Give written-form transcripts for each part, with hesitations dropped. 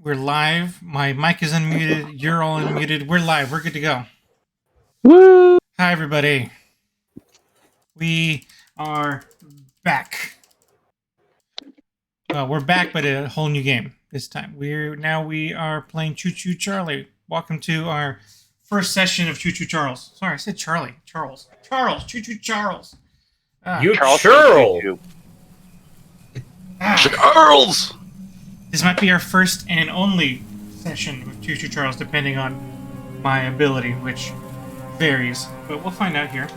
We're live. My mic is unmuted. You're all unmuted. We're live. We're good to go. Woo! Hi, everybody. We are back. Well, we're back, but a whole new game this time. We are playing Choo Choo Charlie. Welcome to our first session of Choo Choo Charles. Sorry, I said Charlie. Charles. Choo Choo Charles. You Charles. Charles! This might be our first and only session with Choo Choo Charles, depending on my ability, which varies. But we'll find out here.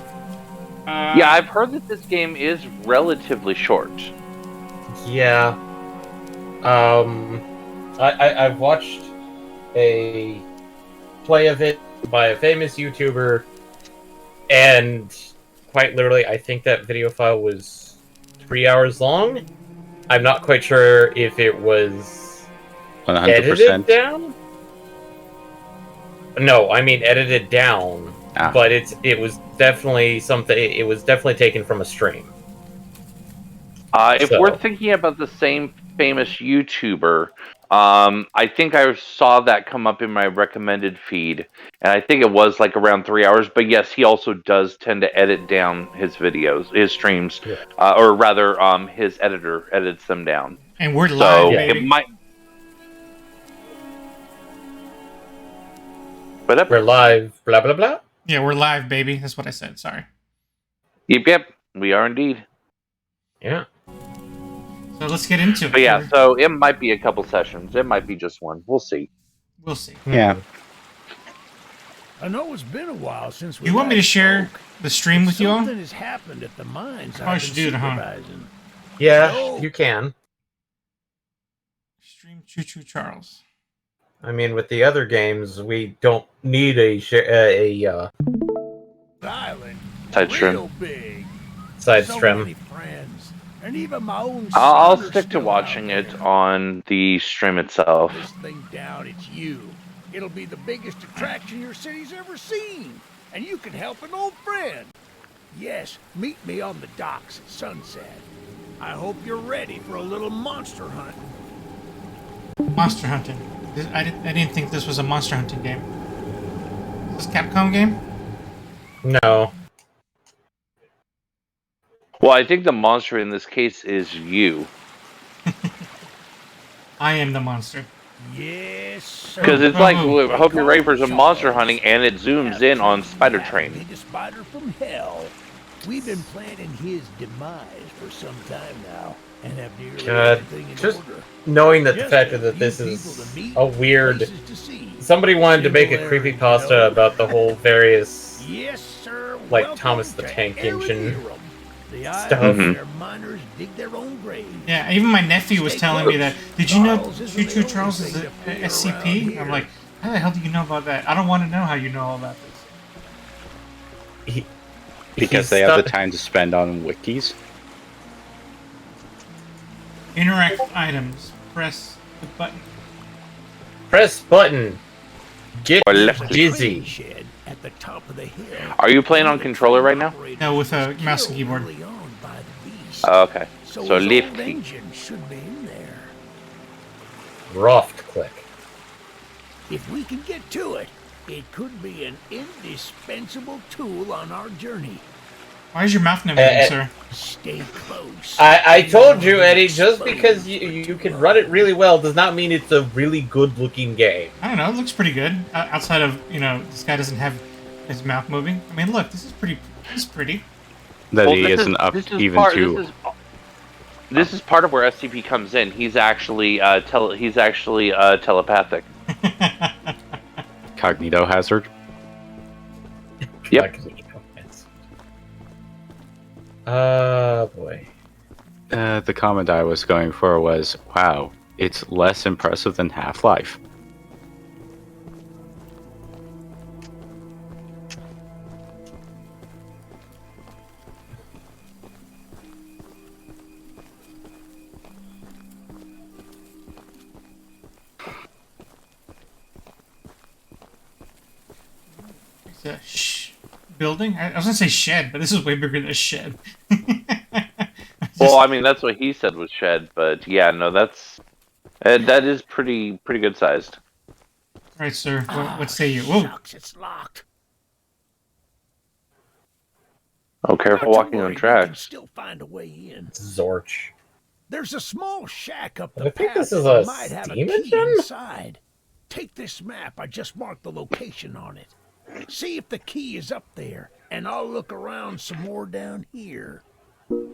Yeah, I've heard that this game is relatively short. Yeah. I've watched a play of it by a famous YouTuber, and quite literally, I think that video file was 3 hours long. I'm not quite sure if it was 100%. edited down. No, I mean edited down. But it was definitely something. It was definitely taken from a stream. If we're thinking about the same famous YouTuber, I think I saw that come up in my recommended feed, and I think it was like around 3 hours. But yes, he also does tend to edit down his videos, his streams, or rather, his editor edits them down. And we're live, baby. It might. We're live. Blah blah blah. Yeah, we're live, baby. That's what I said. Sorry. Yep, we are indeed. Yeah. So let's get into it. But yeah, so it might be a couple sessions. It might be just one. We'll see. We'll see. Yeah. I know it's been a while since we. You want me to share the stream with you all? Something has happened at the mines. I should do it, huh? Supervising. Yeah, you can. Stream Choo Choo Charles. I mean, with the other games, we don't need a Island, Side stream. real big. side So stream. many friends, and even my own. I'll son are stick to still watching out it there. on the stream itself. This thing down, it's you. It'll be the biggest attraction your city's ever seen, and you can help an old friend. Yes, meet me on the docks at sunset. I hope you're ready for a little monster hunt. Monster hunting. I didn't think this was a monster hunting game. Is this a Capcom game? No. Well, I think the monster in this case is you. I am the monster. Yes, sir. Because it's like, I hope you're ready for some monster hunting, and it zooms in on Spider Train. Biggest spider from hell. We've been planning his demise for some time now, and have nearly everything in just order. knowing that the Just fact a that this few is people to meet, a weird. places to see. Somebody wanted to make a Similarity, creepypasta you know? about the whole various. Yes, sir. Like Welcome Thomas the to Tank Aaron Engine Hiram, the stuff. island where miners dig their own graves. Yeah, even my nephew was Stay telling me close. that. Did you know Charles isn't Choo the Choo only Charles is thing a to fear around SCP? here. I'm like, how the hell do you know about that? I don't want to know how you know all about this. Because they have the time to spend on wikis. Interact with items. Press the button. Press button. Get Or left There's a dizzy. train shed at the top of the hill. Are you playing on controller right now? No, with a mouse and keyboard. Early on by the beast. Oh, okay. So So his left old key. engine should be in there. Roft click. If we can get to it, it could be an indispensable tool on our journey. Why is your mouth not moving, sir? Stay close. I told you, Eddie, just because you can run it really well does not mean it's a really good looking game. I don't know. It looks pretty good. Outside of, this guy doesn't have his mouth moving. I mean, look, this is pretty. This is pretty. That Well, he this isn't up this is even part- to. This is part of where SCP comes in. He's actually telepathic. Cognito hazard. Yep. Boy. The comment I was going for was, wow, it's less impressive than Half-Life. It's a building. I was gonna say shed, but this is way bigger than a shed. Well, I mean, that's what he said was shed, but yeah, no, that's That is pretty good sized. All right, sir. What say you? Whoa. Shucks, it's locked. Oh, careful Not to walking worry, on we can tracks. still find a way in. Zorch. There's a small shack up the I think path this is that a might have a steam key engine? inside. Take this map. I just marked the location on it. See if the key is up there, and I'll look around some more down here.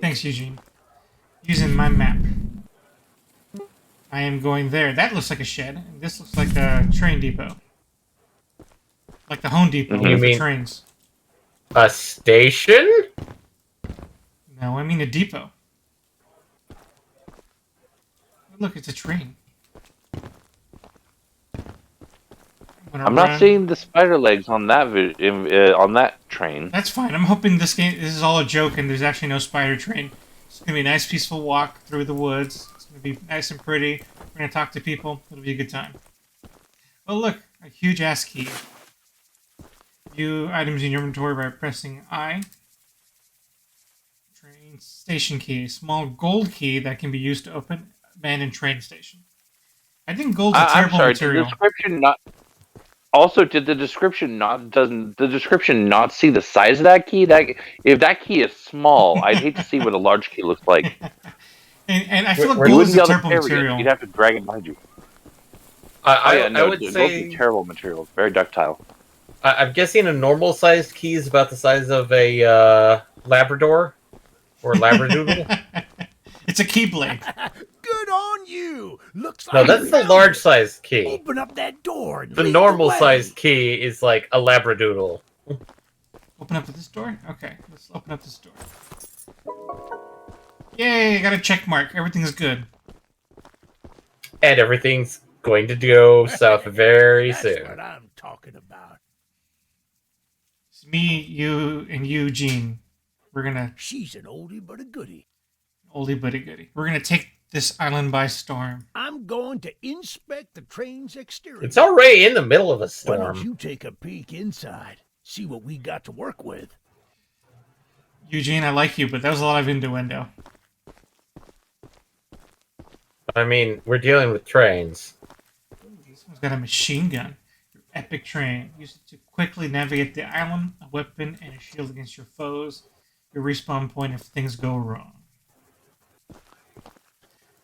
Thanks, Eugene. Using my map. I am going there. That looks like a shed. This looks like a train depot. Like the Home Depot Mhm. for You mean- trains. A station? No, I mean a depot. Look, it's a train. I'm not seeing the spider legs on that on that train. That's fine. I'm hoping this is all a joke and there's actually no spider train. It's gonna be a nice, peaceful walk through the woods. It's gonna be nice and pretty. We're gonna talk to people. It'll be a good time. Oh, look, a huge ass key. View items in your inventory by pressing I. Train station key, a small gold key that can be used to open abandoned train station. I think gold's a I'm terrible sorry. material. Did the description not? Also, did the description not doesn't the description not see the size of that key? That if that key is small, I'd hate to see what a large key looks like. And I feel like Where You gold wouldn't is be a able to terrible carry it. material. You'd have to drag it behind you. I would gold's say a terrible material. It's very ductile. I'm guessing a normal sized key is about the size of a Labrador or Labradoodle. It's a keyblade. Good on you. Looks like No, that's you the found large it. sized key. Open up that door. And The lead normal way. sized key is like a Labradoodle. Open up this door? Okay, let's open up this door. Yay, I got a check mark. Everything's good. And everything's going to go south very That's soon. what I'm talking about. It's me, you, and Eugene. We're gonna She's an oldie but a goodie. oldie buddy goodie. We're gonna take this island by storm. I'm going to inspect the train's exterior. It's already in the middle of a Why don't storm. you take a peek inside? See what we got to work with. Eugene, I like you, but that was a lot of innuendo. I mean, we're dealing with trains. This one's got a machine gun. Your epic train. Use it to quickly navigate the island, a weapon, and a shield against your foes. Your respawn point if things go wrong.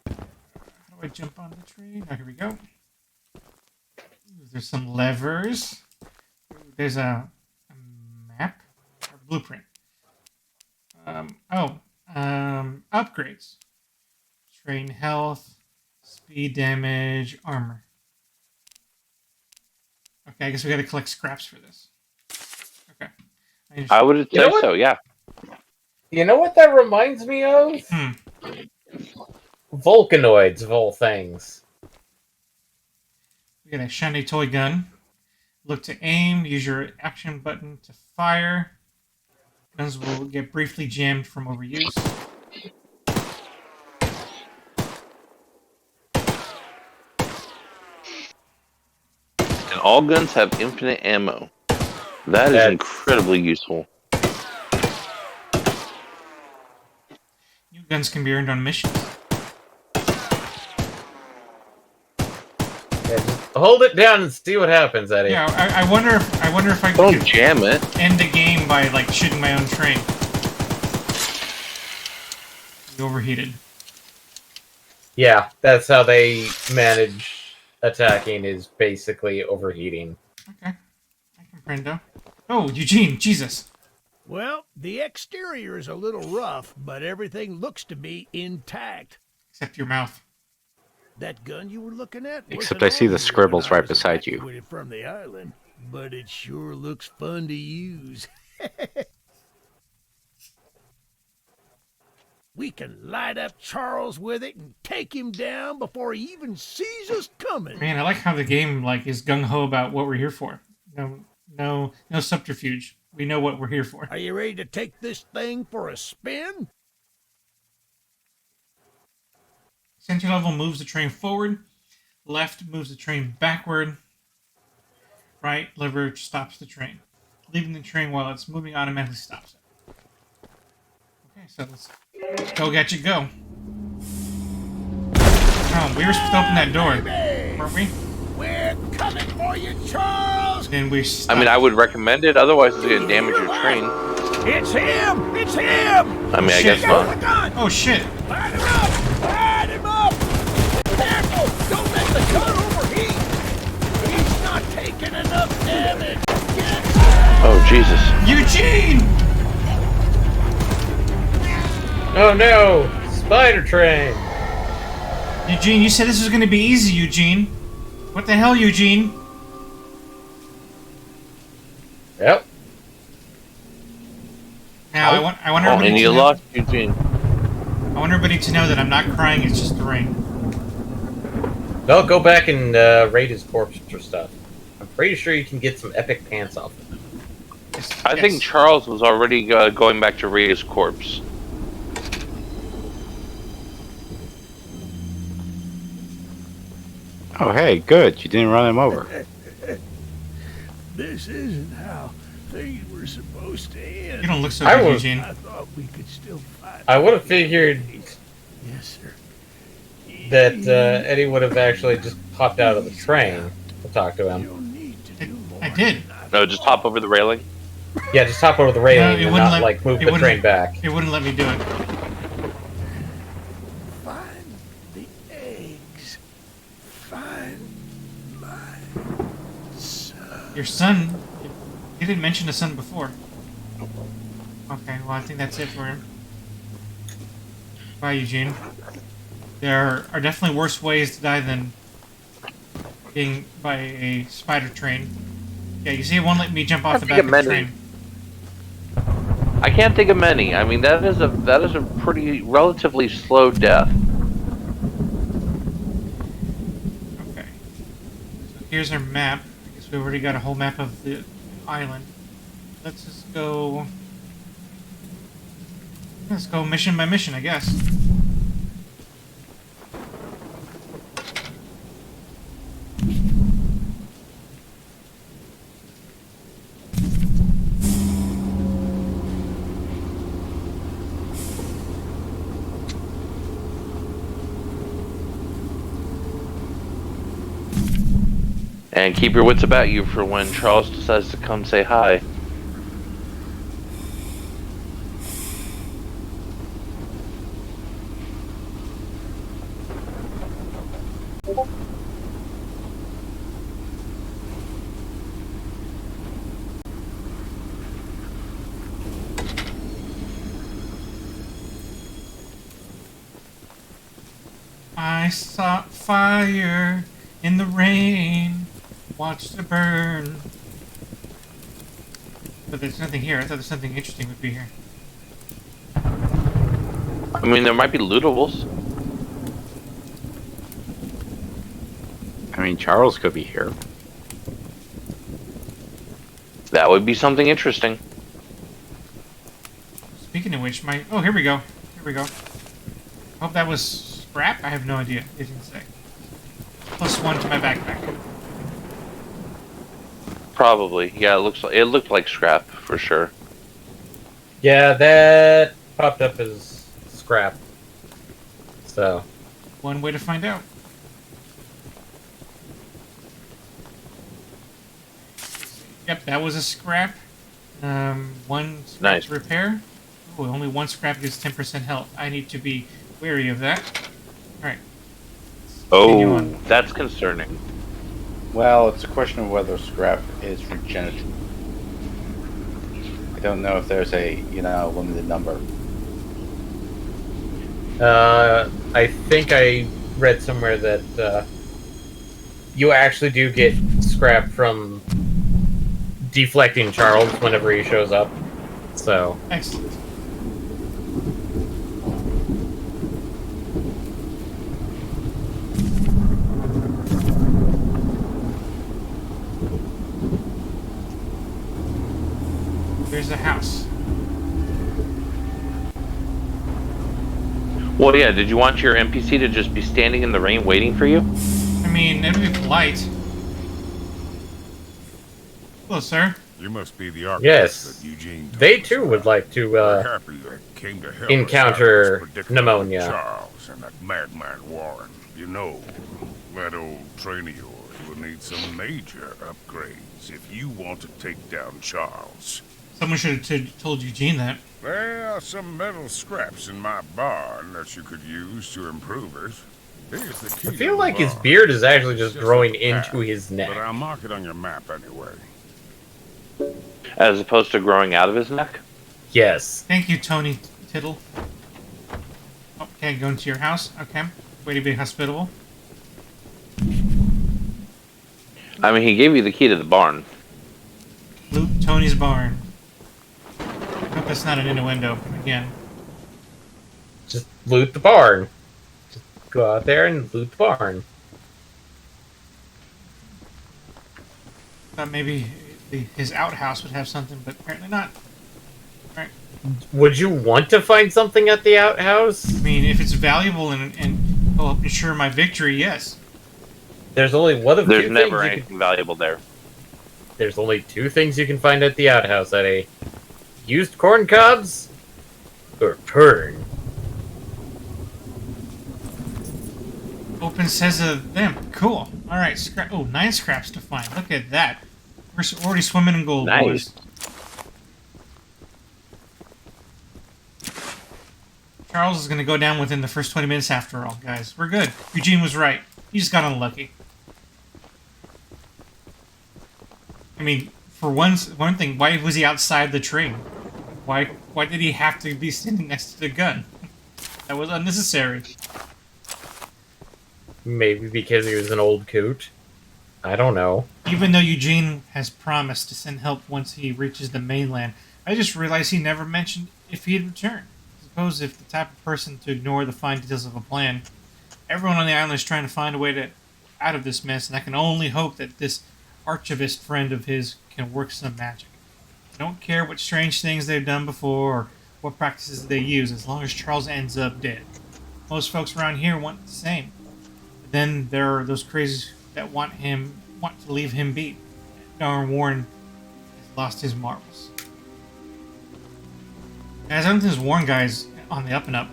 How do I jump on the train? Oh, here we go. Ooh, there's some levers. Ooh, there's a map or blueprint. Upgrades. Train health, speed damage, armor. Okay, I guess we gotta collect scraps for this. Okay. I would You know say what? so. Yeah. You know what that reminds me of? Vulcanoids of all things. We got a shiny toy gun. Look to aim. Use your action button to fire. Guns will get briefly jammed from overuse. And all guns have infinite ammo. That is That's- incredibly useful. New guns can be earned on missions. Yeah, just hold it down and see what happens, Eddie. Yeah, I wonder if I Don't could jam it. end the game by like shooting my own train. We overheated. Yeah, that's how they manage attacking, is basically overheating. Okay, I comprendo. Oh, Eugene, Jesus. Well, the exterior is a little rough, but everything looks to be intact. Except your mouth. That gun you were looking at? Except wasn't I see on the here scribbles when I right was beside you. evacuated from the island, but it sure looks fun to use. We can light up Charles with it and take him down before he even sees us coming. Man, I like how the game like is gung ho about what we're here for. No subterfuge. We know what we're here for. Are you ready to take this thing for a spin? Center level moves the train forward. Left moves the train backward. Right lever stops the train. Leaving the train while it's moving automatically stops it. Okay, so let's go, Gadget, go. home. We were supposed to open that door, Baby! weren't we? We're coming for you, Charles! And we I stopped. mean, I would recommend it. Otherwise, it's going to damage your train. It's him! It's him! I mean, I Shit. guess not. The gun! Oh shit! Light him up! Light him up! Careful! Don't let the gun overheat! He's not taking enough damage! Get Oh, Jesus. Eugene! Oh no! Spider train! Eugene, you said this was gonna be easy, Eugene. What the hell, Eugene? Yep. Now I want Oh, everybody and to you know. lost Eugene. I want everybody to know that I'm not crying. It's just the rain. They'll go back and raid his corpse or stuff. I'm pretty sure you can get some epic pants off of him. Yes, I yes. think Charles was already going back to Rhea's corpse. Oh, hey, good. You didn't run him over. This isn't how things were supposed to end. You don't look so I good, was- Eugene. I thought we could still fight. I would have figured Yes, sir. that Eddie would have actually just hopped out of the train to talk to him. You'll need to do more. I did. No, just hop over the railing. Yeah, just hop over the railing No, it and wouldn't not let- move it the wouldn't- train back. It wouldn't let me do it. Find the eggs. Find my son. Your son. You didn't mention a son before. Okay, well I think that's it for him. Bye, Eugene. There are definitely worse ways to die than being by a spider train. Yeah, you see, it won't let me jump off the back of the many. train. I can't think of many. I mean, that is a pretty relatively slow death. Okay. So here's our map. I guess we already got a whole map of the island. Let's just go. Let's go mission by mission, I guess. And keep your wits about you for when Charles decides to come say hi. I saw fire in the rain, watched it burn. But there's nothing here. I thought there's something interesting would be here. I mean, there might be lootables. I mean, Charles could be here. That would be something interesting. Speaking of which, my... Oh, here we go. Here we go. Hope that was scrap? I have no idea. It didn't say. +1 to my backpack. Probably. Yeah, it looked like scrap for sure. Yeah, that popped up as scrap. So, One way to find out. Yep, that was a scrap. One scrap Nice. to repair. Oh, only one scrap gives 10% health. I need to be wary of that. Alright. Continue Oh, on. that's concerning. Well, it's a question of whether scrap is regenerative. I don't know if there's a, limited number. I think I read somewhere that you actually do get scrap from deflecting Charles whenever he shows up. So, Excellent. There's a house. Well, yeah, did you want your NPC to just be standing in the rain waiting for you? I mean, that'd be polite. Hello, sir. You must be the architect Yes. that Eugene told they us too about. would like We're to happy you came to help encounter us out of this predicament pneumonia. with Charles and that madman Warren. You know, that old train of yours will need some major upgrades if you want to take down Charles. Someone should have told Eugene that. There are some metal scraps in my barn that you could use to improve it. Here's the key I to feel the like his barn. beard is actually just Just growing up the path, into his neck. But I'll mark it on your map anyway. As opposed to growing out of his neck? Yes. Thank you, Tony Tittle. Oh, can't go into your house? Okay. Way to be hospitable. I mean, he gave you the key to the barn. Loot Tony's barn. I hope that's not an innuendo again. Just loot the barn. Just go out there and loot the barn. Thought maybe his outhouse would have something, but apparently not. Alright. Would you want to find something at the outhouse? I mean, if it's valuable and will help ensure my victory, yes. There's only one of There's two never things anything valuable there. There's only two things you can find at the outhouse: at a used corn cobs or turn. Open says of them. Cool. Alright, scrap. Oh, 9 scraps to find. Look at that. We're already swimming in gold, Nice. boys. Charles is going to go down within the first 20 minutes after all, guys. We're good. Eugene was right. He just got unlucky. I mean, for one thing, why was he outside the train? Why did he have to be standing next to the gun? That was unnecessary. Maybe because he was an old coot. I don't know. Even though Eugene has promised to send help once he reaches the mainland, I just realized he never mentioned if he'd return. I suppose if the type of person to ignore the fine details of a plan, everyone on the island is trying to find a way out of this mess, and I can only hope that this archivist friend of his can work some magic. I don't care what strange things they've done before or what practices they use, as long as Charles ends up dead. Most folks around here want the same. But then there are those crazies that want to leave him be. Darn Warren has lost his marbles. Guys, I don't think this Warren guy's on the up and up.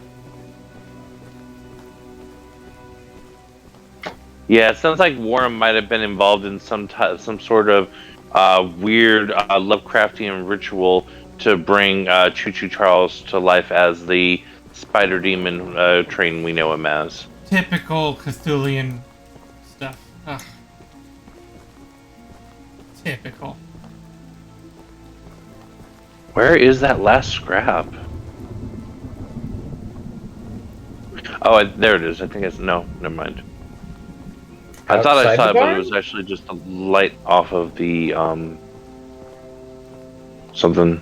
Yeah, it sounds like Warren might have been involved in some sort of weird Lovecraftian ritual to bring Choo Choo Charles to life as the spider demon train we know him as. Typical Cthulhian stuff. Ugh. Typical. Where is that last scrap? Oh, there it is. I think it's... No, never mind. I thought I Outside saw the it, but barn? it was actually just a light off of the, something.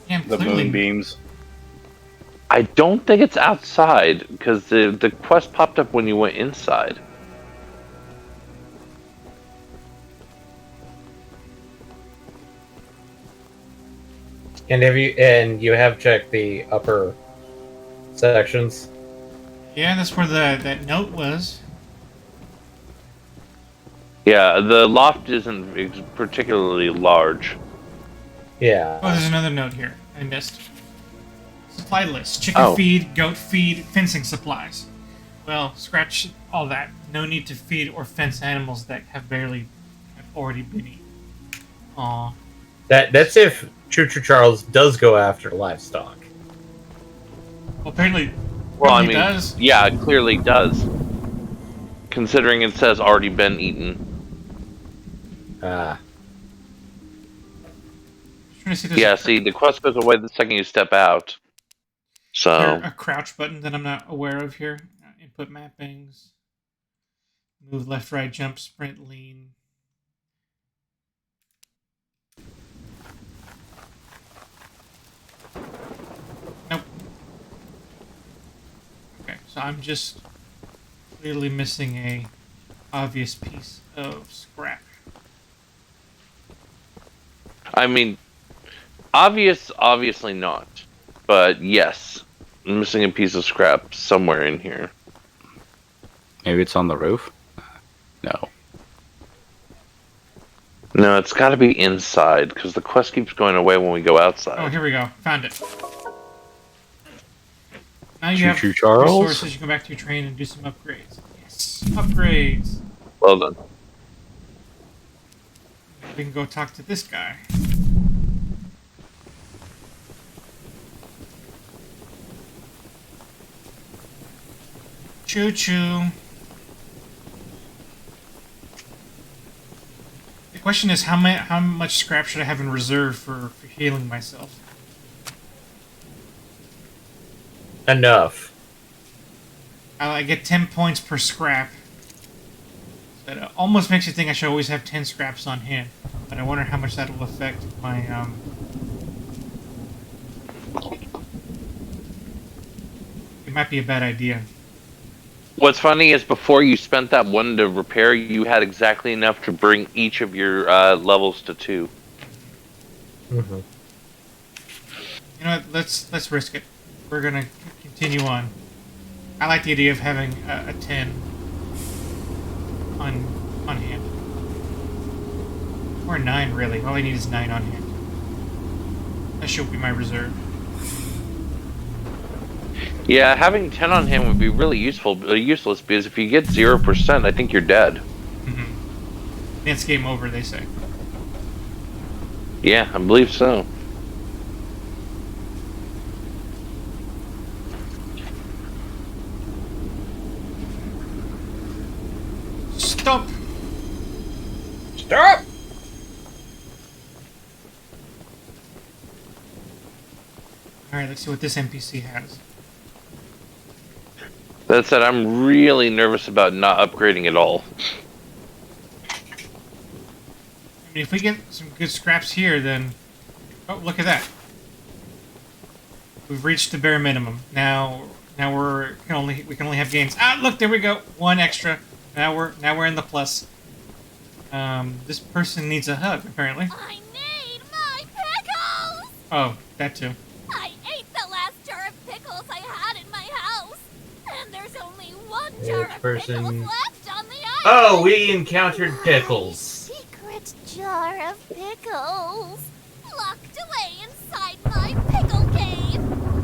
Damn, The clearly, moonbeams. I don't think it's outside, because the quest popped up when you went inside. And you have checked the upper sections? Yeah, that's where that note was. Yeah, the loft isn't particularly large. Yeah. Oh, there's another note here. I missed. Supply list. Chicken Oh. feed, goat feed, fencing supplies. Well, scratch all that. No need to feed or fence animals that have already been eaten. Aw. That's if Choo Choo Charles does go after livestock. Well, apparently, Well, I he mean, does. yeah, it clearly does. Considering it says already been eaten. Ah. Trying to see if there's Yeah, see, the quest goes away the second you step out. So, a crouch button that I'm not aware of here. Input mappings. Move left, right, jump, sprint, lean. Nope. Okay, so I'm just clearly missing a obvious piece of scrap. I mean, obviously not. But yes, I'm missing a piece of scrap somewhere in here. Maybe it's on the roof? No. No, it's got to be inside, because the quest keeps going away when we go Oh, outside. here we go. Found it. Now you have Choo-choo, Charles. resources. You go back to your train and do some upgrades. Yes, upgrades. Well done. We can go talk to this guy. Choo choo. The question is, how much scrap should I have in reserve for healing myself? Enough. I get 10 points per scrap. That almost makes you think I should always have 10 scraps on hand. But I wonder how much that will affect my It might be a bad idea. What's funny is before you spent that one to repair, you had exactly enough to bring each of your levels to 2. Mm-hmm. You know what? Let's risk it. We're gonna continue on. I like the idea of having a 10 on hand, or 9 really. All I need is 9 on hand. That should be my reserve. Yeah, having 10 on hand would be really useless because if you get 0%, I think you're dead. Mm-hmm. It's game over, they say. Yeah, I believe so. Stop! Stop! Alright, let's see what this NPC has. That said, I'm really nervous about not upgrading at all. I mean, if we get some good scraps here, then... Oh, look at that. We've reached the bare minimum. Now we can only have gains. Ah, look, there we go. 1 extra. Now we're in the plus. This person needs a hug, apparently. I need my pickles! Oh, that too. I ate the last jar of pickles I had in my house, and there's only 1 jar of person- pickles left on the island. Oh, we encountered pickles. Secret jar of pickles, locked away inside my pickle cave.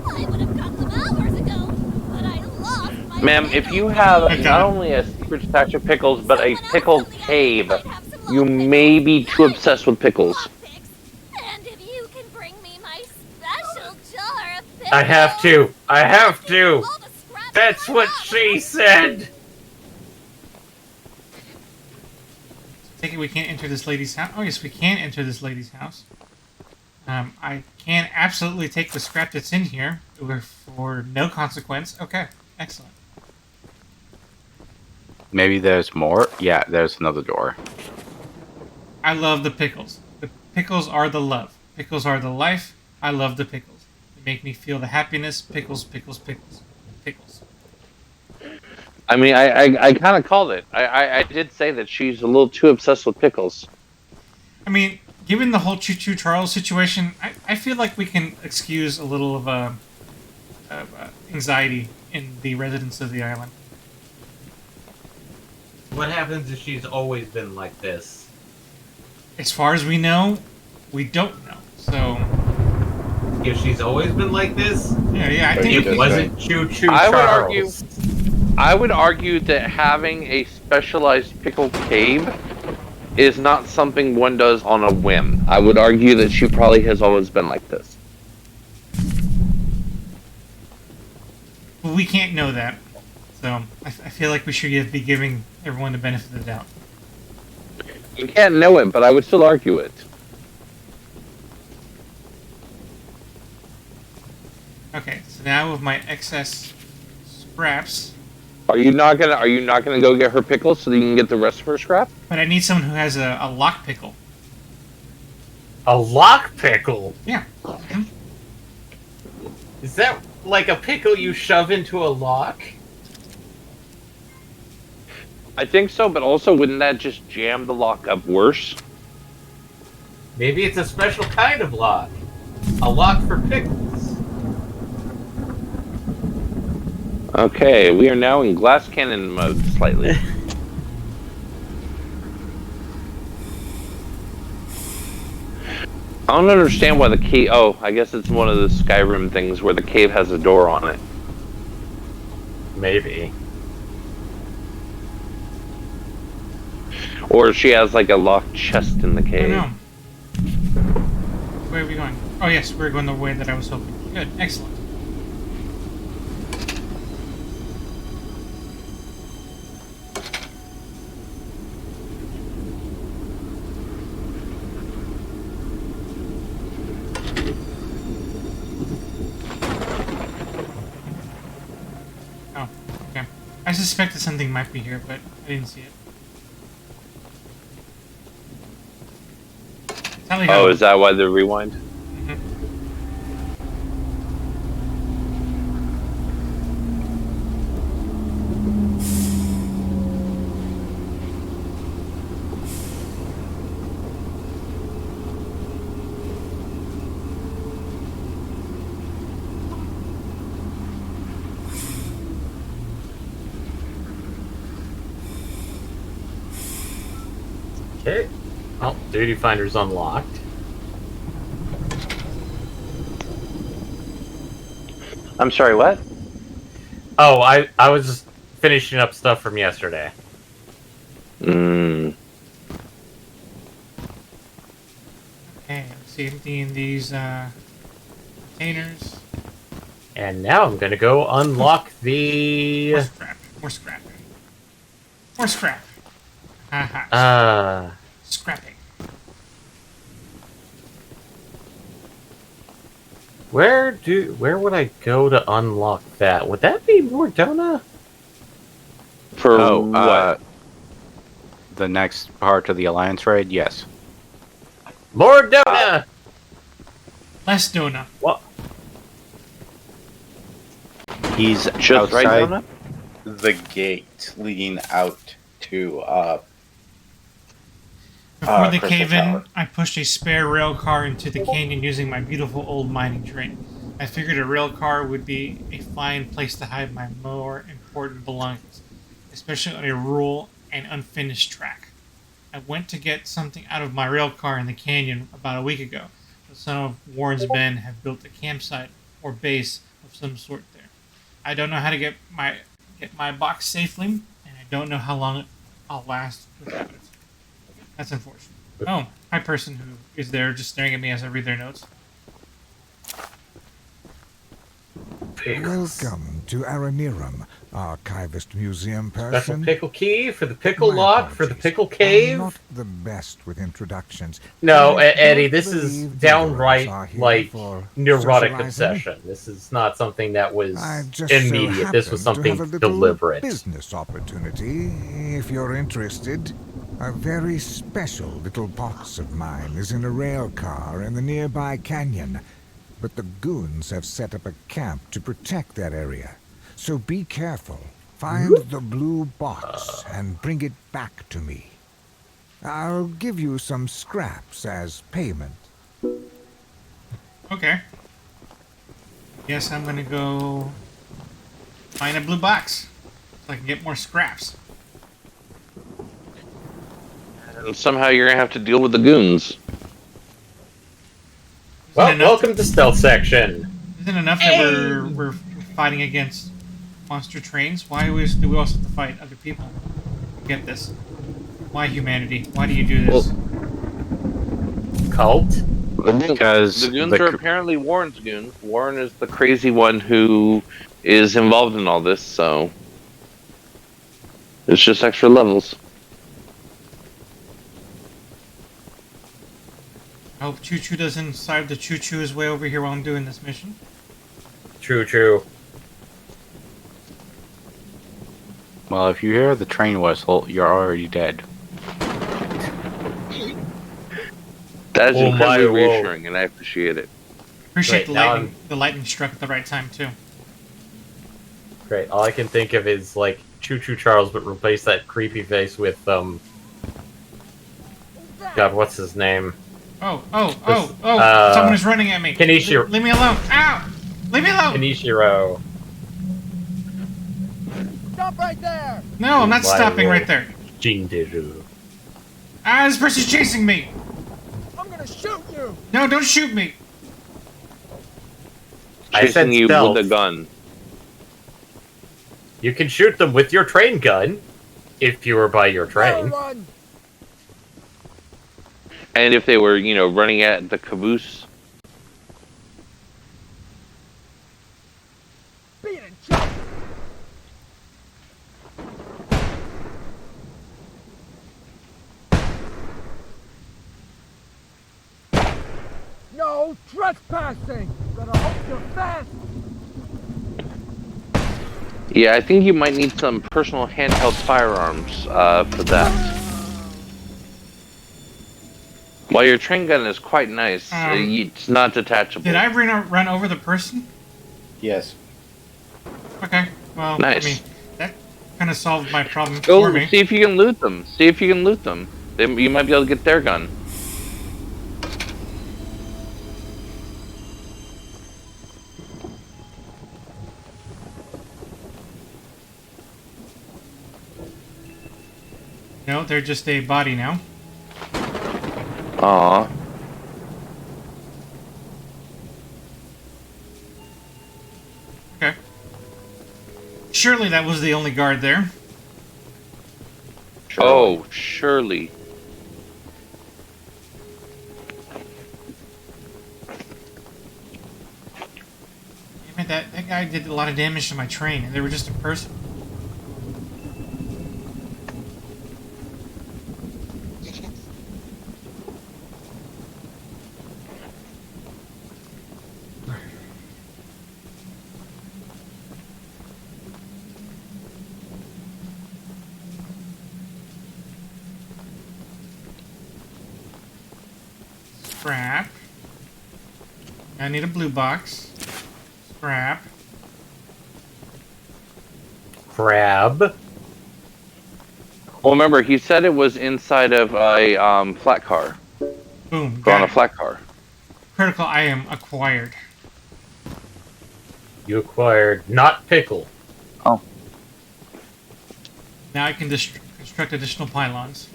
I would have got them hours ago, but I lost my. Ma'am, if you pickle have cave. not only a secret stash of pickles, but a Someone else pickle on the island cave, might have some you more may be pickles. too obsessed with pickles. Lockpicks. And if you can bring me my special jar of pickles, I have to. I have to. all the scraps That's I what have. she said. Take it we can't enter this lady's house. Oh yes, we can enter this lady's house. I can absolutely take the scrap that's in here for no consequence. Okay, excellent. Maybe there's more? Yeah, there's another door. I love the pickles. The pickles are the love. Pickles are the life. I love the pickles. They make me feel the happiness. Pickles, pickles, pickles. Pickles. I mean, I kind of called it. I did say that she's a little too obsessed with pickles. I mean, given the whole Choo Choo Charles situation, I feel like we can excuse a little of anxiety in the residents of the island. What happens if she's always been like this? As far as we know, we don't know. So, If she's always been like this, yeah, I Or think you we it can, wasn't Choo Choo I Charles. would argue that having a specialized pickle cave is not something one does on a whim. I would argue that she probably has always been like this. we can't know that. So, I feel like we should be giving everyone the benefit of the doubt. You can't know it, but I would still argue it. Okay, so now with my excess scraps, Are you not gonna go get her pickles so that you can get the rest of her scrap? but I need someone who has a lock pickle. A lock pickle? Yeah. Is that like a pickle you shove into a lock? I think so, but also wouldn't that just jam the lock up worse? Maybe it's a special kind of lock. A lock for pickles. Okay, we are now in glass cannon mode slightly. I don't understand why the cave. Oh, I guess it's one of the Skyrim things where the cave has a door on it. Maybe. Or she has like a locked chest in the I cave. don't know. Where are we going? Oh yes, we're going the way that I was hoping. Good, excellent. Oh, okay. I suspected something might be here, but I didn't see it. Tally ho. Oh, is that why the rewind? Mhm. Okay. Oh, duty finder's unlocked. I'm sorry, what? Oh, I was just finishing up stuff from yesterday. Mm. Okay, let's see emptying these containers. And now I'm gonna go unlock More the scrap. More scrap. More scrap. Haha. Scrapping. where would I go to unlock that? Would that be Mordona? For Oh, what? the next part of the Alliance raid? Yes. Mordona! Less donut. What? He's Just right outside. now? The gate leading out to Before the Crystal cave-in, Tower. I pushed a spare rail car into the canyon using my beautiful old mining train. I figured a rail car would be a fine place to hide my more important belongings, especially on a rural and unfinished track. I went to get something out of my rail car in the canyon about a week ago, but some of Warren's men have built a campsite or base of some sort there. I don't know how to get my box safely, and I don't know how long I'll last without it. That's unfortunate. Oh, hi person who is there just staring at me as I read their notes. Welcome to Aranirum, Archivist Museum Special person. pickle key for the pickle My lock for the apologies. pickle I'm cave. not the best with introductions. No, I Eddie, don't this is believe downright visitors are here like for neurotic socializing. obsession. This is not something that was I just immediate. so This was happened to something have a little deliberate. business opportunity, if you're interested. A very special little box of mine is in a rail car in the nearby canyon, but the goons have set up a camp to protect that area. So be careful. Find the blue box and bring it back to me. I'll give you some scraps as payment. Okay. Guess I'm gonna go find a blue box so I can get more scraps. And somehow you're gonna have to deal with the goons. Well, welcome to stealth section. Isn't it enough that we're fighting against monster trains? Why do we also have to fight other people? Get this. Why humanity? Why do you do this? Cult? Because the goons the are cr- apparently Warren's goons. Warren is the crazy one who is involved in all this, so it's just extra levels. I hope Choo Choo doesn't decide to choo choo his way over here while I'm doing this mission. True. Well, if you hear the train whistle, you're already dead. That is Oh incredibly my, whoa. reassuring, and I appreciate it. Appreciate Right, now the lightning struck at the right time too. Great. All I can think of is like Choo Choo Charles, but replace that creepy face with God, what's his name? Oh! uh, Someone is running at me. Kenichiro. Leave me alone! Ow! Leave me alone! Kenichiro. Stop right there! No, I'm not Why, stopping whoa. right there. Jinderu. Ah, this person's chasing me! I'm gonna shoot you! No, don't shoot me! I said Chasing you stealth. with a gun. You can shoot them with your train gun, if you were by your train. And if they were, running at the caboose. No trespassing! Better hope you're fast! Yeah, I think you might need some personal handheld firearms for that. While your train gun is quite nice, it's not detachable. Did I run over the person? Yes. Okay, well, Nice. I mean, that kind of solved my problem for me. See if you can loot them. See if you can loot them. You might be able to get their gun. No, they're just a body now. Aww. Okay. Surely that was the only guard there. Oh, surely. Damn it, that guy did a lot of damage to my train, and they were just a person. Scrap. I need a blue box. Scrap. Crab. Well, remember, he said it was inside of a flat car. Boom. Or on Got a it. flat car. Critical item acquired. You acquired not pickle. Oh. Now I can construct additional pylons.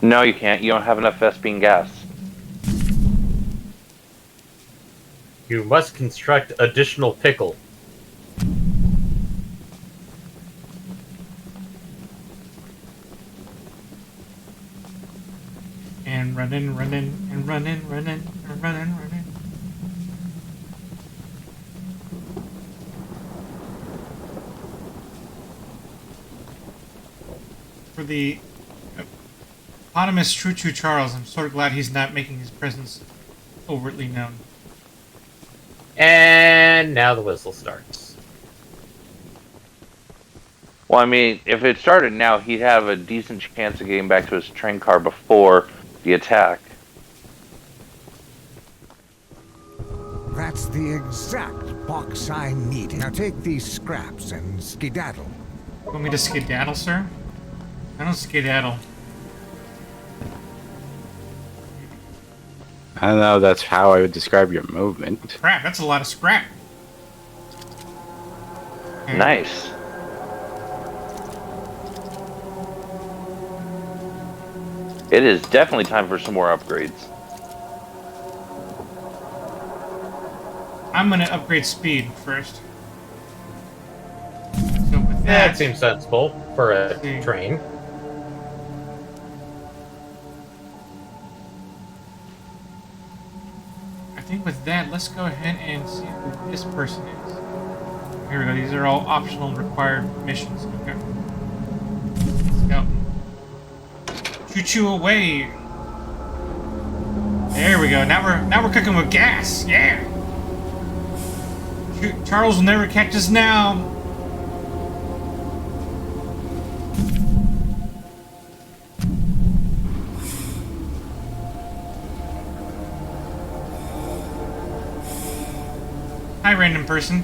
No, you can't. You don't have enough Vespine gas. You must construct additional pickle. And running, and running, and running, running. For the eponymous Choo Choo Charles, I'm sort of glad he's not making his presence overtly known. And now the whistle starts. Well, I mean, if it started now, he'd have a decent chance of getting back to his train car before the attack. That's the exact box I need. Now take these scraps and skedaddle. Want me to skedaddle, sir? I don't skedaddle. I don't know, that's how I would describe your movement. Crap, that's a lot of scrap. Okay. Nice. It is definitely time for some more upgrades. I'm gonna upgrade speed first. So with That that, seems sensible for a train. I think with that, let's go ahead and see who this person is. Here we go. These are all optional and required missions. Okay. Let's go. Choo choo away. There we go. Now we're cooking with gas. Yeah. Charles will never catch us now. Hi, random person.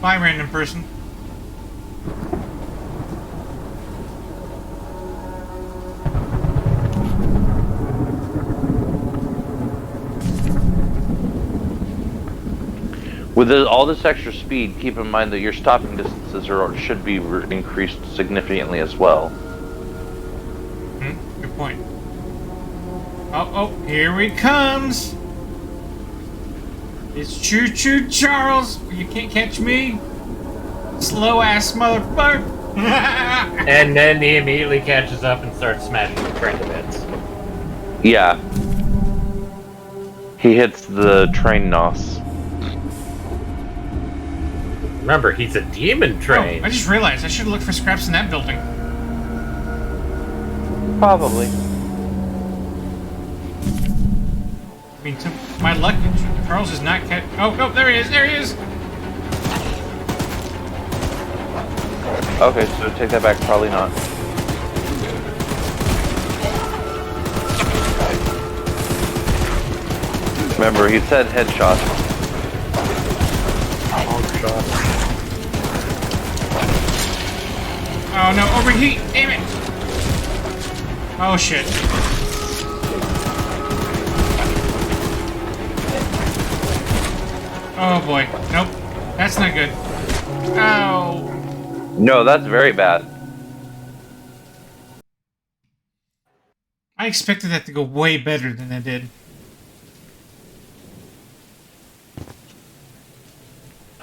Bye, random person. With all this extra speed, keep in mind that your stopping distances should be increased significantly as well. Good point. Oh, here he comes. It's Choo Choo Charles. You can't catch me. Slow ass motherfucker! And then he immediately catches up and starts smashing the train to bits. Yeah. He hits the train nos. Remember, he's a demon train. Oh, I just realized I should have looked for scraps in that building. Probably. I mean, to my luck, Charles is not catch. Oh, no, there he is! There he is! Okay, so take that back. Probably not. Remember, he said headshot. Oh no, overheat! Damn it! Oh shit. Oh boy. Nope. That's not good. Ow. No, that's very bad. I expected that to go way better than it did.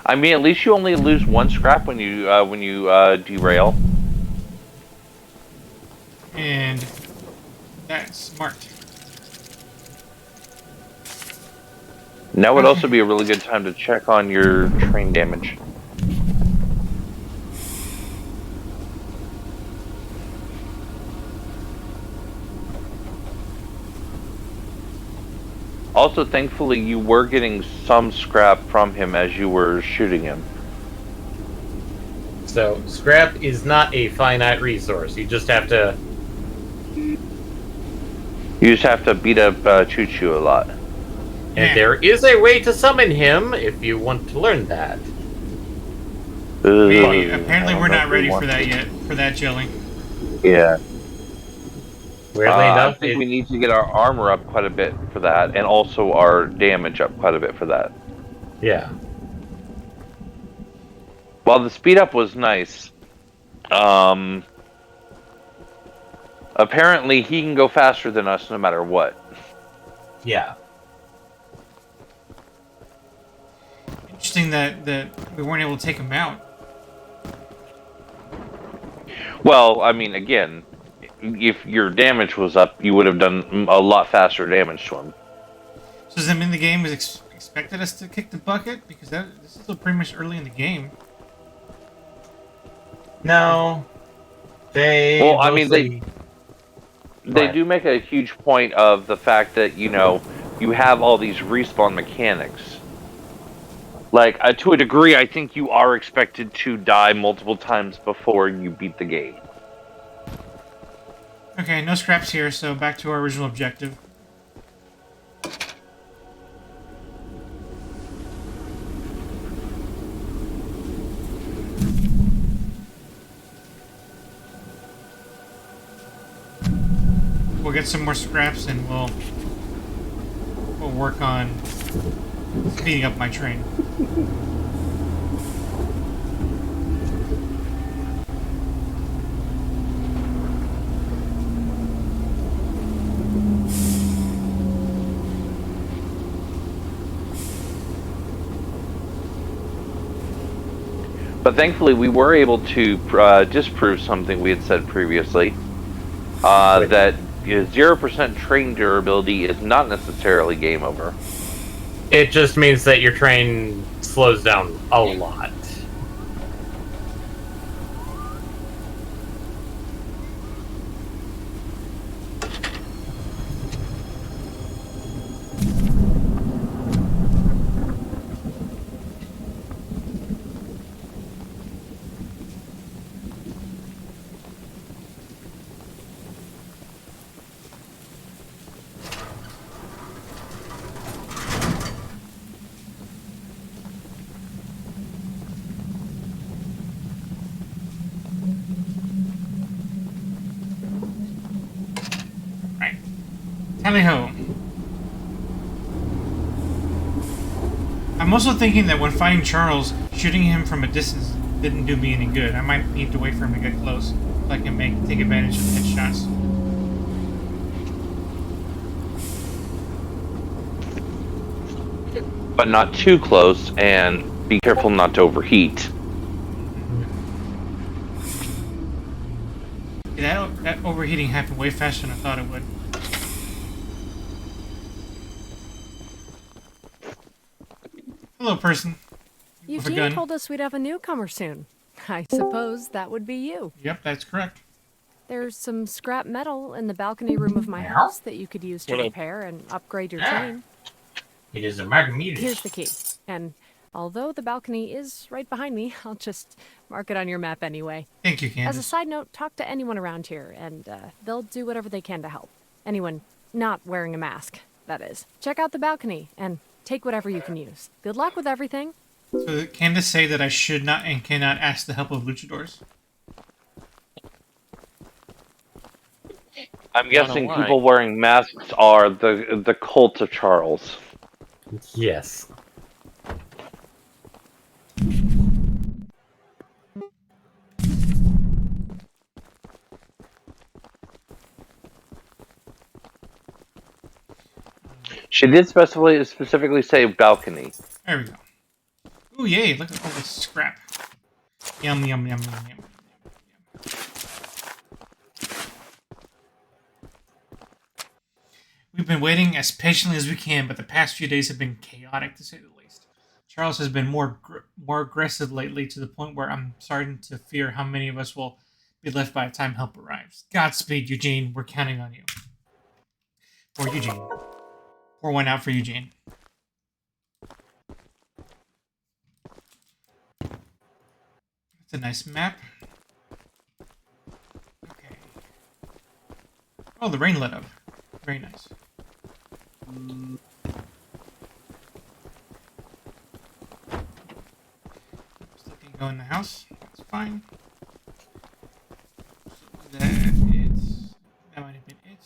I mean, at least you only lose one scrap when you derail. And that's smart. Now would also be a really good time to check on your train damage. Also, thankfully, you were getting some scrap from him as you were shooting him. So, scrap is not a finite resource. You just have to... You just have to beat up Choo Choo a lot. And there is a way to summon him if you want to learn that. Apparently we're not ready for that yet, for that jelly. Yeah. Weirdly I enough, think we need to get our armor up quite a bit for that, and also our damage up quite a bit for that. Yeah. While the speed up was nice, apparently he can go faster than us no matter what. Yeah. Interesting that we weren't able to take him out. Well, I mean, again, if your damage was up, you would have done a lot faster damage to him. So does that mean the game was expected us to kick the bucket? Because this is still pretty much early in the game. No. They... Well, I mean, mostly... they do make a huge point of the fact that, you know, you have all these respawn mechanics. Like, to a degree, I think you are expected to die multiple times before you beat the game. Okay, no scraps here, so back to our original objective. We'll get some more scraps and we'll work on speeding up my train. But thankfully, we were able to disprove something we had said previously. That 0% train durability is not necessarily game over. It just means that your train slows down a lot. Tally-ho. I'm also thinking that when fighting Charles, shooting him from a distance didn't do me any good. I might need to wait for him to get close so I can take advantage of headshots. But not too close, and be careful not to overheat. That overheating happened way faster than I thought it would. Hello, person. With a Eugene gun. told us we'd have a newcomer soon. I suppose that would be you. Yep, that's correct. There's some scrap metal in the balcony room of my house that you could use to repair and upgrade your train. It is a margarita. Here's the key. And although the balcony is right behind me, I'll just mark it on your map anyway. Thank you, Candace. As a side note, talk to anyone around here, and they'll do whatever they can to help. Anyone not wearing a mask, that is. Check out the balcony, and take whatever you can use. Good luck with everything. So did Candace say that I should not and cannot ask the help of luchadors? I'm guessing people wearing masks are the cult of Charles. Yes. She did specifically say balcony. There we go. Ooh, yay, look at all this scrap. Yum, yum, yum, yum, yum. We've been waiting as patiently as we can, but the past few days have been chaotic, to say the least. Charles has been more aggressive lately, to the point where I'm starting to fear how many of us will be left by the time help arrives. Godspeed, Eugene. We're counting on you. Or Eugene. Pour one out for Eugene. That's a nice map. Okay. Oh, the rain let up. Very nice. Still can go in the house. That's fine. So that might have been it.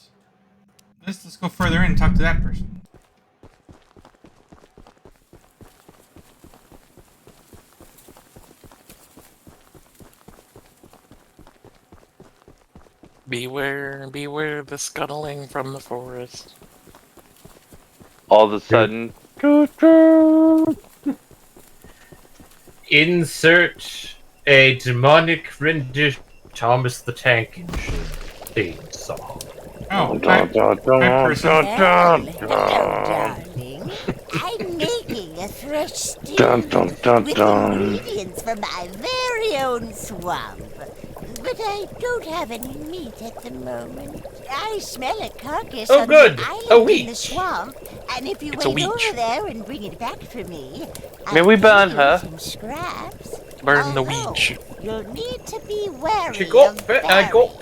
Let's go further in and talk to that person. Beware the scuttling from the forest. All of a sudden, Insert a demonic rendition Thomas the Tank Engine theme song. Oh, hi person. Hello, darling. I'm making a fresh stew with ingredients from my very own swamp. But I don't have any meat at the moment. I smell a carcass on good. the A island in the weech. swamp. And if you It's a wait over weech. there and bring it back for me, May I'll we give burn you her? some scraps. Burn the Although, weech. You'll need to be wary I got of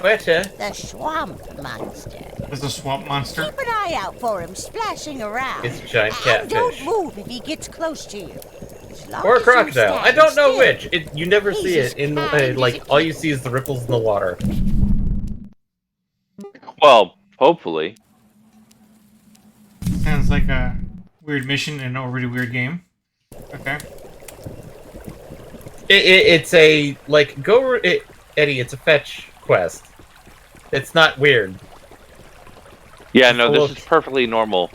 better. the swamp monster. There's a swamp monster. Keep an eye out for him splashing around. It's a giant And don't catfish. move if he gets close to you. As long Or a as you crocodile. I stand don't know still. which. You never He's see as it in the kind as all you see is the ripples in the water. well, hopefully. Sounds like a weird mission in an already weird game. Okay. It's a Eddie. It's a fetch quest. It's not weird. Yeah, no, Full this of- is perfectly normal.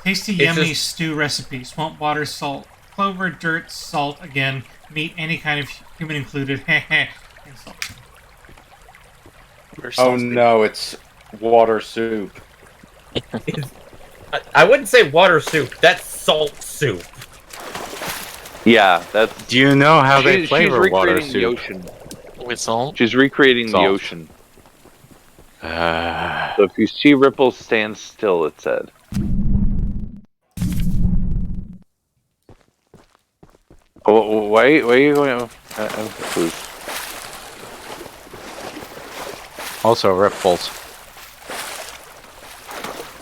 Tasty, It's yummy just- stew recipe. Swamp water, salt, clover, dirt, salt again, meat, any kind of human included. and salt. Oh no, it's water soup. I wouldn't say water soup. That's salt soup. Yeah, that's. Do you know how they she's flavor water recreating the soup? ocean. With salt? She's recreating Salt. the ocean. So if you see ripples, stand still. It said. Oh, why are you going? I'm confused. Also, ripples.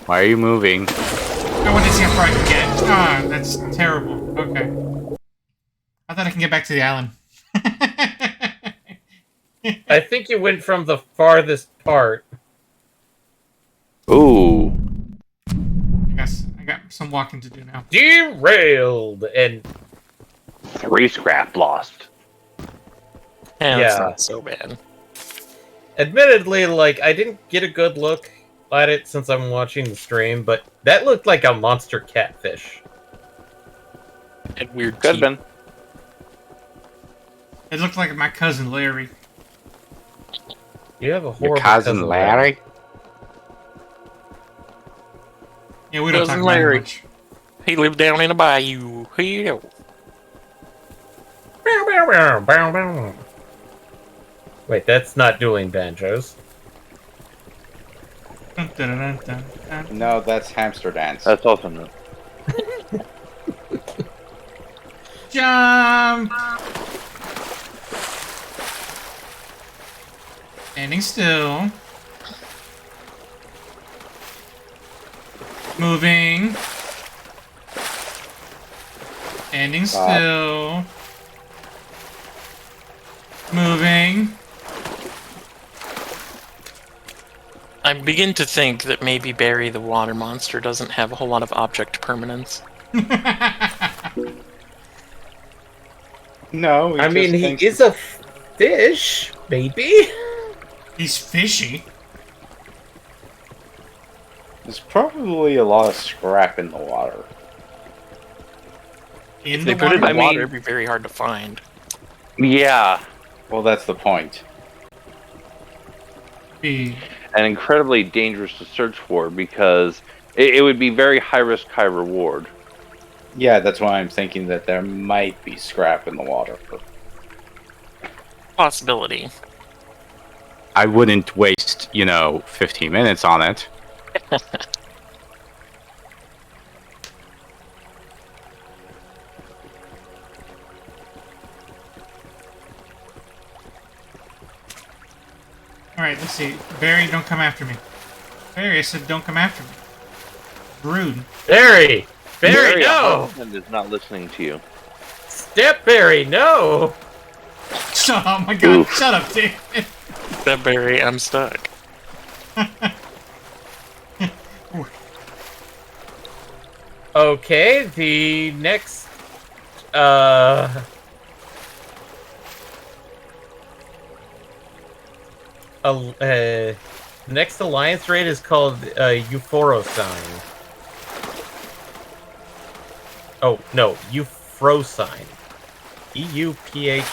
Why are you moving? I want to see how far I can get. Ah, that's terrible. Okay. I thought I can get back to the island. I think you went from the farthest part. Ooh. I guess I got some walking to do now. Derailed and 3 scrap lost. Yeah, Yeah. it's not so bad. admittedly, like, I didn't get a good look at it since I'm watching the stream, but that looked like a monster catfish. And weird Could have teeth. been. It looked like my cousin Larry. You have a Your horrible cousin Larry? Yeah, we don't talk Cousin about him Larry. much. He lived down in a bayou. Hell. Wait, that's not dueling banjos. Dun, dun, dun, dun, dun. No, that's hamster dance. That's awesome. Though. Jump! Standing still. Moving. Standing still. Moving. I begin to think that maybe Barry the water monster doesn't have a whole lot of object permanence. No, I mean, he is a fish, maybe? He's fishy. There's probably a lot of scrap in the water. In If the they put it in water. the water, it'd be very hard to find. Yeah, Well, that's the point. Be and incredibly dangerous to search for because it would be very high risk, high reward. Yeah, that's why I'm thinking that there might be scrap in the water. Possibility. I wouldn't waste, 15 minutes on it. Alright, let's see. Barry, don't come after me. Barry, I said don't come after me. Rude. Barry! Barry, Barry, no! husband is not listening to you. Step Barry, no! Oh my god, shut up, David. That Barry, I'm stuck. Okay, the next, the next alliance raid is called Euphorocine. Oh, no, Euphrosyne. EUPHROSYNE.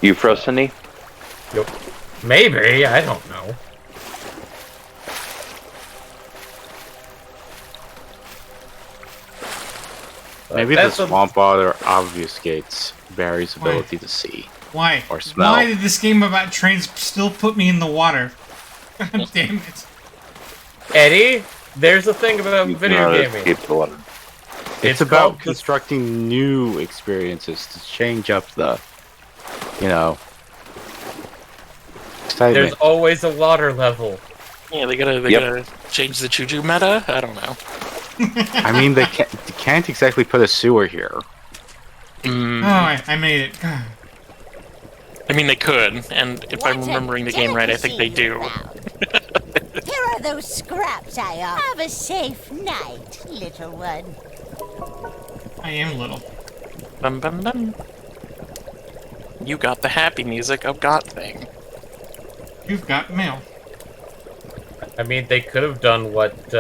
Euphrosyne? Yep. Maybe, I don't know. Maybe the That's a- swamp water obfuscates Barry's ability to see Why? or smell. Why did this game about trains still put me in the water? God damn it. Eddie, there's a thing about video gaming. Escape the water. It's called about the- constructing new experiences to change up the, excitement. There's always a water level. Yeah, they gotta change the Chuju meta? I don't know. I mean, they can't exactly put a sewer here. Mm, Oh, I made it. God. I mean, they could, and if I'm What a remembering the game right, I think they delicacy do. you found. Here are those scraps I offer. Have a safe night, little one. I am little. Bum, bum, bum. You got the happy music of got thing. You've got mail. I mean, they could have done what,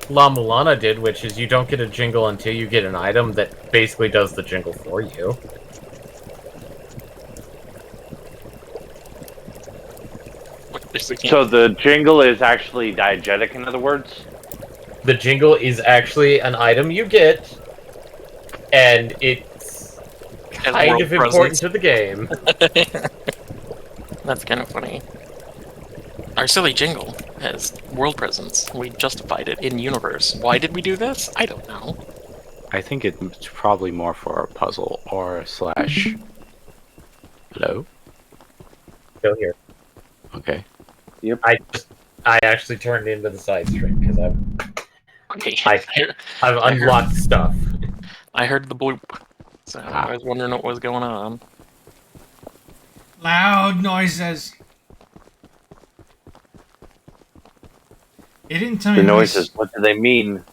La Mulana did, which is you don't get a jingle until you get an item that basically does the jingle for you. So the jingle is actually diegetic, in other words? The jingle is actually an item you get, and it's kind world of important presence. to the game. That's kind of funny. Our silly jingle has world presence. We justified it in universe. Why did we do this? I don't know. I think it's probably more for a puzzle or slash. Hello? Still here. Okay. I actually turned into the side stream because Okay. I've unlocked stuff. I heard the bloop. So I was wondering what was going on. Loud noises. It didn't tell me The how much- noises, what do they mean?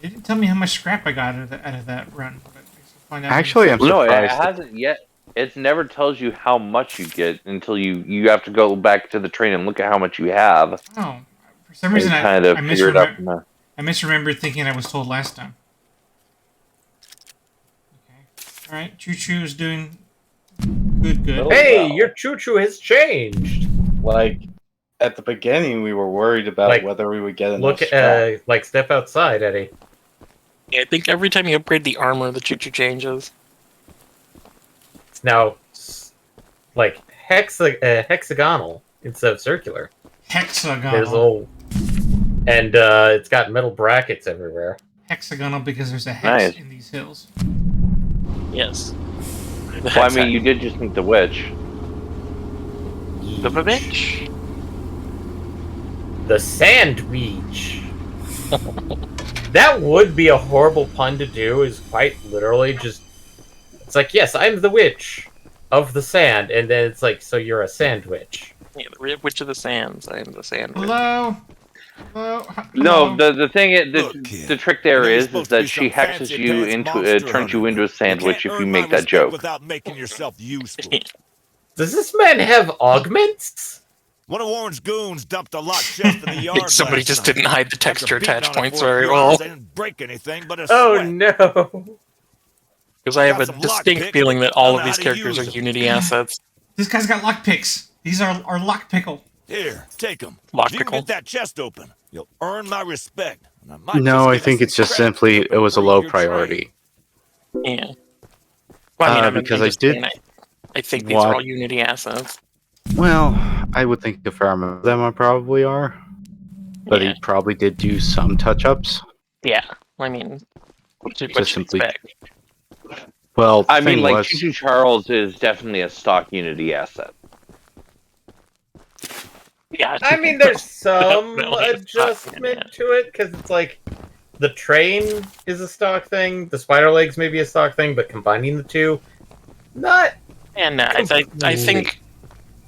It didn't tell me how much scrap I got out of that run. But I guess we'll find out Actually, I'm No, it surprised. hasn't yet. It never tells you how much you get until you have to go back to the train and look at how much you have. Oh, for some reason kind of I figure it out misremembered. from there. I misremembered thinking I was told last time. Okay. Alright, Choo Choo's doing good. Oh, Hey, wow. your choo-choo has changed. Like, at the beginning, we were worried about Like, whether we would get enough Look, scrap. like, step outside, Eddie. Yeah, I think every time you upgrade the armor, the choo-choo changes. It's now, like, hexagonal instead of circular. Hexagonal. There's little... And, it's got metal brackets everywhere. Hexagonal because there's a hex Nice. in these hills. Yes. Well, I mean, you did just meet the witch. The bitch. The sandwich. That would be a horrible pun to do, is quite literally just... It's like, yes, I'm the witch of the sand, and then it's like, so you're a sandwich. Yeah, the Witch of the Sands. I am the sandwich. Hello? Hello? No, Hello? the thing is, Look, kid, the trick there you know you're is supposed to that be she some hexes fancy you pants into, monster turns you hunter. into a sandwich You if can't you earn make my that respect joke. without making yourself useful. Does this man have augments? One of Warren's goons dumped a locked chest in the yard. Somebody last just night. didn't hide the After texture beating attach on it points for a very few well. hours, I didn't break anything but a Oh sweat. no! Because I have Got a some distinct lockpicks, feeling that but I all don't of know these how to characters are use 'em. Unity assets. This guy's got lockpicks. These are lock pickle. Here, take them. Lock If you can pickle. get that chest open, you'll earn my respect. And I might No, just I give you think some it's just credit simply to it was a improve low your priority. Yeah. Well, I mean, I'm Because I just did saying, I think these are watch- all Unity assets. Well, I would think a fair amount of them are probably are, but Yeah. he probably did do some touch-ups. Yeah. I mean, what you simply- expect? Well, the I mean, thing like, was, Choo Choo Charles is definitely a stock Unity asset. Yeah. I mean, there's some Definitely a stock Unity adjustment to it, because it's like, the train is a stock thing, the spider legs may be a stock thing, but combining the two, not... And I think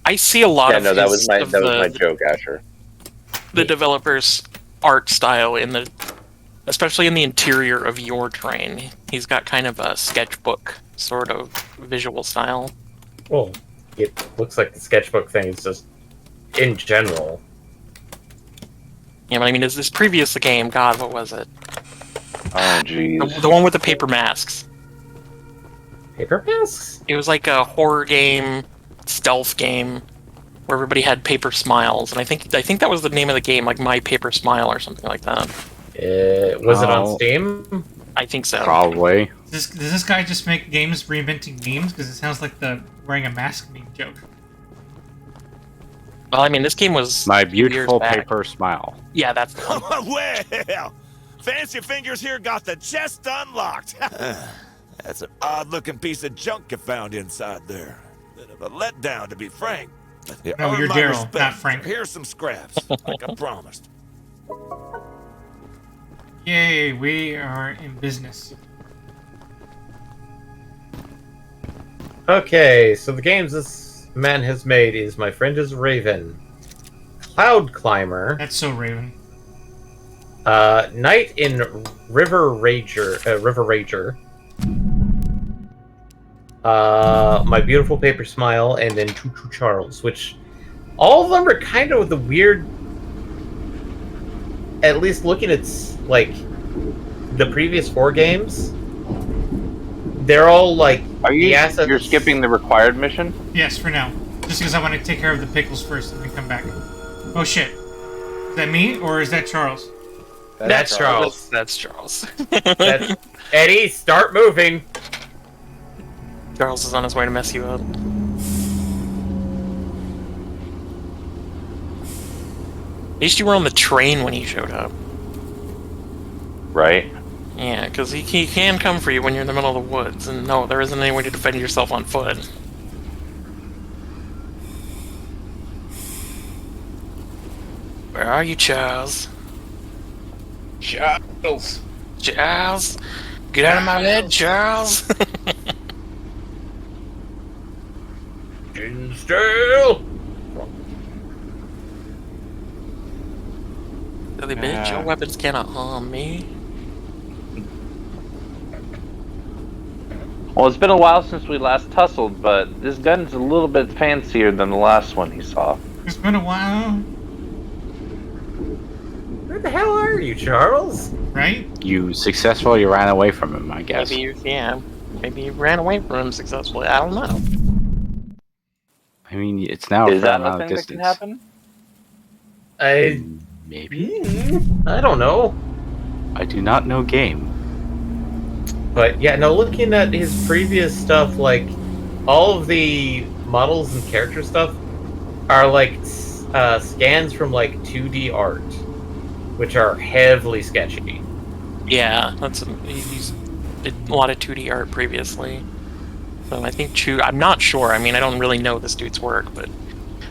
I see a lot Yeah, of no, that his- was my of that was the- my joke, Asher. the developer's art style in the, especially in the interior of your train. He's got kind of a sketchbook sort of visual style. Well, it looks like the sketchbook thing is just, in general. Yeah, but I mean, is this previous game? God, what was it? Oh, jeez. The one with the paper masks. Paper masks? It was like a horror game, stealth game, where everybody had paper smiles, and I think that was the name of the game, like My Paper Smile or something like that. Was it on Steam? I think so. probably. Does this guy just make games reinventing memes? Because it sounds like the wearing a mask meme joke. Well, I mean, this game was My a few years beautiful back. paper smile. Yeah, that's the one. Well, Fancy Fingers here got the chest unlocked. That's an odd-looking piece of junk you found inside there. Bit of a letdown, to be frank. But you No, earned you're my Daryl, respect. not Frank. Here's some scraps, like I promised. Yay, we are in business. Okay, so the games this man has made is My Friend is Raven, Cloud Climber, That's so Raven. Night in River Rager, My Beautiful Paper Smile, and then Choo Choo Charles, which all of them are kind of the weird, at least looking at like the previous 4 games, they're all like Are you? the assets. You're skipping the required mission? Yes, for now. Just because I want to take care of the pickles first and then come back. Oh shit. Is that me or is that Charles? That's Charles. That's Charles. That's Eddie. Start moving. Charles is on his way to mess you up. At least you were on the train when he showed up. Right. Yeah, because he can come for you when you're in the middle of the woods, and no, there isn't any way to defend yourself on foot. Where are you, Charles? Charles. Charles? Get out of my head, Charles! Still. Silly bitch, your weapons cannot harm me. Well, it's been a while since we last tussled, but this gun's a little bit fancier than the last one he saw. It's been a while. Where the hell are you, Charles? Right? You successfully ran away from him, I guess. Maybe you ran away from him successfully. I don't know. I mean, it's now a Is fair that a amount of thing that can distance. happen? Maybe. I don't know. I do not know game. But yeah, no, looking at his previous stuff, like, all of the models and character stuff are like scans from like 2D art, which are heavily sketchy. Yeah, he's did a lot of 2D art previously. So I think I'm not sure. I mean, I don't really know this dude's work, but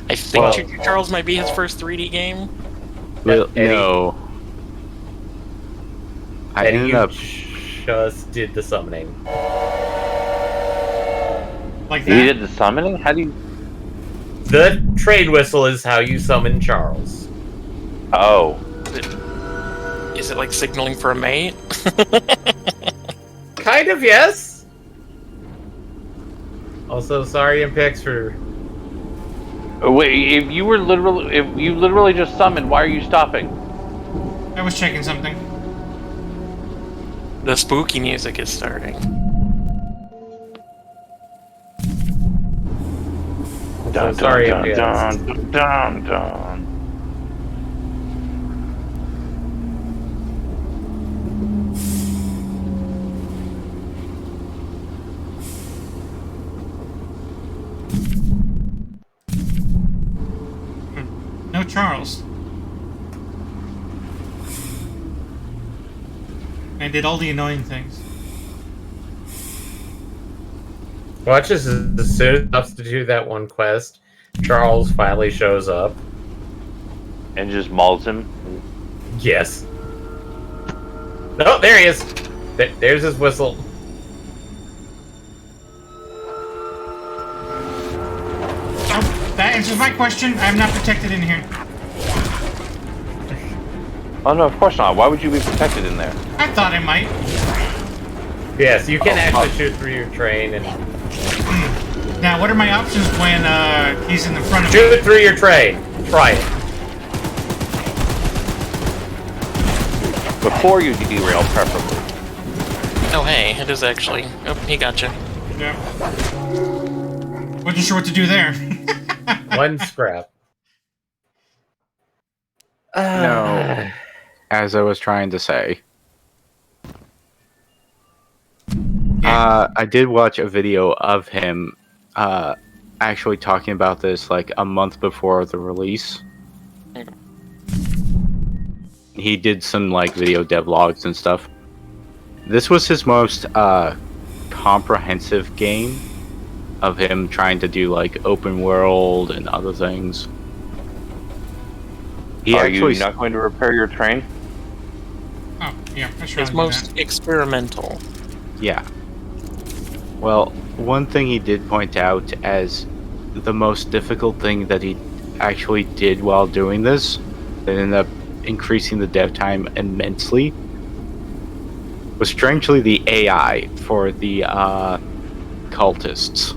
I think Choo Choo Charles might be his first 3D game. Well, no. I Eddie, ended up. Just did the summoning. Like He that? did the summoning? How do you... The trade whistle is how you summon Charles. Oh. Is it like signaling for a mate? Kind of, yes. Also, sorry, Impex, for... Wait, if you literally just summoned, why are you stopping? I was checking something. The spooky music is starting. Dun, sorry, dun, Impex. dun, dun, dun, dun. No Charles. I did all the annoying things. Watch this, as soon as to do that one quest, Charles finally shows up. And just mauls him? Yes. No, there he is! There's his whistle. Oh, that answers my question. I'm not protected in here. Oh no, of course not. Why would you be protected in there? I thought I might. Yes, you can actually shoot through your train and... Now, what are my options when he's in the front of me? Shoot through your train. Try it. Before you derail, preferably. Oh hey, it is actually. Oh, he gotcha. Yeah. Wasn't sure what to do there. One scrap. No. As I was trying to say. I did watch a video of him actually talking about this like a month before the release. He did some like video devlogs and stuff. This was his most comprehensive game of him trying to do like open world and other things. Are you not going to repair your train? Oh, yeah, I sure His most experimental. Yeah. Well, one thing he did point out as the most difficult thing that he actually did while doing this, that ended up increasing the dev time immensely, was strangely the AI for the cultists.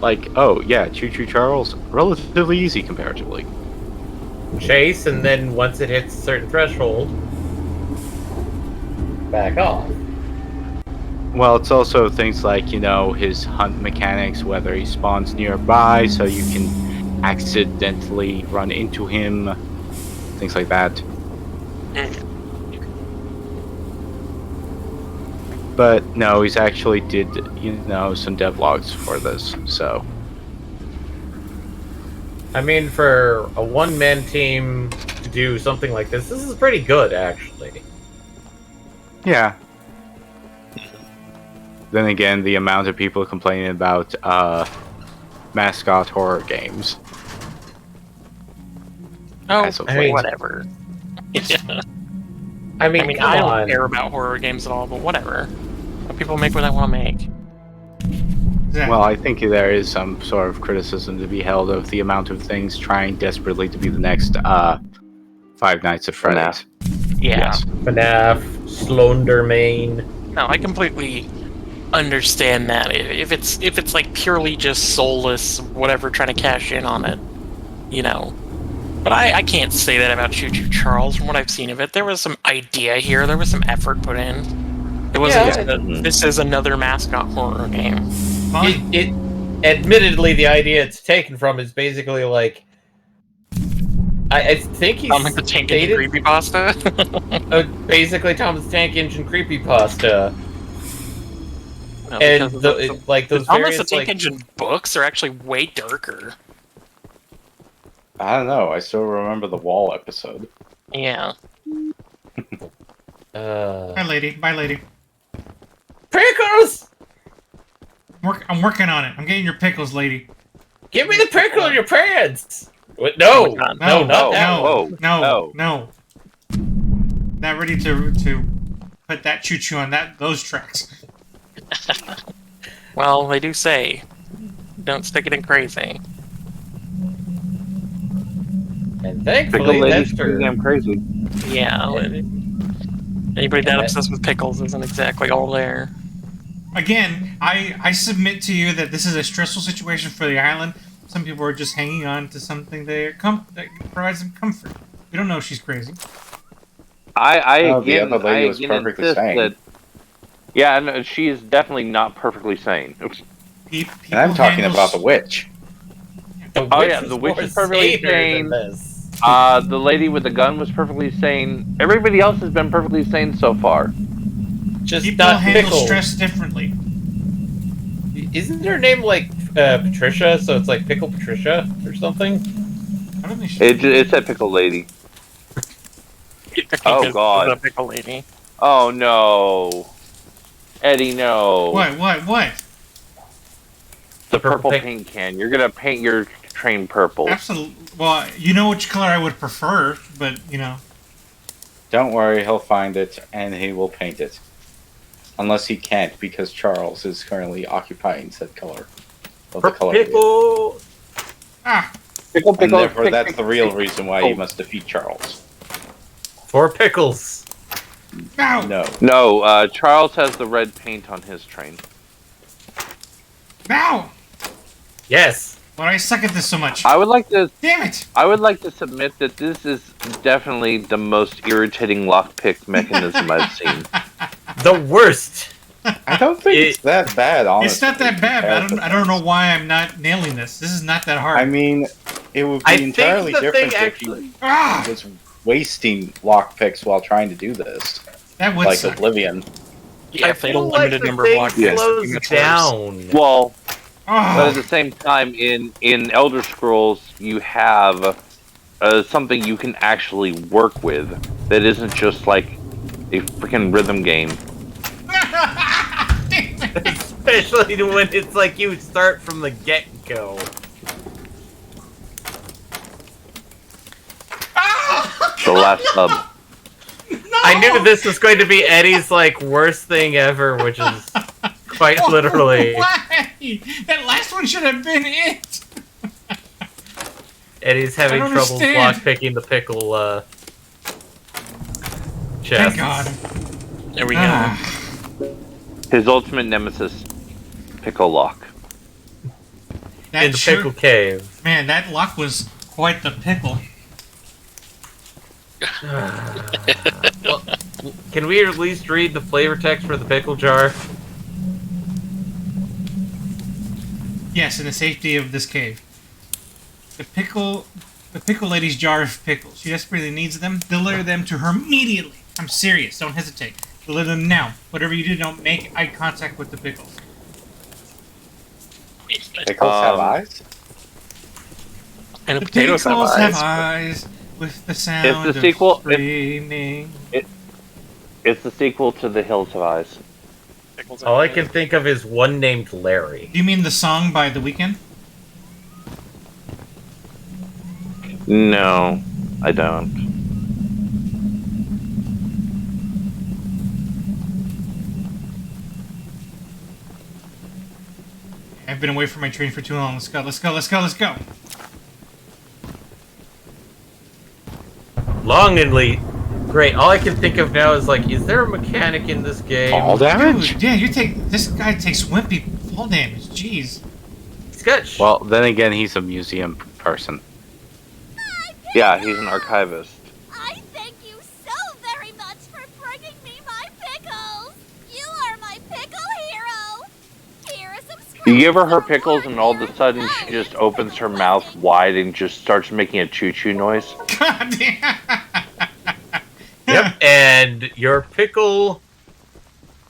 Like, oh yeah, Choo Choo Charles, relatively easy comparatively. Chase, and then once it hits a certain threshold, back off. Well, it's also things like, you know, his hunt mechanics, whether he spawns nearby so you can accidentally run into him, things like that. But no, he's actually did, you know, some devlogs for this, so. I mean, for a one-man team to do something like this is pretty good, actually. Yeah. Then again, the amount of people complaining about mascot horror games. Oh, I mean, whatever. I mean, I don't care about horror games at all, but whatever. Let people make what they want to make. Well, I think there is some sort of criticism to be held of the amount of things trying desperately to be the next Five Nights at Freddy's. Yeah. Yes. FNAF, Slondermane. No, I completely understand that if it's like purely just soulless, whatever, trying to cash in on it, you know. But I can't say that about Choo Choo Charles. From what I've seen of it, there was some idea here. There was some effort put in. It wasn't just this is another mascot horror game. It admittedly, the idea it's taken from is basically like I think he's Thomas the Tank Engine creepypasta. Basically, Thomas the Tank Engine creepypasta. No, And the those Thomas the various Tank Engine books are actually way darker. I don't know. I still remember the wall episode. Yeah. Bye, lady. Bye, lady. Pickles! I'm working on it. I'm getting your pickles, lady. Give me the pickle in your pants! What? No! No, not no, that no, one. no. Not ready to put that choo-choo on those tracks. Well, they do say, don't stick it in crazy. And thankfully, Pickle lady's that's pretty true. damn crazy. Yeah. Anybody that obsessed with pickles isn't exactly all there. Again, I submit to you that this is a stressful situation for the island. Some people are just hanging on to something that provides them comfort. We don't know if she's crazy. I the other lady was perfectly insist sane. that. Yeah, no, she is definitely not perfectly sane. And I'm talking about the witch. Oh yeah, the witch is perfectly sane. The lady with the gun was perfectly sane. Everybody else has been perfectly sane so far. Just People not handle pickle. stress differently. Isn't her name like Patricia? So it's like Pickle Patricia or something? I don't think she. It said pickle lady. Oh The god. pickle lady. Oh no. Eddie, no. What? The purple paint can. You're gonna paint your train purple. Absolutely. Well, you know which color I would prefer, but you know. Don't worry, he'll find it and he will paint it. Unless he can't, because Charles is currently occupying said color. Of the color. Pickle! Ah! Pickle, And therefore, that's the real reason why you must defeat Charles. For pickles! No! No, Charles has the red paint on his train. Now! Yes! Why do I suck at this so much? I would like to. Damn it! I would like to submit that this is definitely the most irritating lockpick mechanism I've seen. The worst! I don't think it's that bad, honestly. It's not that bad, but I don't know why I'm not nailing this. This is not that hard. I mean, it would be entirely different if you was wasting lockpicks while trying to do this. That would like suck. Oblivion. Yeah, I feel like the thing slows down. Well, but at the same time, in Elder Scrolls, you have something you can actually work with that isn't just like a freaking rhythm game. Especially when it's like you start from the get-go. The last sub. I knew this was going to be Eddie's like worst thing ever, which is quite literally. Why? That last one should have been it. Eddie's having I don't trouble understand. lockpicking the pickle chest. Thank God. There we go. His ultimate nemesis, Pickle Lock. That In the pickle cave. Man, that lock was quite the pickle. Well, can we at least read the flavor text for the pickle jar? Yes, in the safety of this cave. The pickle lady's jar of pickles. She desperately needs them. Deliver them to her immediately. I'm serious. Don't hesitate. Deliver them now. Whatever you do, don't make eye contact with the pickles. Pickles have eyes? And The potatoes have pickles eyes. have eyes with the sound It's the of sequel. screaming. It's the sequel to The Hills Have Eyes. All I can think of is one named Larry. Do you mean the song by The Weeknd? No, I don't. I've been away from my train for too long. Let's go, let's go, let's go, let's go. Long and late. Great. All I can think of now is like, is there a mechanic in this game? Fall damage? Dude, yeah, this guy takes wimpy fall damage. Jeez. Sketch. Well, then again, he's a museum person. Yeah, he's an archivist. I thank you so very much for bringing me my pickles. You are my pickle hero. Here are some scraps. You give her pickles, and all of a sudden she just opens her mouth wide and just starts making a choo-choo noise. God damn. Yep, and your pickle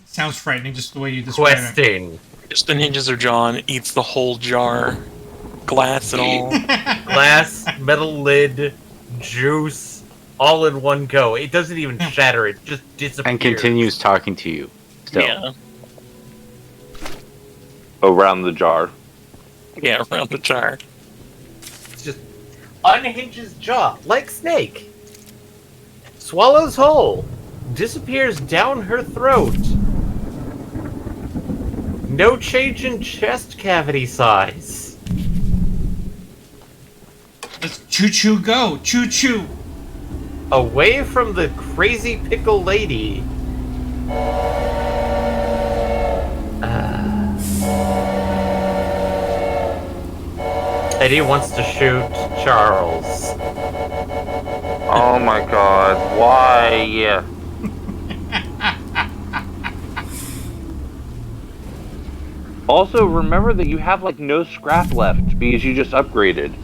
Sounds frightening, just the way you describe it. questing. Just the ninjas are John eats the whole jar, glass and all. Glass, metal lid, juice, all in one go. It doesn't even shatter, it just disappears. And continues talking to you. Still. Yeah, Around the jar. yeah, around the jar. It's just unhinges jaw, like Snake. Swallows whole, disappears down her throat. No change in chest cavity size. Let's choo-choo go. Choo-choo. Away from the crazy pickle lady. Eddie wants to shoot Charles. Oh my god, why? Also, remember that you have like no scrap left because you just upgraded.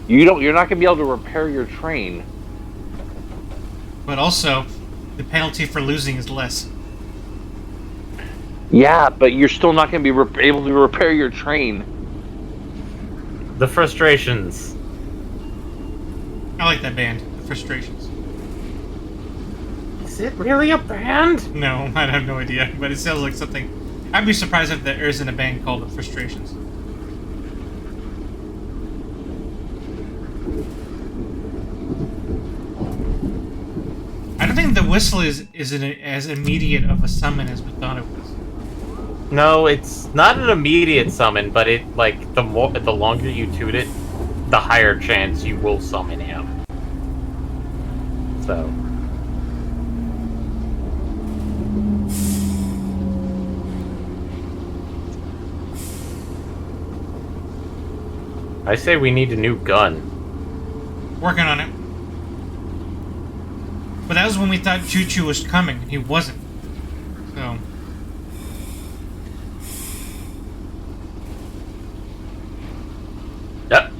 You're not gonna be able to repair your train. But also, the penalty for losing is less. Yeah, but you're still not gonna be able to repair your train. The frustrations. I like that band, The Frustrations. Is it really a band? No, I have no idea, but it sounds like something. I'd be surprised if there isn't a band called The Frustrations. I don't think the whistle is as immediate of a summon as we thought it was. No, it's not an immediate summon, but it like the longer you toot it, the higher chance you will summon him. So. I say we need a new gun. Working on it. But that was when we thought Choo-Choo was coming, and he wasn't. So. Yep.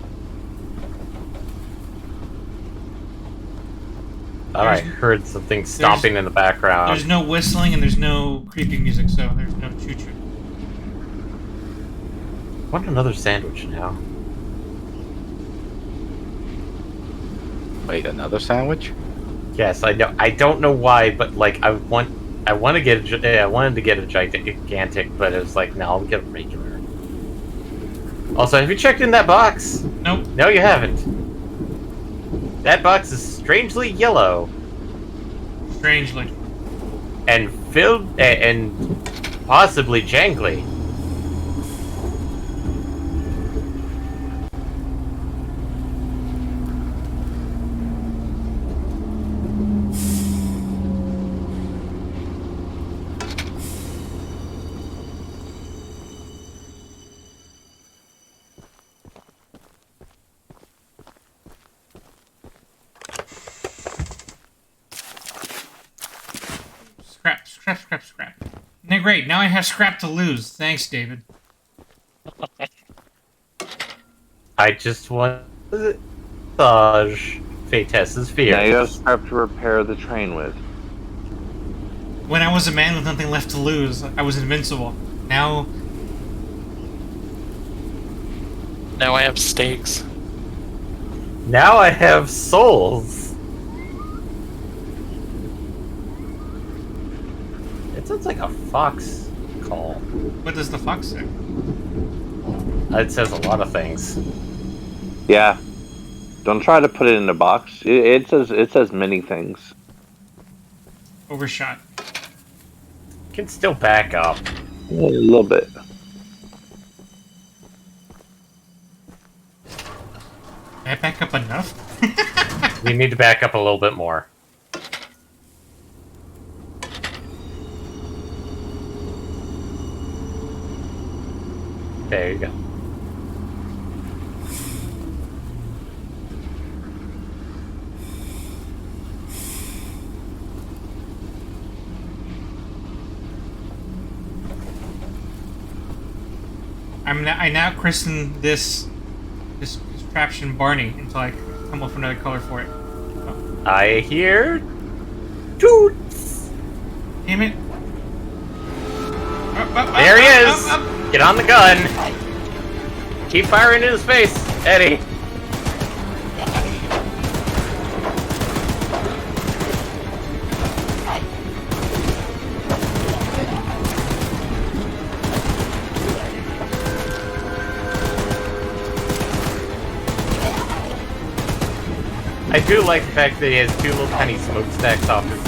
Alright, heard something stomping in the background. There's no whistling and there's no creepy music, so there's no Choo-Choo. Want another sandwich now? Wait, another sandwich? Yes, I know. I don't know why, but like I wanted to get a gigantic, but it was like, no, I'll get a regular. Also, have you checked in that box? Nope. No, you haven't. That box is strangely yellow. Strangely. And filled and possibly jangly. Scrap. No, great. Now I have scrap to lose. Thanks, David. I just want to massage Faitessa's fears. Now you have scrap to repair the train with. When I was a man with nothing left to lose, I was invincible. Now I have stakes. Now I have souls. It sounds like a fox call. What does the fox say? It says a lot of things. Yeah. Don't try to put it in a box. It says many things. Overshot. Can still back up. Yeah, a little bit. Did I back up enough? We need to back up a little bit more. There you go. I now christen this contraption Barney until I come up with another color for it. Oh. I hear toots. Damn it! There he is. Get on the gun. Keep firing into his face, Eddie. I do like the fact that he has two little tiny smokestacks off his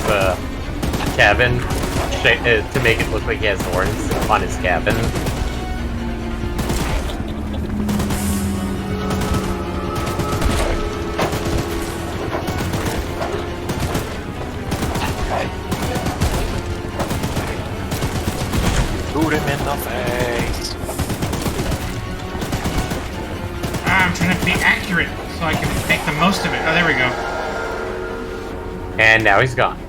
cabin to make it look like he has horns on his cabin. Shoot him in the face. I'm trying to be accurate so I can make the most of it. Oh, there we go. And now he's gone.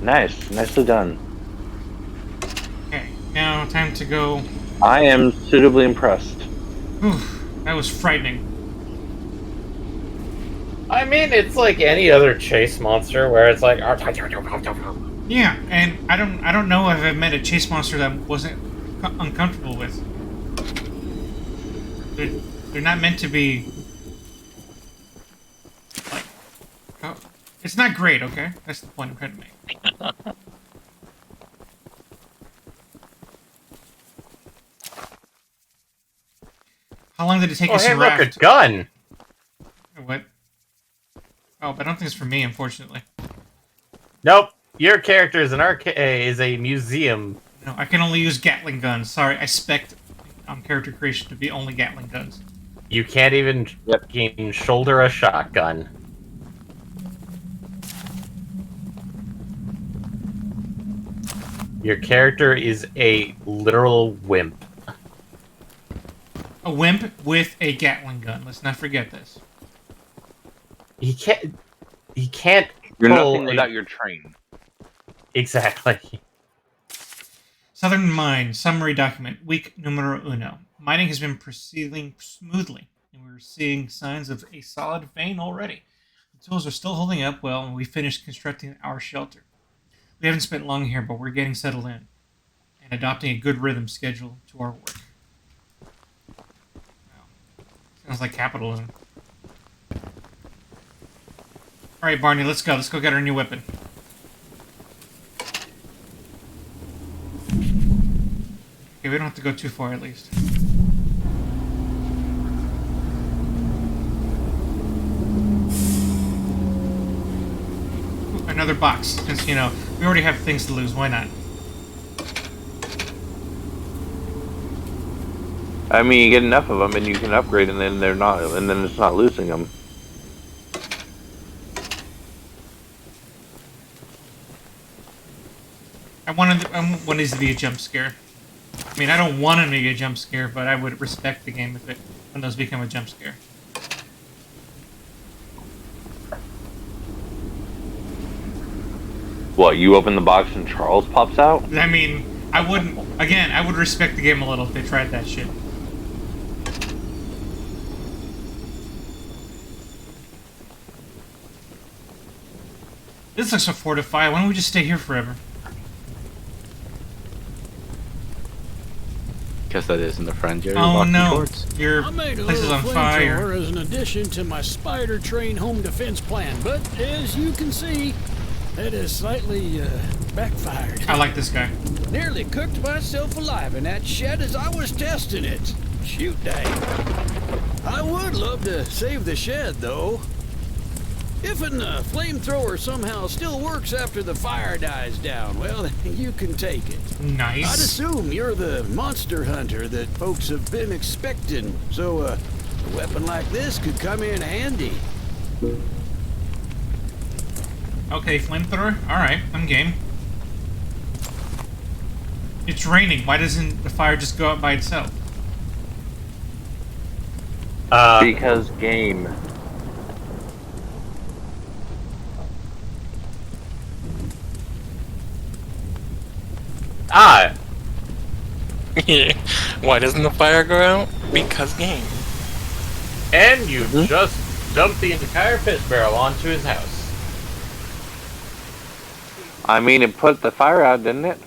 Nice. Nicely done. Okay, now time to go. I am suitably impressed. Whew, that was frightening. I mean, it's like any other chase monster where it's like... Yeah, and I don't know if I've met a chase monster that wasn't uncomfortable with. They're not meant to be like, oh, it's not great, okay? That's the point I'm trying to make. How long did it take us to raft? Look, a gun! What? Oh, but I don't think it's for me, unfortunately. Nope. Your character is is a museum. No, I can only use Gatling guns. Sorry, I spec'd on character creation to be only Gatling guns. You can't even shoulder a shotgun. Your character is a literal wimp. A wimp with a Gatling gun. Let's not forget this. He can't. He can't. You're nothing without your train. Exactly. Southern Mine summary document. Week numero uno. Mining has been proceeding smoothly, and we're seeing signs of a solid vein already. The tools are still holding up well, and we finished constructing our shelter. We haven't spent long here, but we're getting settled in and adopting a good rhythm schedule to our work. Wow. Sounds like capitalism. Alright, Barney, let's go. Let's go get our new weapon. Okay, we don't have to go too far, at least. Ooh, another box, since, you know, we already have things to lose. Why not? I mean, you get enough of them, and you can upgrade, and then they're not, and then it's not losing them. I want these to be a jump scare. I mean, I don't want them to be a jump scare, but I would respect the game if when those become a jump scare. What, you open the box and Charles pops out? I mean, I would respect the game a little if they tried that shit. This looks so fortified. Why don't we just stay here forever? Guess that isn't the friend you're Oh walking no, towards. your place is on fire. As an addition to my spider train home defense plan, but as you can see, that has slightly backfired. I like this guy. Nearly cooked myself alive in that shed as I was testing it. Shoot dang. I would love to save the shed though. If a flamethrower somehow still works after the fire dies down, well, you can take it. Nice. I'd assume you're the monster hunter that folks have been expecting, so a weapon like this could come in handy. Okay, flamethrower. All right, I'm game. It's raining. Why doesn't the fire just go out by itself? Because game. Ah, Why doesn't the fire go out? Because game. and you just dumped the entire piss barrel onto his house. I mean, it put the fire out, didn't it?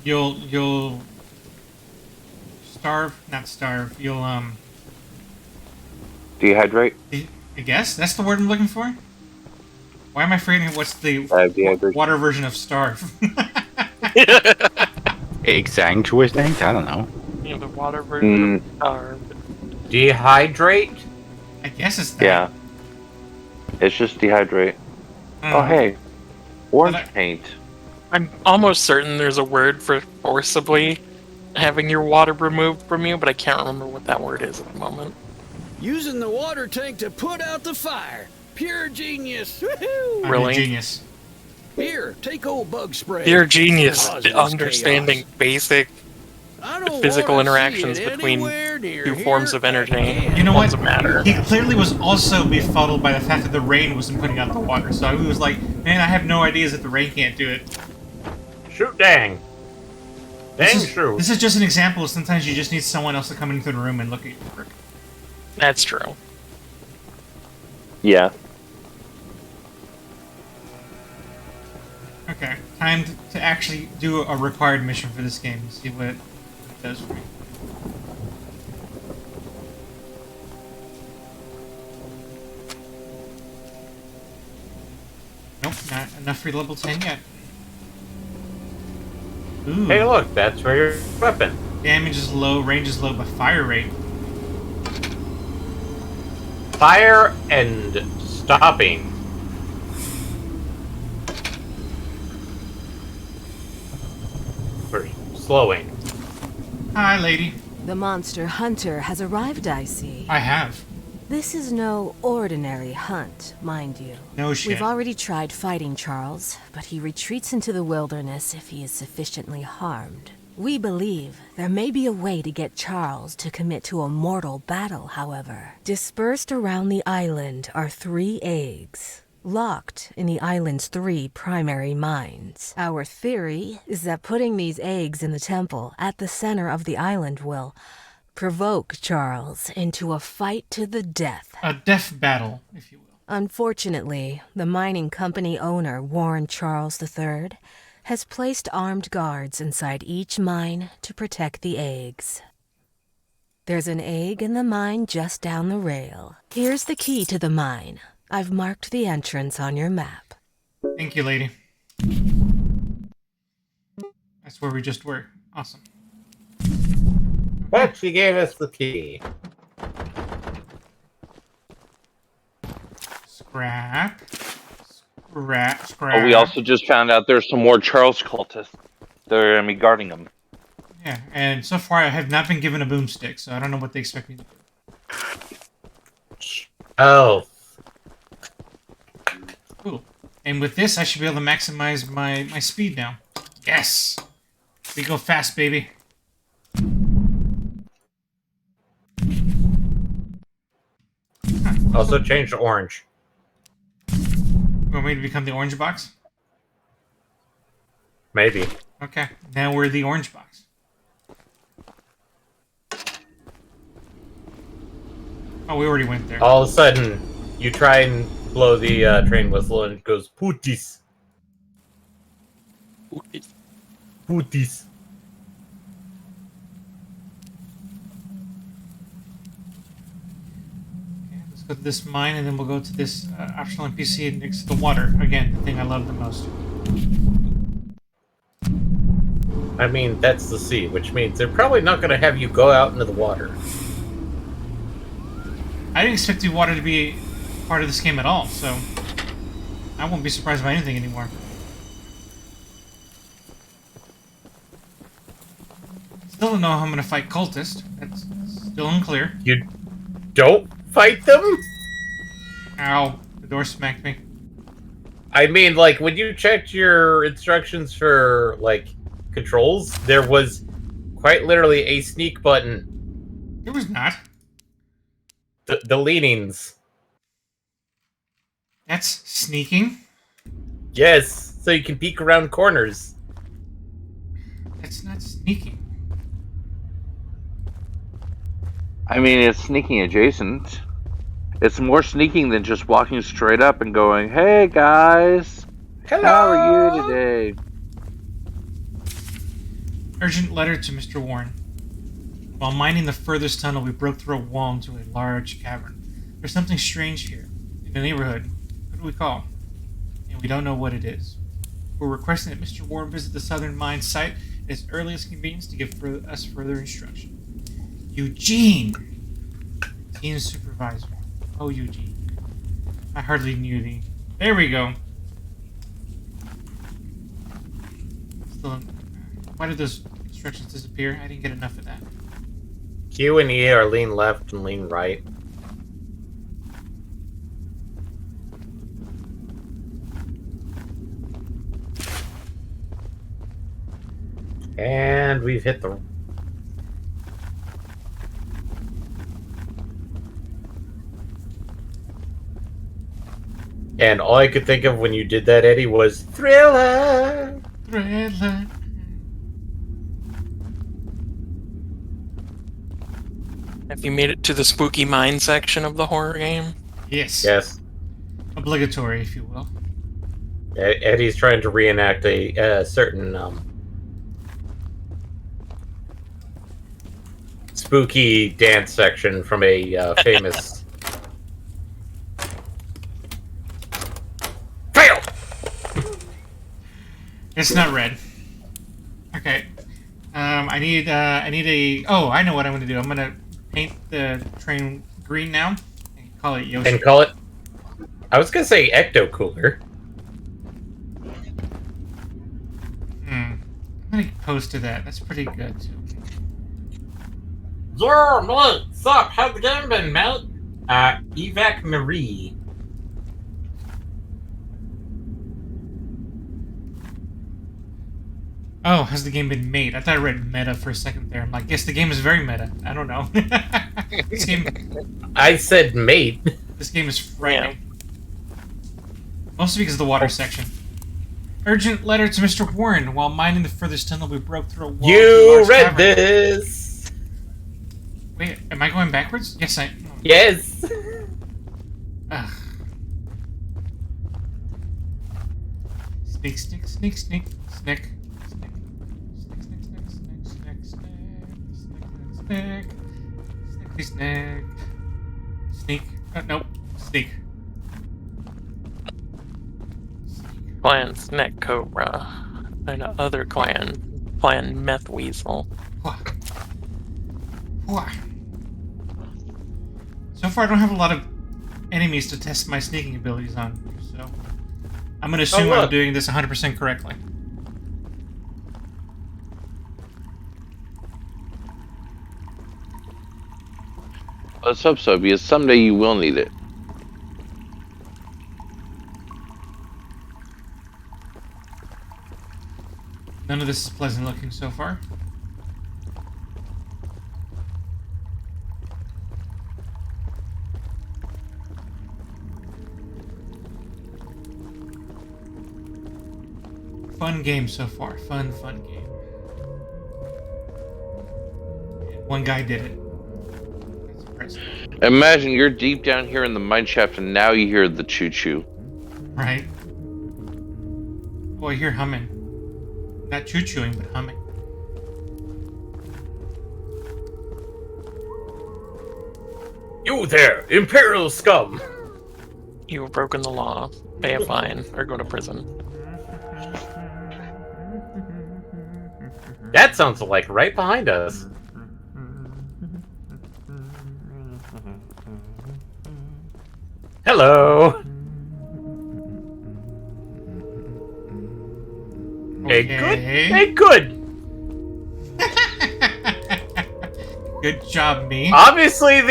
You'll starve, not starve. You'll Dehydrate. I guess that's the word I'm looking for. Why am I forgetting what's the Dehydration. water version of starve? Exsanguinate? I don't know. You know, the water version of starve. Dehydrate? I guess it's that. Yeah. It's just dehydrate. Mm. Oh, hey. Orange But paint. I'm almost certain there's a word for forcibly having your water removed from you, but I can't remember what that word is at the moment. Using the water tank to put out the fire. Pure genius. Woohoo! I'm Really? a genius. Here, take old bug spray. You're a genius Cause this understanding chaos. basic I don't physical wanna see interactions it between anywhere near two here forms of energy. again. You know what? Doesn't matter. He clearly was also befuddled by the fact that the rain wasn't putting out the water. So he was like, "Man, I have no ideas that the rain can't do it." Shoot dang. Dang true. This is just an example of sometimes you just need someone else to come into the room and look at your work. That's true. Yeah. Okay, time to actually do a required mission for this game and see what it does for me. Nope, not enough for level 10 yet. Ooh. Hey, look, that's for your weapon. Damage is low, range is low, but fire rate. Fire and stopping. For slowing. Hi, lady. The monster hunter has arrived, I see. I have. This is no ordinary hunt, mind you. No shit. We've already tried fighting Charles, but he retreats into the wilderness if he is sufficiently harmed. We believe there may be a way to get Charles to commit to a mortal battle, however. Dispersed around the island are 3 eggs, locked in the island's 3 primary mines. Our theory is that putting these eggs in the temple at the center of the island will provoke Charles into a fight to the death. A death battle, if you will. Unfortunately, the mining company owner, Warren Charles III, has placed armed guards inside each mine to protect the eggs. There's an egg in the mine just down the rail. Here's the key to the mine. I've marked the entrance on your map. Thank you, lady. That's where we just were. Awesome. But she gave us the key. Scrap. Scrap. Oh, we also just found out there's some more Charles cultists. They're going to be guarding them. Yeah, and so far I have not been given a boomstick, so I don't know what they expect me to do. Oh. Cool. And with this, I should be able to maximize my speed now. Yes! We go fast, baby. Also change to orange. You want me to become the orange box? Maybe. Okay, now we're the orange box. Oh, we already went there. All of a sudden, you try and blow the train whistle and it goes, Putis. Putis. Okay, let's go to this mine, and then we'll go to this optional NPC next to the water. Again, the thing I love the most. I mean, that's the sea, which means they're probably not going to have you go out into the water. I didn't expect the water to be part of this game at all, so I won't be surprised by anything anymore. Still don't know how I'm going to fight cultists. That's still unclear. You don't fight them? Ow. The door smacked me. I mean, like, when you checked your instructions for, like, controls, there was quite literally a sneak button. There was not. The leanings. That's sneaking. Yes, so you can peek around corners. That's not sneaking. I mean, it's sneaking adjacent. It's more sneaking than just walking straight up and going, "Hey guys, Hello! how are you today?" Urgent letter to Mr. Warren. While mining the furthest tunnel, we broke through a wall into a large cavern. There's something strange here. In the neighborhood. What do we call? And we don't know what it is. We're requesting that Mr. Warren visit the southern mine site at his earliest convenience to give us further instruction. Eugene! Team supervisor. Oh, Eugene. I hardly knew thee. There we go. Still, why did those instructions disappear? I didn't get enough of that. Q and E are lean left and lean right. And we've hit the... And all I could think of when you did that, Eddie, was Thriller! Thriller. Have you made it to the spooky mine section of the horror game? Yes. Yes. Obligatory, if you will. Eddie's trying to reenact a certain spooky dance section from a famous... Fail! It's not red. Okay. I need a... Oh, I know what I'm going to do. I'm going to paint the train green now and call it Yoshi. And call it... I was going to say Ecto Cooler. I'm going to post to that. That's pretty good, too. Yeah, mate! Sup? How's the game been, mate? Evac Marie. Oh, has the game been made? I thought I read meta for a second there. I'm like, yes, the game is very meta. I don't know. This game... I said mate. This game is frightening. Mostly because of the water section. Urgent letter to Mr. Warren. While mining the furthest tunnel, we broke through a wall. You read this! Wait, am I going backwards? Yes, I... Yes! Ugh. Sneak, sneak, sneak, sneak, sneak. Sneak. Sneak. Nope. Sneak. Clan Snack Cobra. And other clan. Clan Meth Weasel. So far, I don't have a lot of enemies to test my sneaking abilities on, so I'm going to assume I'm doing this 100% correctly. Let's hope so, because someday you will need it. None of this is pleasant looking so far. Fun game so far. Fun game. And one guy did it. That's impressive. Imagine you're deep down here in the mine shaft and now you hear the choo-choo. Right. Oh, I hear humming. Not choo-chooing, but humming. You there, Imperial scum! You have broken the law. Pay a fine or go to prison. That sounds like right behind us. Hello! Okay. Hey, good! Good job, me. Obviously,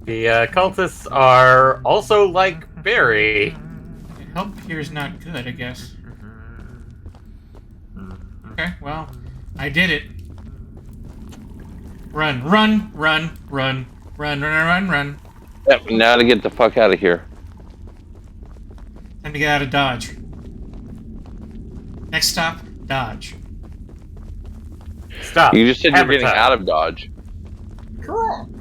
The cultists are also like Barry. Help here is not good, I guess. Okay, well, I did it. Run, run, run, run, run, run, run, run. Yep, now to get the fuck out of here. Time to get out of Dodge. Next stop, Dodge. Stop. You just said you're getting Advertise. out of Dodge. Correct.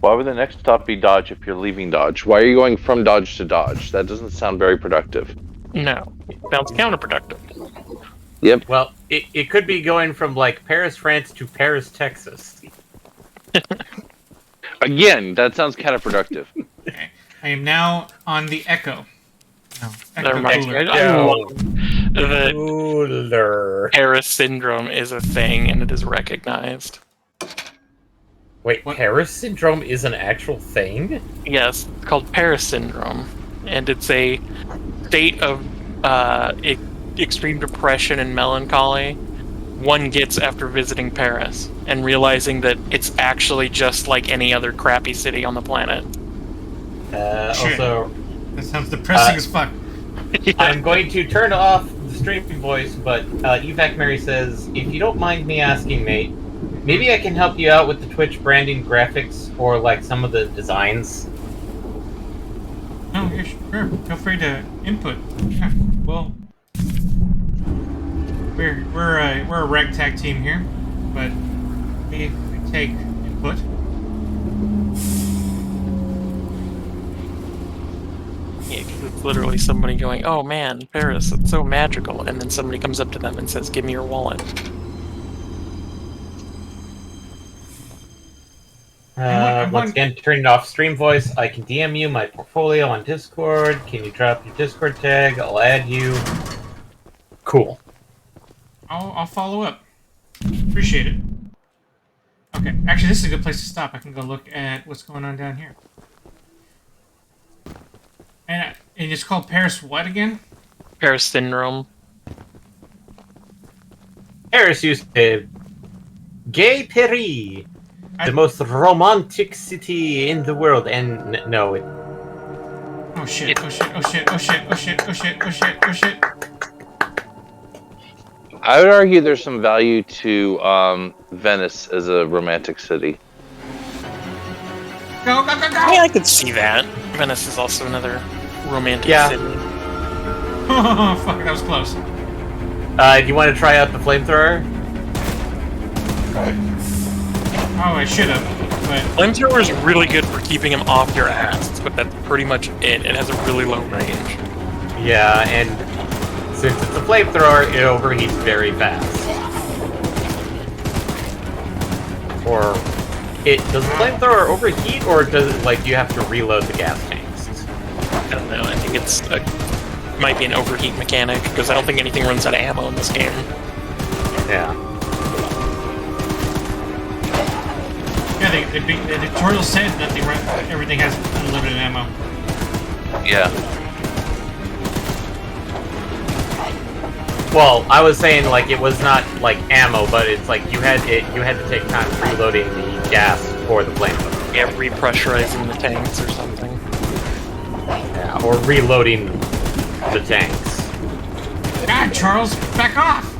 Why would the next stop be Dodge if you're leaving Dodge? Why are you going from Dodge to Dodge? That doesn't sound very productive. No, sounds counterproductive. Yep. Well, it could be going from like Paris, France to Paris, Texas. Again, that sounds counterproductive. Okay. I am now on the Echo. No, That Echo reminds me. Cooler. I love that Cooler. Paris syndrome is a thing and it is recognized. Wait, What? Paris syndrome is an actual thing? Yes, it's called Paris syndrome, and it's a state of extreme depression and melancholy one gets after visiting Paris and realizing that it's actually just like any other crappy city on the planet. Shit. Also, That sounds depressing as fuck. I'm going to turn off the streaming voice, but Evac Mary says, if you don't mind me asking, mate, maybe I can help you out with the Twitch branding graphics or like some of the designs. Oh, yeah, sure. Feel free to input. Yeah, well, we're a ragtag team here, but we take input. Yeah, 'cause it's literally somebody going, "Oh man, Paris, it's so magical," and then somebody comes up to them and says, "Give me your wallet." Once again, turning off stream voice. I can DM you my portfolio on Discord. Can you drop your Discord tag? I'll add you. Cool. I'll follow up. Appreciate it. Okay, actually, this is a good place to stop. I can go look at what's going on down here. And it's called Paris what again? Paris syndrome. Paris used to Gay Paris, the most romantic city in the world, and no, it. Oh shit! Oh shit! Oh shit! Oh shit! Oh shit! Oh shit! Oh shit! Oh shit! I would argue there's some value to Venice as a romantic city. Go! Go! Go! Go! Yeah, I could see that. Venice is also another romantic city. Oh fuck! That was close. Do you want to try out the flamethrower? Oh, I should have. But Flamethrower is really good for keeping him off your ass, but that's pretty much it. It has a really low range. Yeah, and since it's a flamethrower, it overheats very fast. Or does the flamethrower overheat, or does it, like, you have to reload the gas tanks? I don't know. I think it's might be an overheat mechanic because I don't think anything runs out of ammo in this game. Yeah. yeah, the tutorial said that everything has unlimited ammo. Yeah. Well, I was saying like it was not like ammo, but it's like you had to take time reloading the gas for the flamethrower. Yeah, repressurizing the tanks or something. Yeah, or reloading the tanks. God, Charles, back off!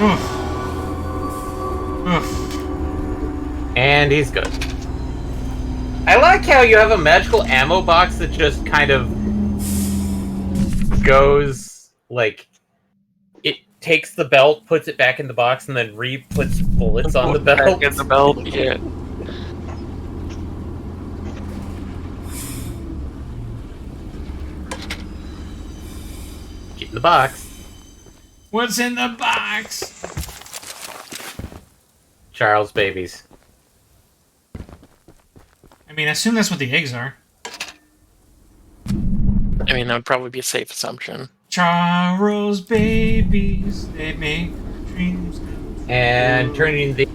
Oof. Oof. And he's good. I like how you have a magical ammo box that just kind of goes, like, it takes the belt, puts it back in the box, and then re-puts bullets on the belt. Back in the belt, yeah. Get in the box. What's in the box? Charles babies. I mean, I assume that's what the eggs are. I mean, that would probably be a safe assumption. Charles babies, they make dreams come true. And turning the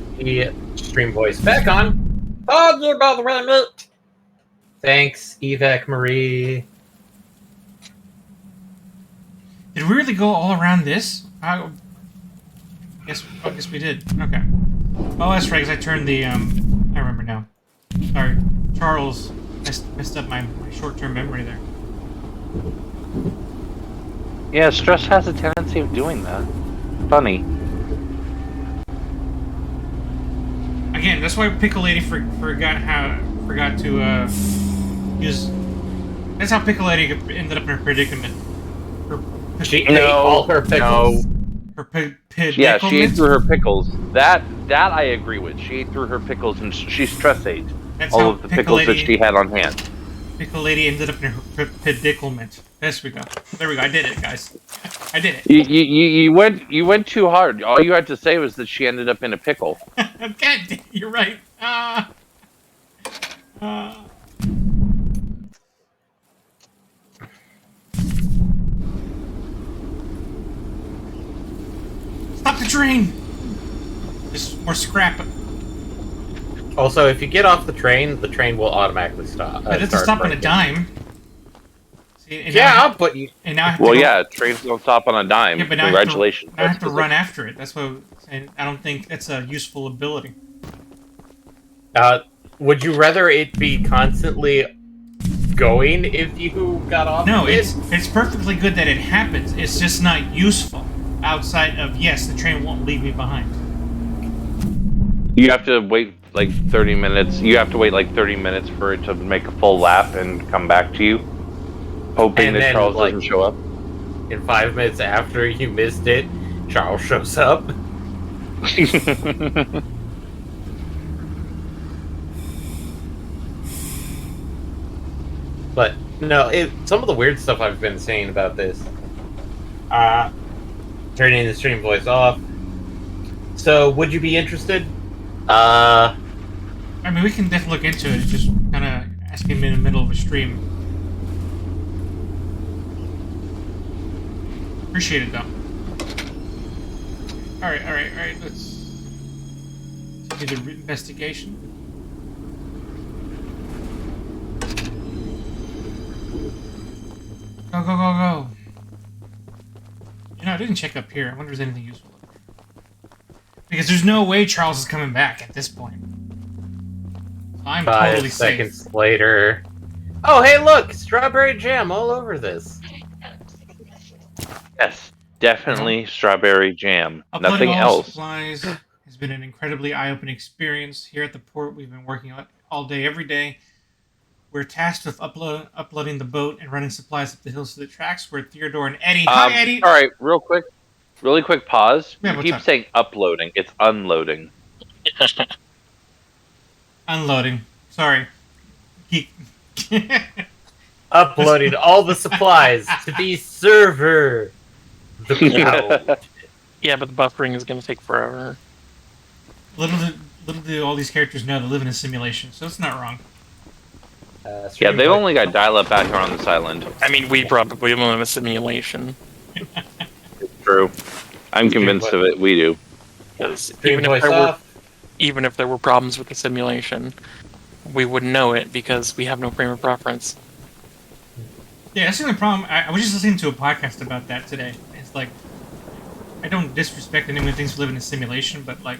stream voice back on. Oh, you're about to Thanks, Evac Marie. Did we really go all around this? I guess we did. Okay. Oh, that's right, because I turned the, I remember now. Sorry. Charles messed up my short-term memory there. Yeah, stress has a tendency of doing that. Funny. Again, that's why Pickle Lady forgot to use. That's how Pickle Lady ended up in her predicament. She ate all her pickles. Her predicament. Yeah, she ate through her pickles. That I agree with. She ate through her pickles and she stress ate That's all how of the Pickle pickles that Lady- she had on hand. Pickle Lady ended up in her predicament. There we go. There we go. I did it, guys. I did it. You went too hard. All you had to say was that she ended up in a pickle. God, you're right. Stop the train! Just more scrap. Also, if you get off the train will automatically stop. But it's a stop on a dime. See, but you... And now I have to yeah, trains don't stop on a dime. Yeah, but now Congratulations. I have to run after it. That's what, and I don't think that's a useful ability. Would you rather it be constantly going if you got off? No, it's perfectly good that it happens. It's just not useful outside of, yes, the train won't leave me behind. You have to wait like 30 minutes. You have to wait like 30 minutes for it to make a full lap and come back to you, hoping that Charles doesn't show up. In 5 minutes after you missed it, Charles shows up. But no, some of the weird stuff I've been saying about this. Turning the stream voice off. So, would you be interested? I mean, we can definitely look into it. Just kind of ask him in the middle of a stream. Appreciate it, though. All right. Let's do the investigation. Go. You know, I didn't check up here. I wonder if there's anything useful up here. Because there's no way Charles is coming back at this point. I'm 5 totally seconds safe. later. Oh, hey, look! Strawberry jam all over this. Yes, definitely strawberry jam. Uploading Nothing all else. supplies has been an incredibly eye-opening experience. Here at the port, we've been working all day, every day. We're tasked with uploading the boat and running supplies up the hills to the tracks where Theodore and Eddie... Hi, Eddie! All right, really quick pause. Yeah, you what's keep up? saying uploading. It's unloading. Unloading. Sorry. Uploading all the supplies to the server. The cloud. Yeah, but the buffering is going to take forever. Little do all these characters know they live in a simulation, so it's not wrong. Yeah, they've only got dial-up out here on this island. I mean, we probably live in a simulation. True. I'm convinced of it. We do. Because Stream voice off. even if there were problems with the simulation, we wouldn't know it because we have no frame of reference. Yeah, that's the only problem. I was just listening to a podcast about that today. It's like, I don't disrespect anyone who thinks we live in a simulation, but like,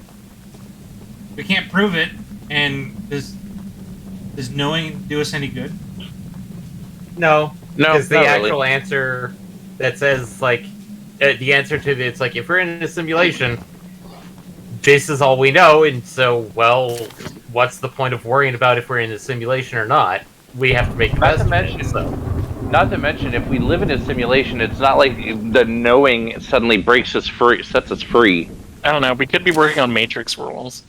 we can't prove it, and does knowing do us any good? No, because the not actual really. answer that says like the answer to it's like if we're in a simulation, this is all we know, and so well, what's the point of worrying about if we're in a simulation or not? We have to make the best of it. So. Not to mention, if we live in a simulation, it's not like the knowing suddenly breaks us free, sets us free. I don't know. We could be working on Matrix rules.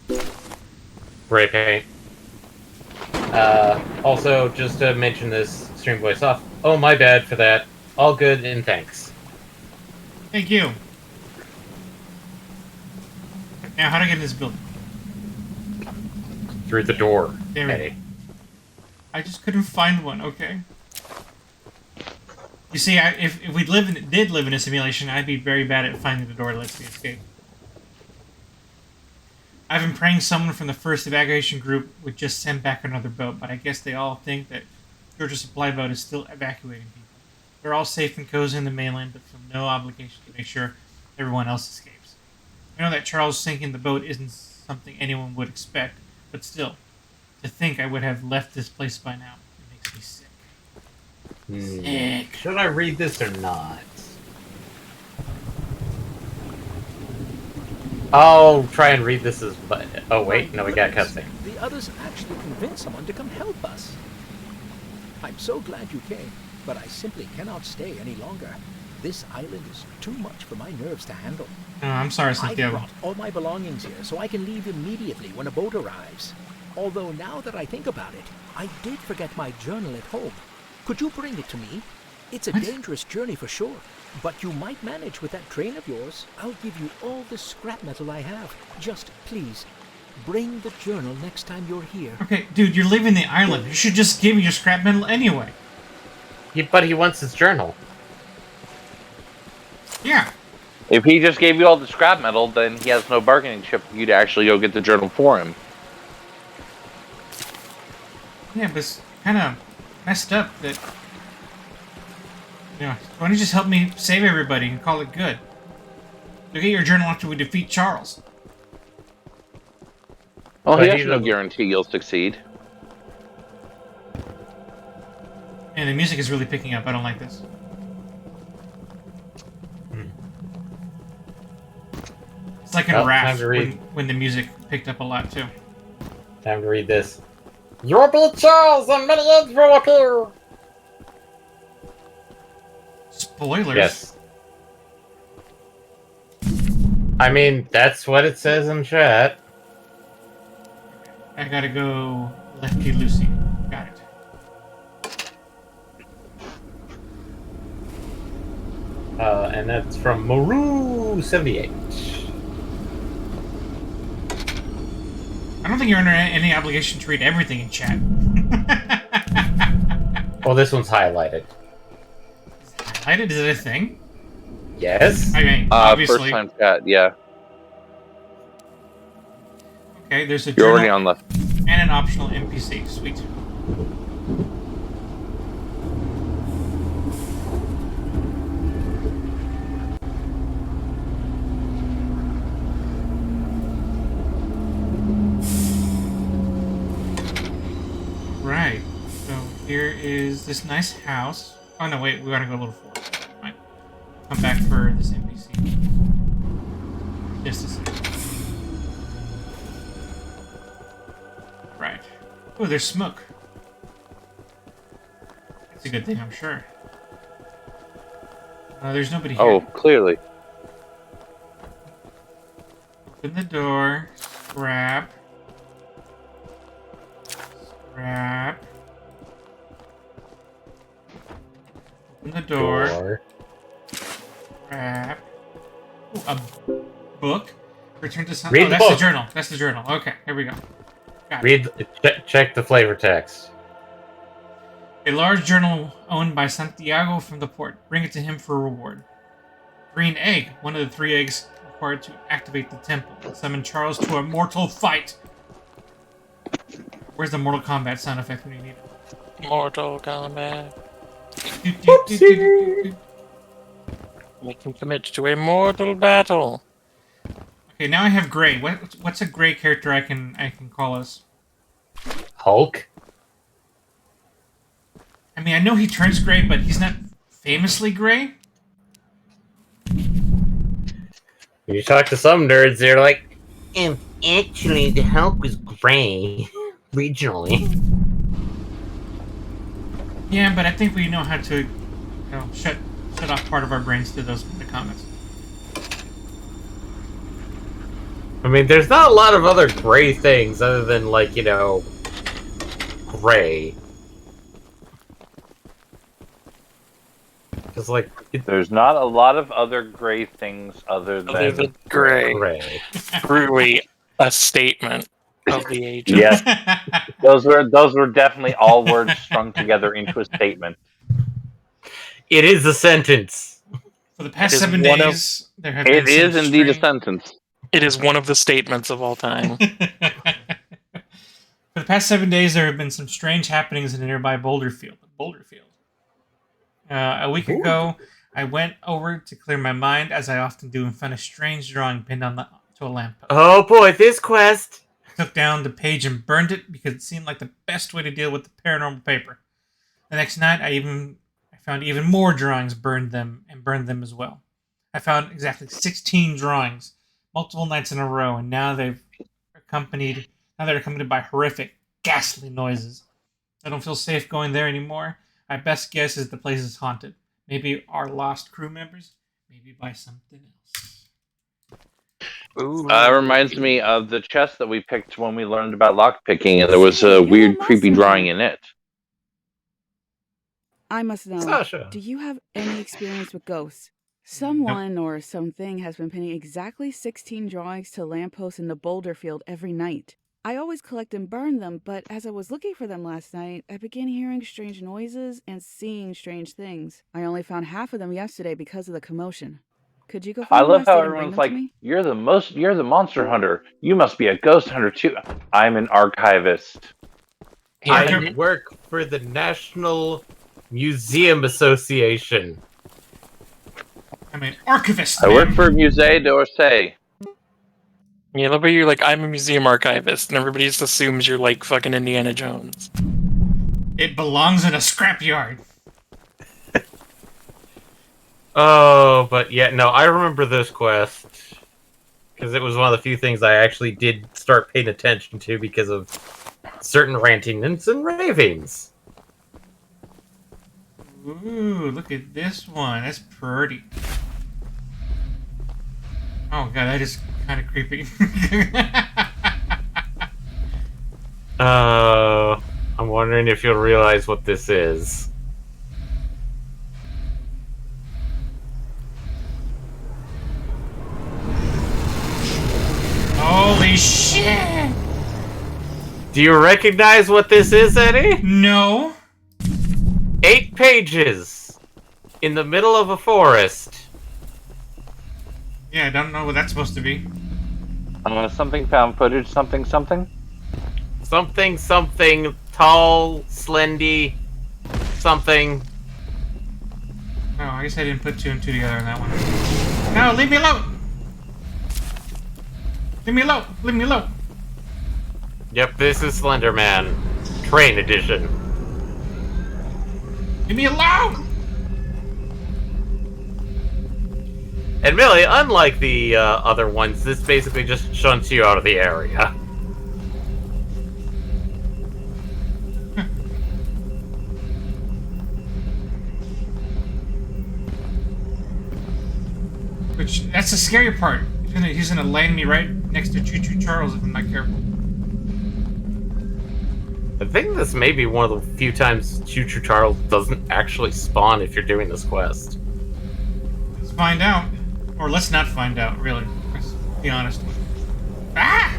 Spray paint. Also, just to mention this, stream voice off. Oh, my bad for that. All good and thanks. Thank you. Now, how do I get in this building? Through the door. There we Hey. go. I just couldn't find one. Okay. You see, if we did live in a simulation, I'd be very bad at finding the door that lets me escape. I've been praying someone from the first evacuation group would just send back another boat, but I guess they all think that Georgia's supply boat is still evacuating people. They're all safe and cozy in the mainland, but feel no obligation to make sure everyone else escapes. I know that Charles sinking the boat isn't something anyone would expect, but still, to think I would have left this place by now, it makes me sick. Sick. Should I read this or not? I'll try and read this as... Oh, wait. No, we got cussing. The others actually convinced someone to come help us. I'm so glad you came, but I simply cannot stay any longer. This island is too much for my nerves to handle. Oh, I'm sorry, I Santiago. brought all my belongings here so I can leave immediately when a boat arrives. Although now that I think about it, I did forget my journal at home. Could you bring it to me? It's a dangerous journey for sure, but you might manage with that train of yours. I'll give you all the scrap metal I have. Just please, bring the journal next time you're here. Okay, dude, you're leaving the island. You should just give me your scrap metal anyway. But he wants his journal. Yeah. If he just gave you all the scrap metal, then he has no bargaining chip for you to actually go get the journal for him. Yeah, but it's kind of messed up that... why don't you just help me save everybody and call it good? You'll get your journal after we defeat Charles. Well, he has no guarantee you'll succeed. And the music is really picking up. I don't like this. It's like in Raft when the music picked up a lot too. Time to read this. You'll beat Charles and many eggs will appear. Spoilers. Yes. I mean, that's what it says in chat. I gotta go lefty loosey. Got it. And that's from Maru78. I don't think you're under any obligation to read everything in chat. Well, this one's highlighted. Highlighted? Is it a thing? Yes. I mean, obviously. First time chat, yeah. Okay, there's a You're already journal on left. and an optional NPC. Sweet. Right. So here is this nice house. Oh no, wait, we gotta go a little forward. Fine. Come back for this NPC. Just a second. Right. Oh, there's smoke. That's a good thing, I'm sure. There's nobody here. Oh, clearly. Open the door. Scrap. Scrap. Open the door. Scrap. Ooh, a book. Return to some. Read Oh, the that's book. the journal. That's the journal. Okay, here we go. Got it. Read. Check the flavor text. A large journal owned by Santiago from the port. Bring it to him for reward. Green egg. One of the 3 eggs required to activate the temple. Summon Charles to a mortal fight. Where's the Mortal Kombat sound effect when you need it? Mortal Kombat. Make him commit to a mortal battle. Okay, now I have Gray. What's a Gray character I can call us? Hulk. I mean, I know he turns gray, but he's not famously gray. You talk to some nerds, they're like, actually, the Hulk was gray regionally. Yeah, but I think we know how to, shut off part of our brains to those in the comments. I mean, there's not a lot of other gray things other than, like, gray. Because, like... There's not a lot of other gray things other than gray. Truly a statement of the ages. Yes. Those were definitely all words strung together into a statement. It is a sentence. For the past 7 days, there have been It is some indeed a strange... sentence. It is one of the statements of all time. For the past 7 days, there have been some strange happenings in a nearby boulder field. A week ago, I went over to clear my mind, as I often do, and found a strange drawing pinned on the to a lamppost. Oh boy, this quest! I took down the page and burned it because it seemed like the best way to deal with the paranormal paper. The next night, I found even more drawings, burned them as well. I found exactly 16 drawings, multiple nights in a row, and now they're accompanied by horrific, ghastly noises. I don't feel safe going there anymore. My best guess is the place is haunted. Maybe our lost crew members, maybe by something else. Ooh. Reminds me of the chest that we picked when we learned about lockpicking, and there was a weird, creepy drawing in it. I must know. Sasha. Do you have any experience with ghosts? Someone or something has been pinning exactly 16 drawings to lampposts in the boulder field every night. I always collect and burn them, but as I was looking for them last night, I began hearing strange noises and seeing strange things. I only found half of them yesterday because of the commotion. Could you go find I them love last how night and bring everyone's them like, to me? you're the monster hunter. You must be a ghost hunter too. I'm an archivist. I work for the National Museum Association. I'm an archivist. I work for Musée d'Orsay. Yeah, but you're like, I'm a museum archivist, and everybody just assumes you're like fucking Indiana Jones. It belongs in a scrapyard. Oh, but yeah, no, I remember this quest. Because it was one of the few things I actually did start paying attention to because of certain rantings and ravings. Ooh, look at this one. That's pretty. Oh god, that is kind of creepy. I'm wondering if you'll realize what this is. Holy shit! Do you recognize what this is, Eddie? No. 8 pages in the middle of a forest. Yeah, I don't know what that's supposed to be. Something found footage, something. Something, tall, slendy, something. Oh, I guess I didn't put 2 and 2 together on that one. No, leave me alone! Leave me alone! Leave me alone! Yep, this is Slender Man. Train edition. Leave me alone! Admittedly, unlike the other ones, this basically just shunts you out of the area. Which, that's the scary part. He's gonna land me right next to Choo Choo Charles if I'm not careful. I think this may be one of the few times Choo Choo Charles doesn't actually spawn if you're doing this quest. Let's find out. Or let's not find out, really. Let's be honest. Ah!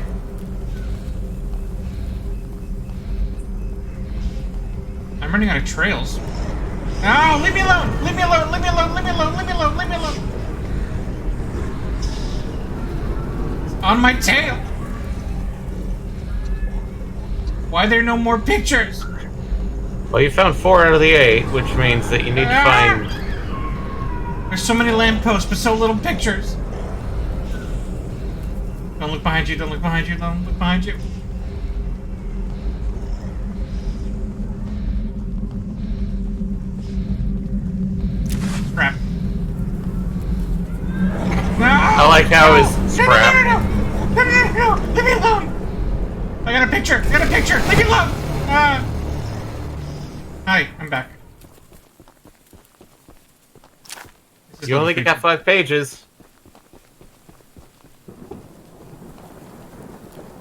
I'm running out of trails. No! Leave me alone! Leave me alone! Leave me alone! Leave me alone! Leave me alone! Leave me alone! It's on my tail! Why are there no more pictures? Well, you found 4 out of the 8, which means that you need to find... There's so many lampposts, but so little pictures. Don't look behind you, don't look behind you, don't look behind you. Crap. No! I like how his scrap... No! Leave me alone! I got a picture! I got a picture! Leave me alone! Hi, I'm back. You only got 5 pages.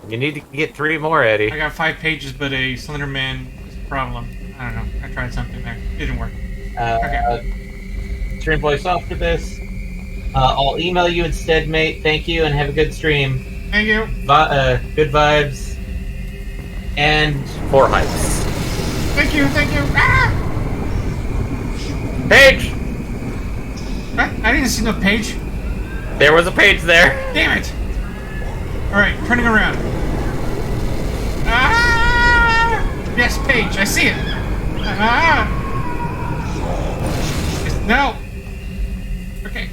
You need to get 3 more, Eddie. I got 5 pages, but a Slender Man is a problem. I don't know. I tried something there. It didn't work. Okay. Stream voice off for this. I'll email you instead, mate. Thank you, and have a good stream. Thank you. Good vibes. And 4 hypes. Thank you, thank you. Ah! Page! What? I didn't see no page. There was a page there. Damn it! Alright, turning around. Ah! Yes, page, I see it. Ah! No! Okay.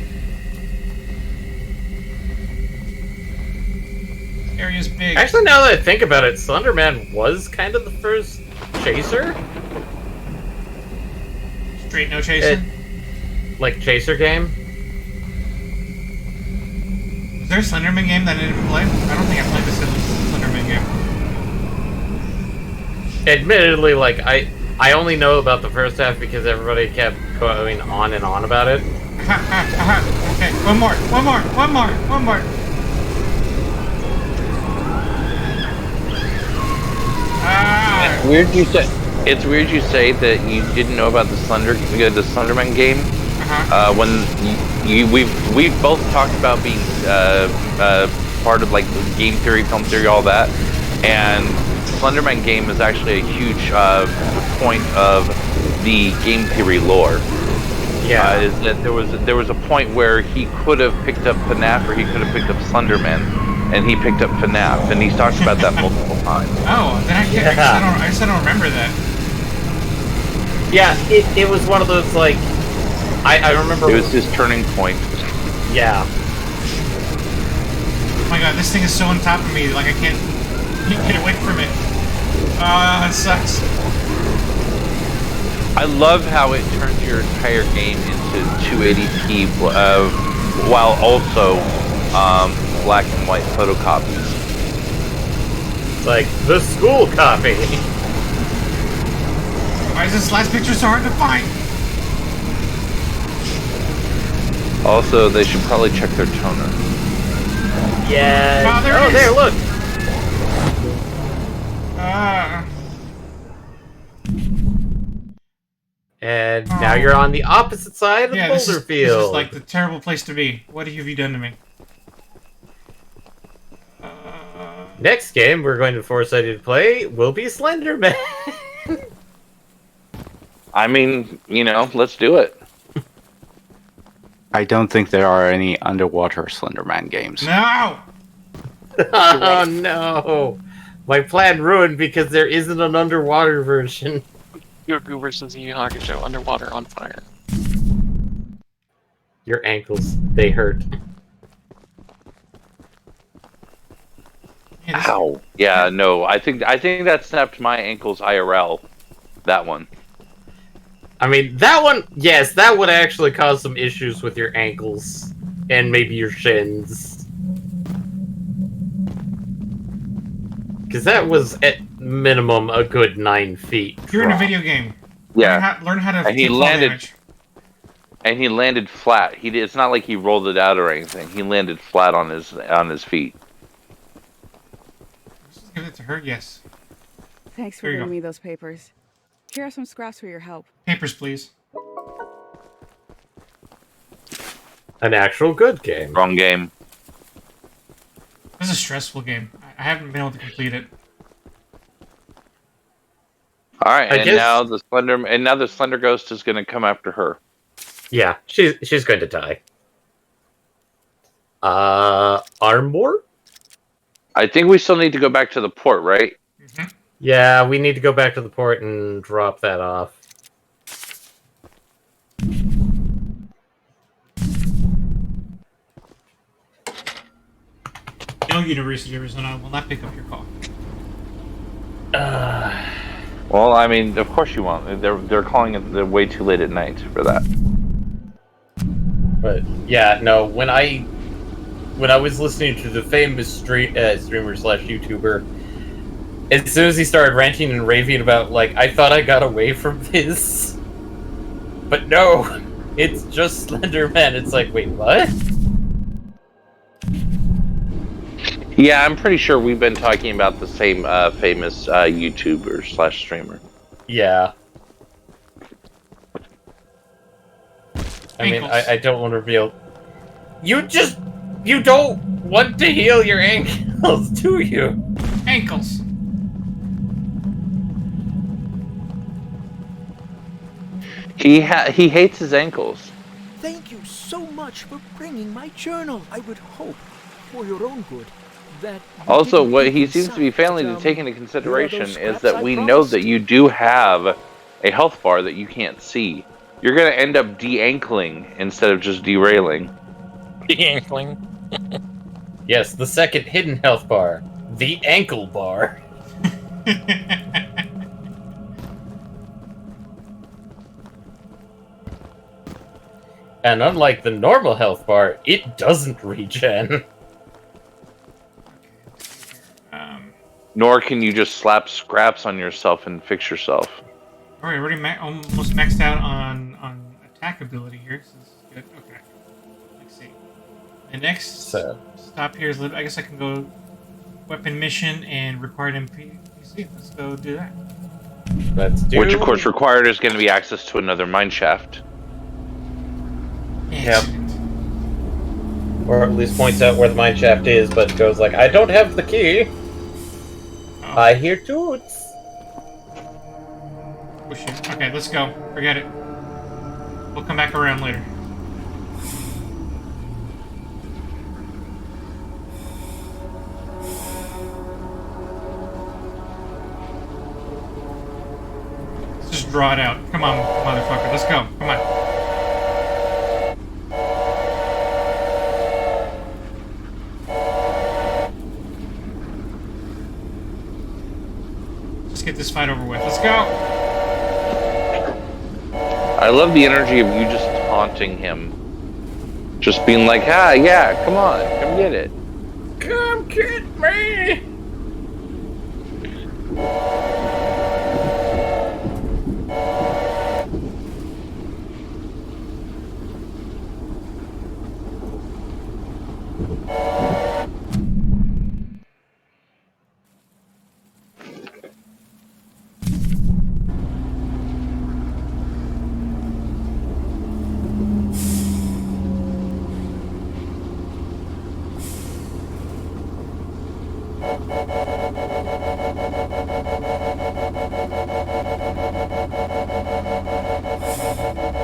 area is big. Actually, now that I think about it, Slenderman was kind of the first chaser. Straight no chaser? Like, chaser game. Is there a Slenderman game that I didn't play? I don't think I played the Slenderman game. Admittedly, like, I only know about the first half because everybody kept going on and on about it. Okay, one more. Ah! It's weird you say that you didn't know about the Slenderman game. When we've both talked about being part of like game theory, film theory, all that, and Slenderman game is actually a huge point of the game theory lore. Yeah, is that there was a point where he could have picked up FNAF or he could have picked up Slenderman, and he picked up FNAF, and he's talked about that multiple times. Oh, then I can't. I guess I don't remember that. Yeah, it was one of those like I remember it was his turning point. Yeah. Oh my god, this thing is so on top of me, like I can't get away from it. Ah, it sucks. I love how it turns your entire game into 280p while also black and white photocopies. Like the school copy. Why is this last picture so hard to find? Also, they should probably check their toner. Yeah. Oh, there look. And now you're on the opposite side of the boulder field. This is like the terrible place to be. What have you done to me? Next game we're going to force you to play will be Slenderman. I mean, let's do it. I don't think there are any underwater Slenderman games. No! Oh no! My plan ruined because there isn't an underwater version. Yoku versus Yu Hakusho, underwater on fire. Your ankles, they hurt. Ow. Yeah, no, I think that snapped my ankles IRL. That one. I mean, that one, yes, that would actually cause some issues with your ankles and maybe your shins. Because that was at minimum a good 9 feet. You're in a video game. Yeah. Learn how to. And he landed. And he landed flat. It's not like he rolled it out or anything. He landed flat on his feet. Let's give it to her. Yes. Thanks for bringing me those papers. Here are some scraps for your help. Papers, please. An actual good game. Wrong game. This is a stressful game. I haven't been able to complete it. All right, now the Slender Ghost is going to come after her. Yeah, she's going to die. Armor? I think we still need to go back to the port, right? Mm-hmm. Yeah, we need to go back to the port and drop that off. No, University of Arizona will not pick up your call. Well, I mean, of course you won't. They're calling it way too late at night for that. But yeah, no. When I was listening to the famous streamer slash YouTuber, as soon as he started ranting and raving about like, I thought I got away from this, but no, it's just Slenderman. It's like, wait, what? Yeah, I'm pretty sure we've been talking about the same famous YouTuber slash streamer. Yeah. I mean, I don't want to reveal. You don't want to heal your ankles, do you? Ankles. He hates his ankles. Thank you so much for bringing my journal. I would hope, for your own good, that... Also, what he seems to be failing to take into consideration is that we know that you do have a health bar that you can't see. You're going to end up de-ankling instead of just derailing. De-ankling. Yes, the second hidden health bar. The ankle bar. And unlike the normal health bar, it doesn't regen. Nor can you just slap scraps on yourself and fix yourself. Alright, already almost maxed out on attack ability here, so this is good. Okay. Let's see. The next stop here is, I guess I can go weapon mission and required NPC. Let's go do that. Which, of course, required is going to be access to another mine shaft. Yep. Or at least points out where the mine shaft is, but goes like, I don't have the key. Oh. I hear toots. Oh shit. Okay, let's go. Forget it. We'll come back around later. Let's just draw it out. Come on, motherfucker. Let's go. Come on. Get this fight over with. Let's go. I love the energy of you just taunting him. Just being like, yeah, come on, come get it. Come get me!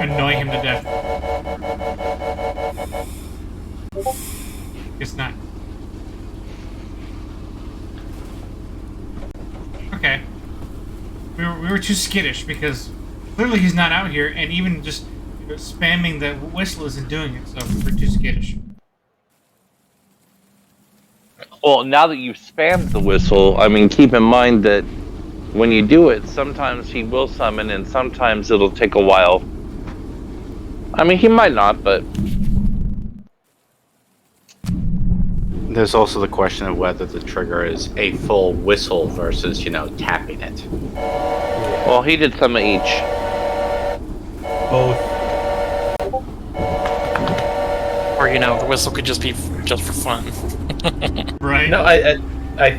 Annoy him to death. Guess not. Okay. We were too skittish because clearly he's not out here, and even just spamming the whistle isn't doing it, so we're too skittish. Well, now that you've spammed the whistle, I mean, keep in mind that when you do it, sometimes he will summon, and sometimes it'll take a while. I mean, he might not, but... There's also the question of whether the trigger is a full whistle versus, tapping it. Well, he did some of each. Both. Or, the whistle could just be just for fun. Right? No, I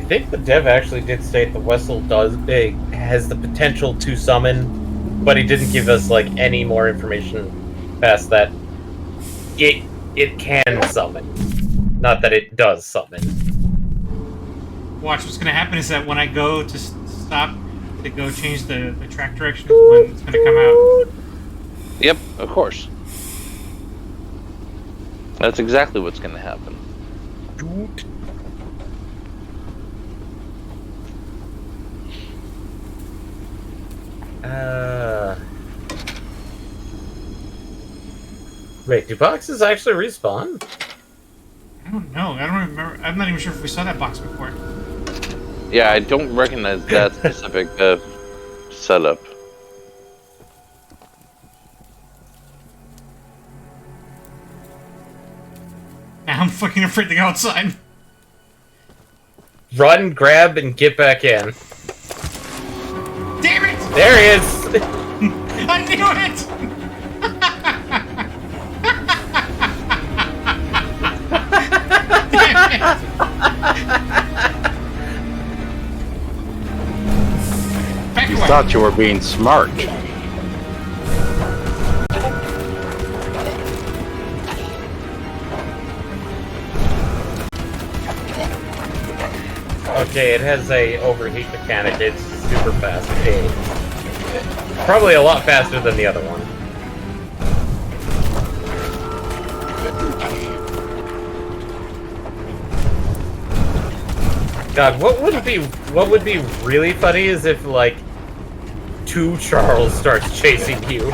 think the dev actually did state the whistle has the potential to summon, but he didn't give us, any more information past that. It can summon. Not that it does summon. Watch, what's going to happen is that when I go to stop to go change the track direction, when it's going to come out. Yep, of course. That's exactly what's going to happen. Wait, do boxes actually respawn? I don't know. I don't remember. I'm not even sure if we saw that box before. Yeah, I don't recognize that specific setup. Now I'm fucking afraid to go outside. Run, grab, and get back in. Damn it! There he is! I knew it! Damn it! Back You away. thought you were being smart. Okay, it has a overheat mechanic. It's super fast. Probably a lot faster than the other one. God, what would be really funny is if two Charles starts chasing you.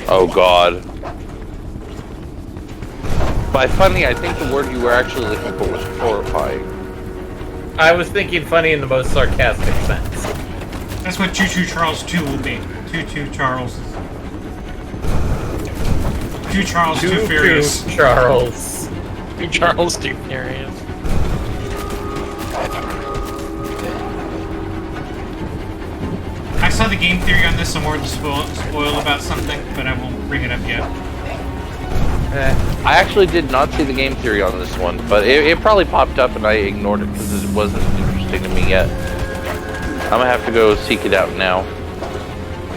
Oh god. By funny, I think the word you were actually looking for was horrifying. I was thinking funny in the most sarcastic sense. That's what Choo Choo Charles 2 will be. Choo Choo Charles. Choo Charles Too Furious. Charles. Charles Too Furious. I saw the game theory on this, so more to spoil about something, but I won't bring it up yet. I actually did not see the game theory on this one, but it probably popped up and I ignored it because it wasn't interesting to me yet. I'm gonna have to go seek it out now.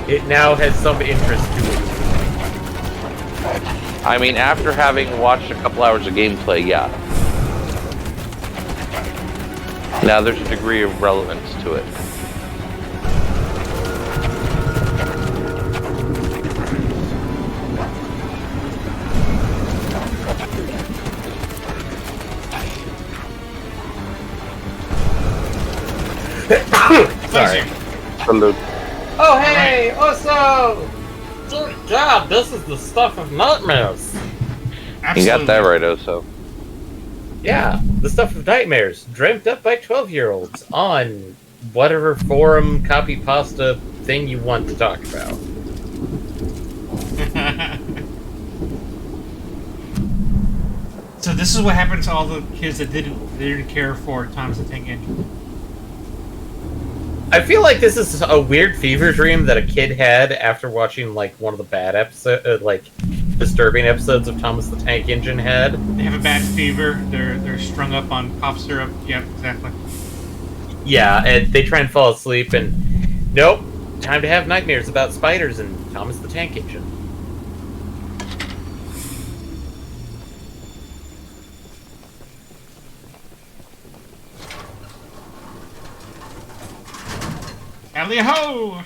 It now has some interest to it. I mean, after having watched a couple hours of gameplay, yeah. Now there's a degree of relevance to it. Sorry. Salute. Oh, hey! Oso! Good God, this is the stuff of nightmares. You got that right, Oso. Yeah, the stuff of nightmares, dreamt up by 12-year-olds on whatever forum copy pasta thing you want to talk about. So this is what happened to all the kids that didn't care for Thomas the Tank Engine. I feel like this is a weird fever dream that a kid had after watching like one of the bad episodes, like disturbing episodes of Thomas the Tank Engine had. They have a bad fever. They're strung up on cough syrup. Yep, exactly. Yeah, and they try and fall asleep, and nope, time to have nightmares about spiders and Thomas the Tank Engine. Alley-ho!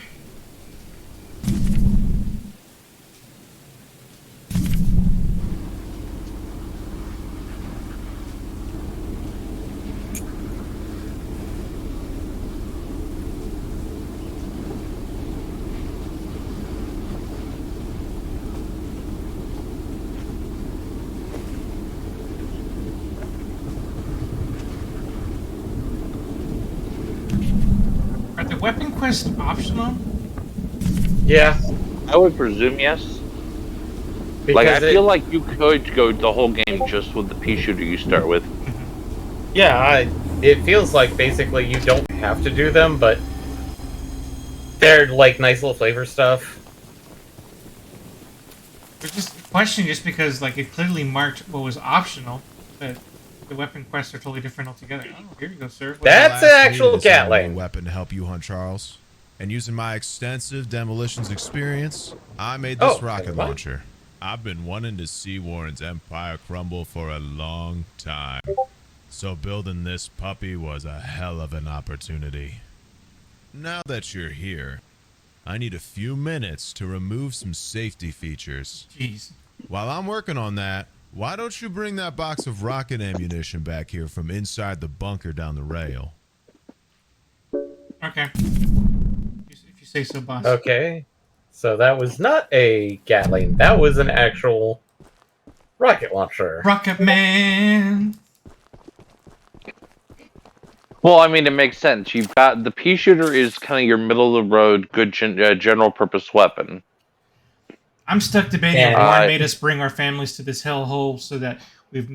Are the weapon quests optional? Yeah. I would presume yes. Like, I feel like you could go the whole game just with the pea shooter you start with. Yeah, it feels like basically you don't have to do them, but they're like nice little flavor stuff. It's just a question just because like it clearly marked what was optional, but the weapon quests are totally different altogether. Oh, here you go, sir. That's an actual Gatling weapon to help you hunt Charles. And using my extensive demolitions experience, I made this rocket launcher. I've been wanting to see Warren's empire crumble for a long time. So building this puppy was a hell of an opportunity. Now that you're here, I need a few minutes to remove some safety features. Jeez. While I'm working on that, why don't you bring that box of rocket ammunition back here from inside the bunker down the rail? Okay. If you say so, boss. Okay. So that was not a Gatling. That was an actual rocket launcher. Rocket Man! Well, I mean, it makes sense. You've got the pea shooter is kind of your middle of the road, good general purpose weapon. I'm stuck debating if Warren made us bring our families to this hellhole so that we'd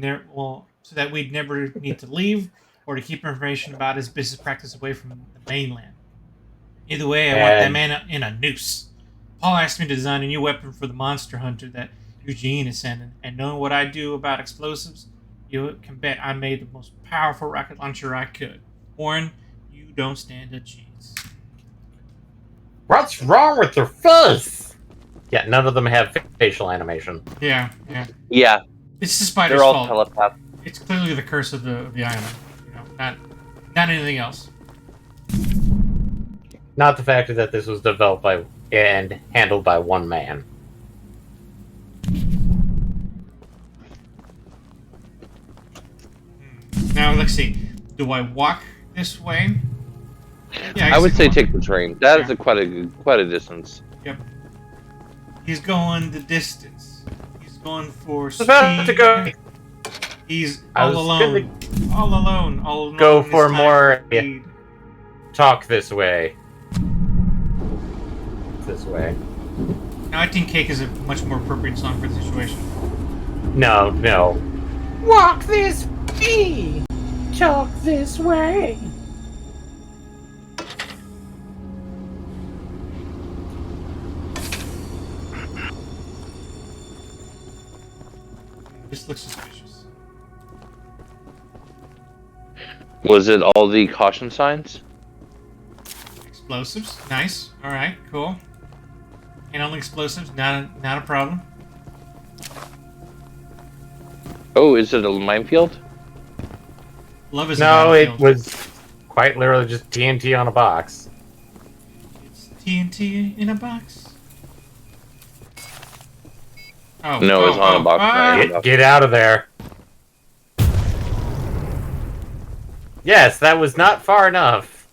never need to leave, or to keep information about his business practice away from the mainland. Either way, I want that man in a noose. Paul asked me to design a new weapon for the monster hunter that Eugene is sending, and knowing what I do about explosives, you can bet I made the most powerful rocket launcher I could. Warren, you don't stand a chance. What's wrong with your face? Yeah, none of them have facial animation. Yeah. Yeah. It's the spider's They're all fault. telepath. It's clearly the curse of the island. You know, not anything else. Not the fact that this was developed by and handled by one man. Now let's see. Do I walk this way? Yeah, I would say take the train. That is quite a distance. Yep. He's going the distance. He's going for speed. About to go. He's I all was alone. All alone. All alone. Go in this for time more of need. talk this way. This way. Now, I think Cake is a much more appropriate song for the situation. No, no. Walk this way. Talk this way. This looks suspicious. Was it all the caution signs? Explosives. Nice. Alright, cool. Handling explosives, not a problem. Oh, is it a minefield? Love is No, a it minefield. was quite literally just TNT on a box. It's TNT in a box. Oh, No, it's on a box. Get out of there. Yes, that was not far enough.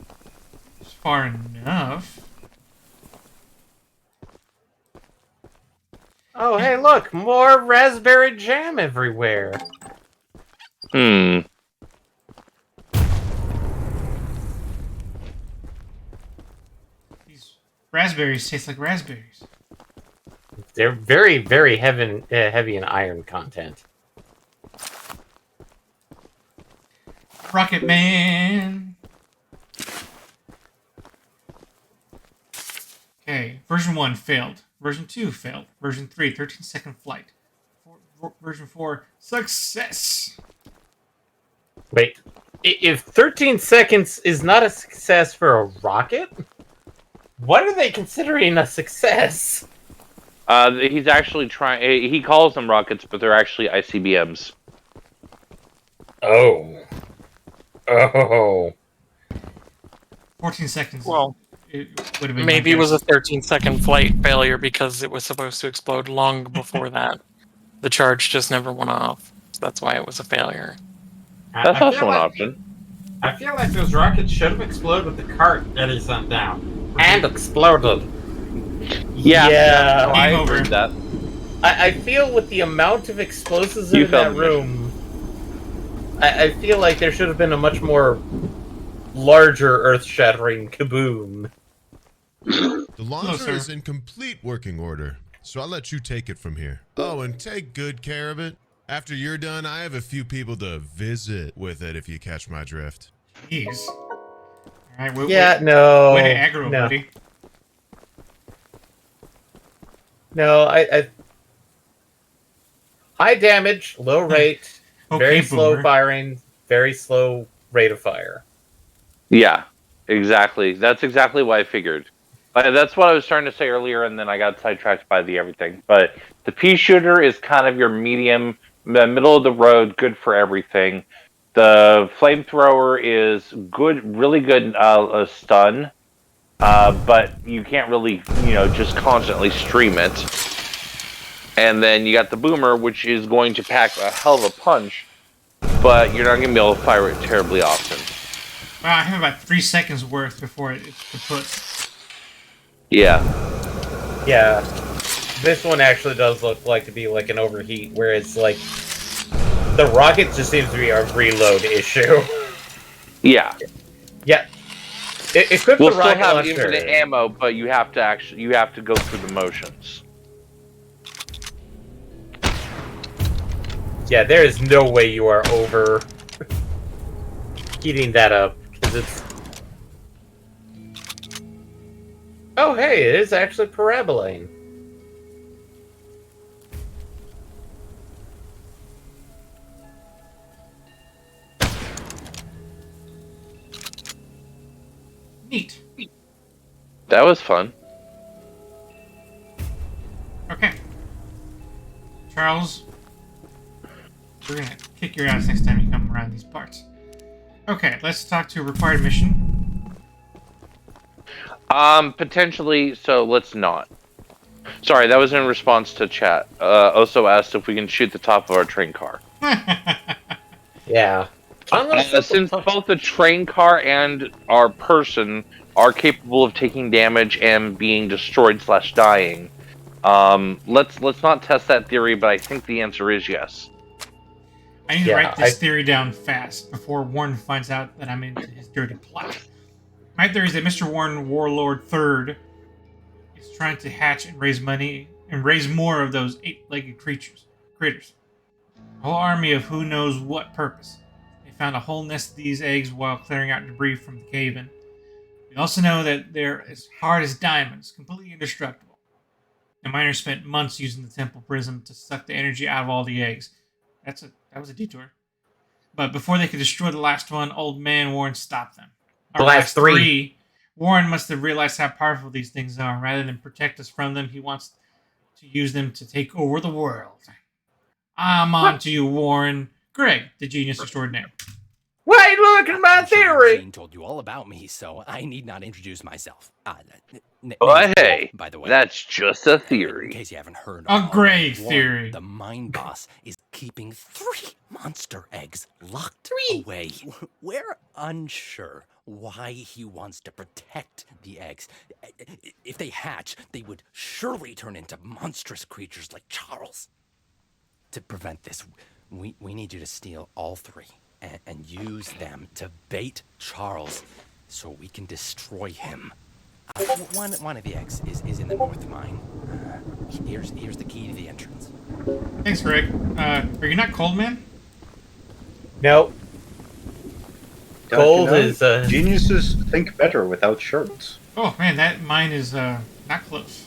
It's far enough. Oh, hey, look, more raspberry jam everywhere. Hmm. These raspberries taste like raspberries. They're very, very heavy in iron content. Rocket Man. Okay, version 1 failed. Version 2 failed. Version 3, 13-second flight. Version 4, success. Wait, if 13 seconds is not a success for a rocket, what are they considering a success? He's actually trying. He calls them rockets, but they're actually ICBMs. Oh. Oh. 14 seconds. Well, it would have been maybe it my was a guess. 13-second flight failure because it was supposed to explode long before that. The charge just never went off. So that's why it was a failure. That's also an option. I feel like those rockets should have exploded with the cart that he sent down. And exploded. Yeah, I Game over. heard that. I feel with the amount of explosives in that felt the room, I feel like there should have been a much more larger earth-shattering kaboom. The launcher sir. is in complete working order, so I'll let you take it from here. Oh, and take good care of it. After you're done, I have a few people to visit with it if you catch my drift. Jeez. Alright, No. Way to aggro, no. buddy. No, I high damage, low rate, Okay, very slow boomer. firing, very slow rate of fire. Yeah, exactly. That's exactly what I figured. That's what I was trying to say earlier, and then I got sidetracked by the everything. But the pea shooter is kind of your medium, middle of the road, good for everything. The flamethrower is good, really good stun, but you can't really, just constantly stream it. And then you got the boomer, which is going to pack a hell of a punch, but you're not going to be able to fire it terribly often. Wow, I have about 3 seconds worth before it's kaput. Yeah. Yeah. This one actually does look like to be like an overheat, where it's like the rocket just seems to be a reload issue. Yeah. Yeah. Equip We'll the still rocket have launcher. infinite ammo, but you have to go through the motions. Yeah, there is no way you are over heating that up, because it's... Oh, hey, it is actually paraboline. Neat. That was fun. Okay. Charles, we're gonna kick your ass next time you come around these parts. Okay, let's talk to a required mission. Potentially, so let's not. Sorry, that was in response to chat. Also asked if we can shoot the top of our train car. Yeah. Since both the train car and our person are capable of taking damage and being destroyed/dying, let's not test that theory, but I think the answer is yes. I need to write this theory down fast before Warren finds out that I'm into his dirty plot. My theory is that Mr. Warren, Warlord III, is trying to hatch and raise money and raise more of those 8-legged critters. A whole army of who knows what purpose. They found a whole nest of these eggs while clearing out debris from the cave-in. We also know that they're as hard as diamonds, completely indestructible. The miners spent months using the temple prism to suck the energy out of all the eggs. That was a detour. But before they could destroy the last one, old man Warren stopped them. The last three. Warren must have realized how powerful these things are. Rather than protect us from them, he wants to use them to take over the world. I'm on to you, Warren. Greg, the genius extraordinaire. Wait, look at my theory! Jane told you all about me, so I need not introduce myself. But hey, by the way, that's just a theory. In case you haven't heard, a great Warren, theory. The mine boss is keeping 3 monster eggs locked away. We're unsure why he wants to protect the eggs. If they hatch, they would surely turn into monstrous creatures like Charles. To prevent this, we need you to steal all 3 and use them to bait Charles so we can destroy him. One of the eggs is in the north mine. Here's the key to the entrance. Thanks, Greg. Are you not cold, man? No. Cold is geniuses think better without shirts. Oh man, that mine is not close.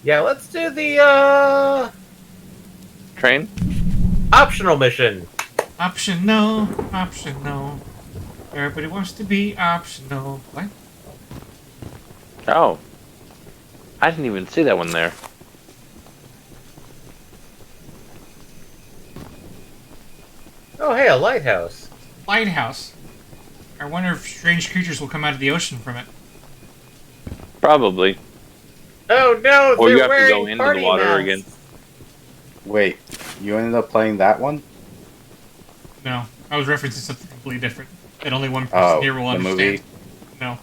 Yeah, let's do the train optional mission. Optional. Everybody wants to be optional. What? Oh. I didn't even see that one there. Oh, hey, a lighthouse. Lighthouse. I wonder if strange creatures will come out of the ocean from it. Probably. Oh no, or they're you have to wearing go into party the water masks. again. Wait, you ended up playing that one? No, I was referencing something completely different that only one person here will understand. Movie? No.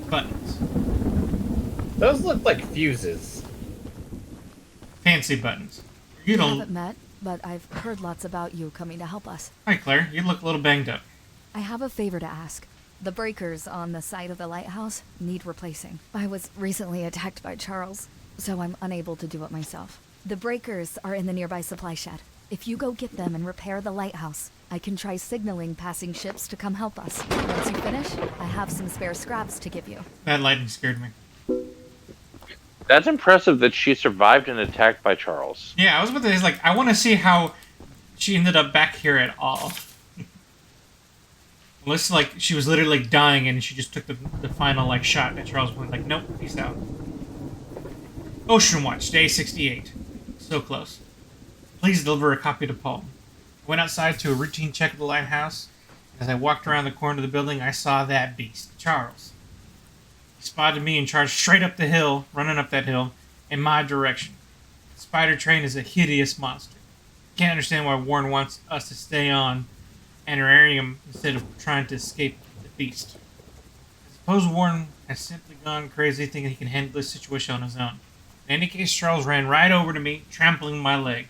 Buttons. Those look like fuses. Fancy buttons. We haven't met, but I've heard lots about you coming to help us. Hi, Claire. You look a little banged up. I have a favor to ask. The breakers on the side of the lighthouse need replacing. I was recently attacked by Charles, so I'm unable to do it myself. The breakers are in the nearby supply shed. If you go get them and repair the lighthouse, I can try signaling passing ships to come help us. Once you finish, I have some spare scraps to give you. That lightning scared me. That's impressive that she survived an attack by Charles. Yeah, I was about to say, I want to see how she ended up back here at all. Unless, she was literally, dying and she just took the final, shot at Charles was like, nope, peace out. Ocean Watch, day 68. So close. Please deliver a copy to Paul. I went outside to a routine check of the lighthouse. As I walked around the corner of the building, I saw that beast, Charles. He spotted me and charged straight up the hill, running up that hill, in my direction. The spider train is a hideous monster. Can't understand why Warren wants us to stay on Anararium instead of trying to escape the beast. I suppose Warren has simply gone crazy thinking he can handle this situation on his own. In any case, Charles ran right over to me, trampling my leg.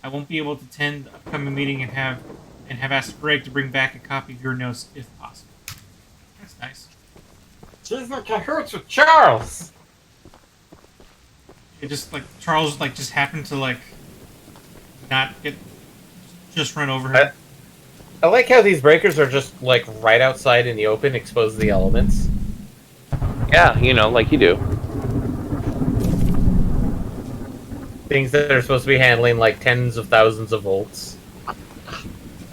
I won't be able to attend the upcoming meeting and have asked Greg to bring back a copy of your notes if possible. That's nice. She's in cahoots with Charles. It just Charles just happened to not get just run over him. I like how these breakers are just right outside in the open, exposed to the elements. Yeah, like you do. Things that are supposed to be handling tens of thousands of volts.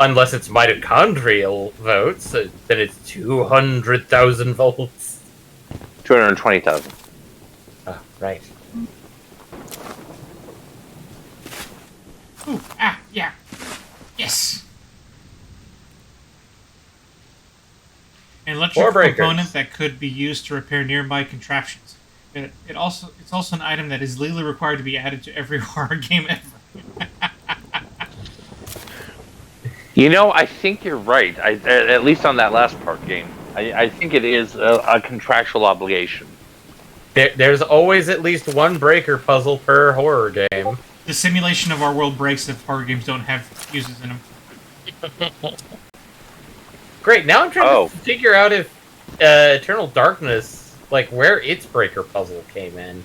Unless it's mitochondrial votes, then it's 200,000 volts. 220,000. Ah, right. Ooh, yeah. Yes. An electrical component that could be used to repair nearby contraptions. It's also an item that is legally required to be added to every horror game ever. I think you're right. At least on that last part game. I think it is a contractual obligation. There's always at least one breaker puzzle per horror game. The simulation of our world breaks if horror games don't have fuses in them. Great, now I'm trying to figure out if Eternal Darkness, like, where its breaker puzzle came in.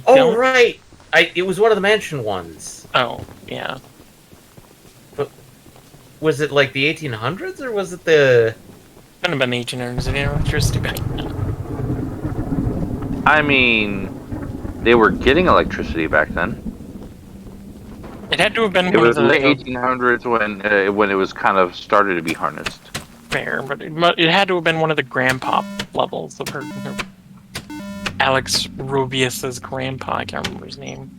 Oh, right! It was one of the mansion ones. Oh, yeah. But was it, like, the 1800s, or was it the... Couldn't have been 1800s, you know, electricity back then. I mean, they were getting electricity back then. It had to have been It one was of the the late 1800s when it was kind of started to be harnessed. fair, but it had to have been one of the grandpa levels of her Alex Rubius's grandpa. I can't remember his name.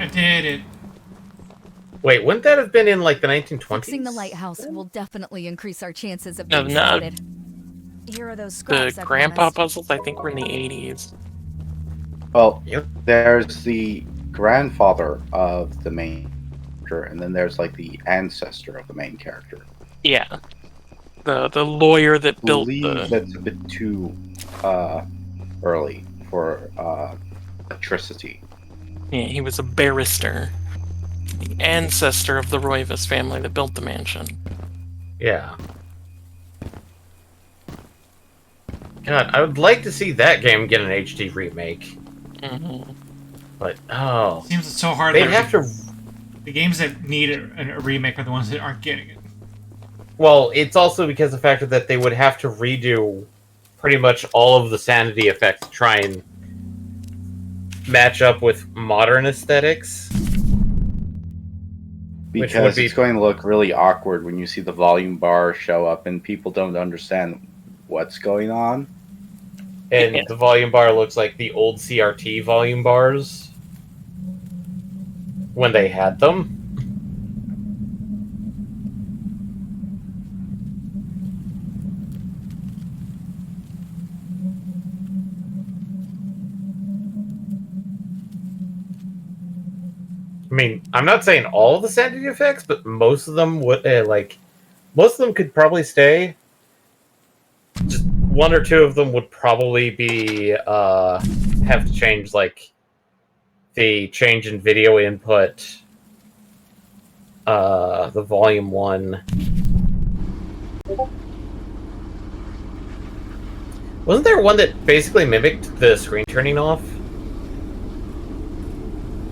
I did it. Wait, wouldn't that have been in, like, the 1920s? Fixing the lighthouse will definitely increase our chances of No, being no. spotted. Here are those The scraps I grandpa promised. puzzles, I think, were in the 80s. Well, there's the grandfather of the main character, and then there's like the ancestor of the main character. Yeah. The lawyer that I built believe that's a bit too early for electricity. Yeah, he was a barrister. The ancestor of the Roivas family that built the mansion. Yeah. God, I would like to see that game get an HD remake. Mm-hmm. But, oh. Seems it's so hard. They'd have to... The games that need a remake are the ones that aren't getting it. Well, it's also because of the fact that they would have to redo pretty much all of the sanity effects to try and match up with modern aesthetics. Because it's going to look really awkward when you see the volume bar show up and people don't understand what's going on. And the volume bar looks like the old CRT volume bars when they had them. I mean, I'm not saying all of the sanity effects, but most of them would, most of them could probably stay. Just one or two of them would probably be, have to change, like, the change in video input, the volume 1. Wasn't there one that basically mimicked the screen turning off?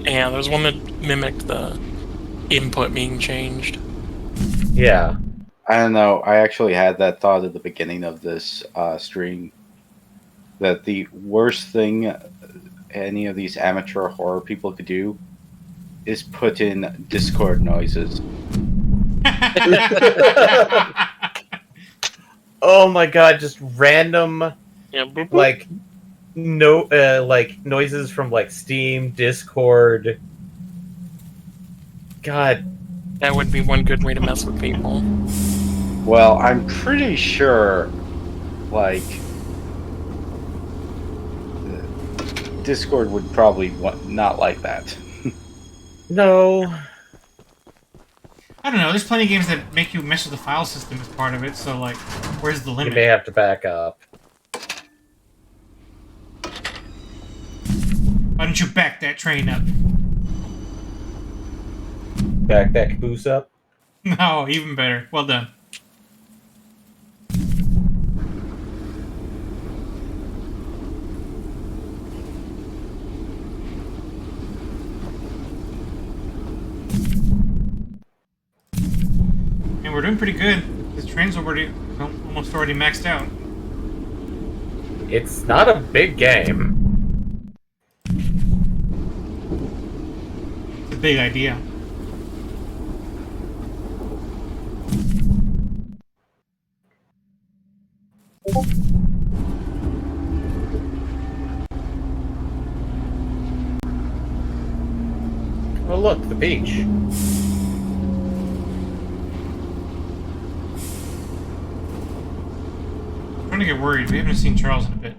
Yeah, there's one that mimicked the input being changed. Yeah. I don't know. I actually had that thought at the beginning of this stream. That the worst thing any of these amateur horror people could do is put in Discord noises. Oh my god, just random, like, like, noises from, like, Steam, Discord. God. That would be one good way to mess with people. Well, I'm pretty sure, like, Discord would probably not like that. No. I don't know. There's plenty of games that make you mess with the file system as part of it. So, like, where's the limit? You may have to back up. Why don't you back that train up? Back that caboose up? No, even better. Well done. And we're doing pretty good. This train's almost already maxed out. It's not a big game. It's a big idea. Oh look, the beach. I'm trying to get worried. We haven't seen Charles in a bit.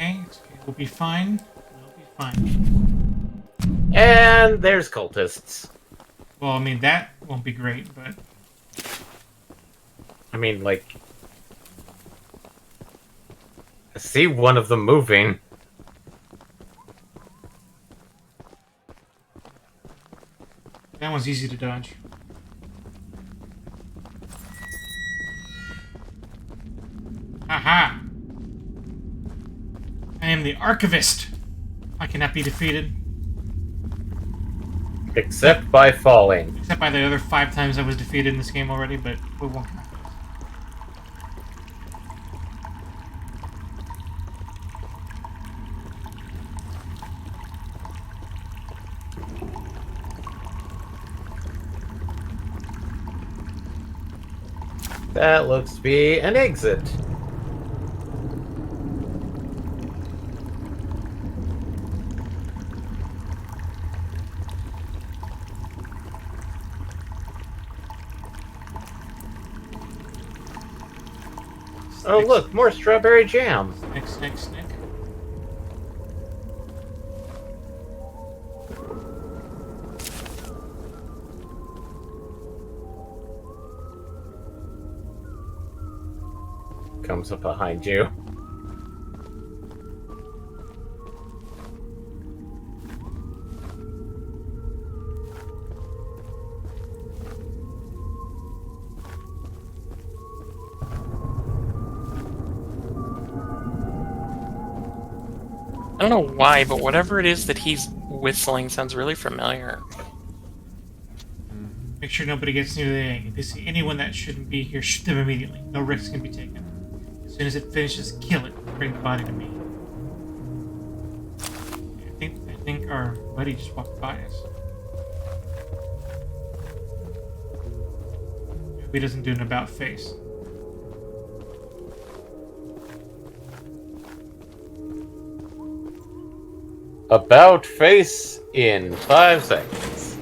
Okay, it's okay. We'll be fine. We'll be fine. And there's cultists. Well, I mean, that won't be great, but... I mean, like... I see one of them moving. That one's easy to dodge. Aha! I am the Archivist! I cannot be defeated. Except by falling. Except by the other 5 times I was defeated in this game already, but we won't count those. That looks to be an exit. Oh look, more strawberry jam. Snick, snick, snick. Comes up behind you. I don't know why, but whatever it is that he's whistling sounds really familiar. Make sure nobody gets near the egg. If you see anyone that shouldn't be here, shoot them immediately. No risks can be taken. As soon as it finishes, kill it. Bring the body to me. I think our buddy just walked by us. Hope he doesn't do an about face. About face in 5 seconds.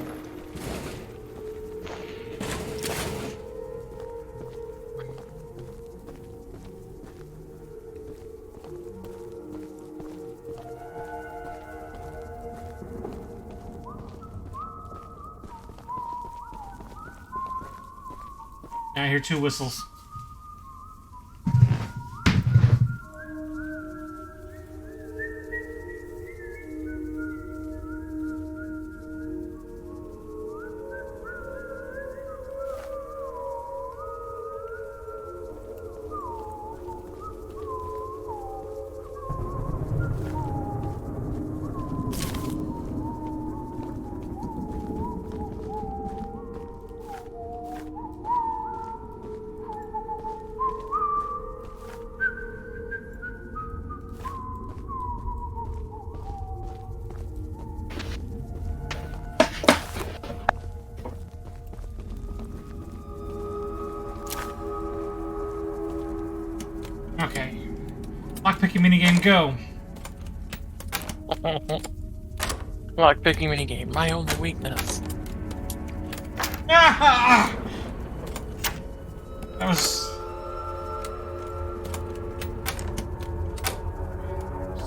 Now I hear 2 whistles. Okay. Lockpicking minigame, go! Lockpicking minigame, my only weakness. Ah! That was...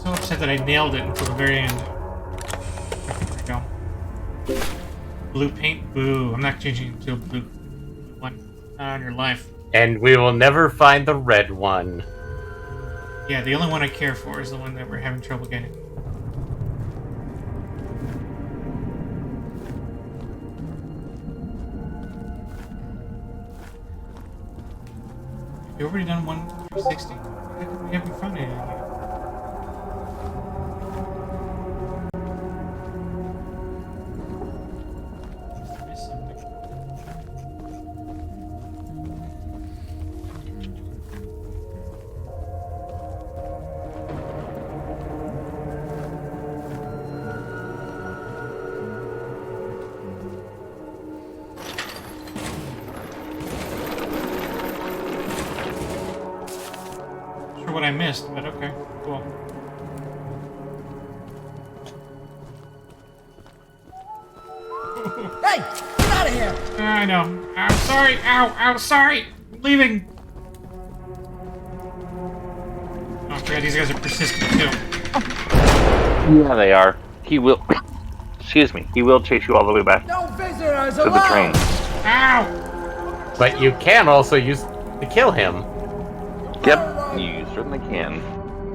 so upset that I nailed it until the very end. There we go. Blue paint? Boo. I'm not changing it to a blue one. Not on your life. And we will never find the red one. Yeah, the only one I care for is the one that we're having trouble getting. Have you already done 1 through 60? How come we haven't found anything yet? I missed something. What I missed, but okay, cool. Hey, get out of here! I know. I'm sorry. Ow, sorry. I'm leaving. Okay, Yeah, these guys are persistent too. Yeah, they are. He will. Excuse me. He will chase you all the way back No visitors to the train. Ow! But you can also use to kill him. Yep, you certainly can,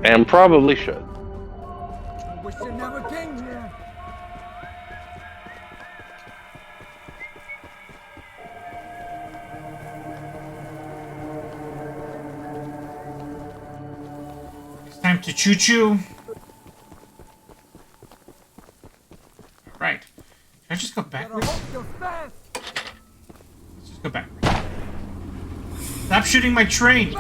and probably should. I wish you never came here. It's time to choo-choo. Alright. Should I just go backwards? Let's just go backwards. Stop shooting my train!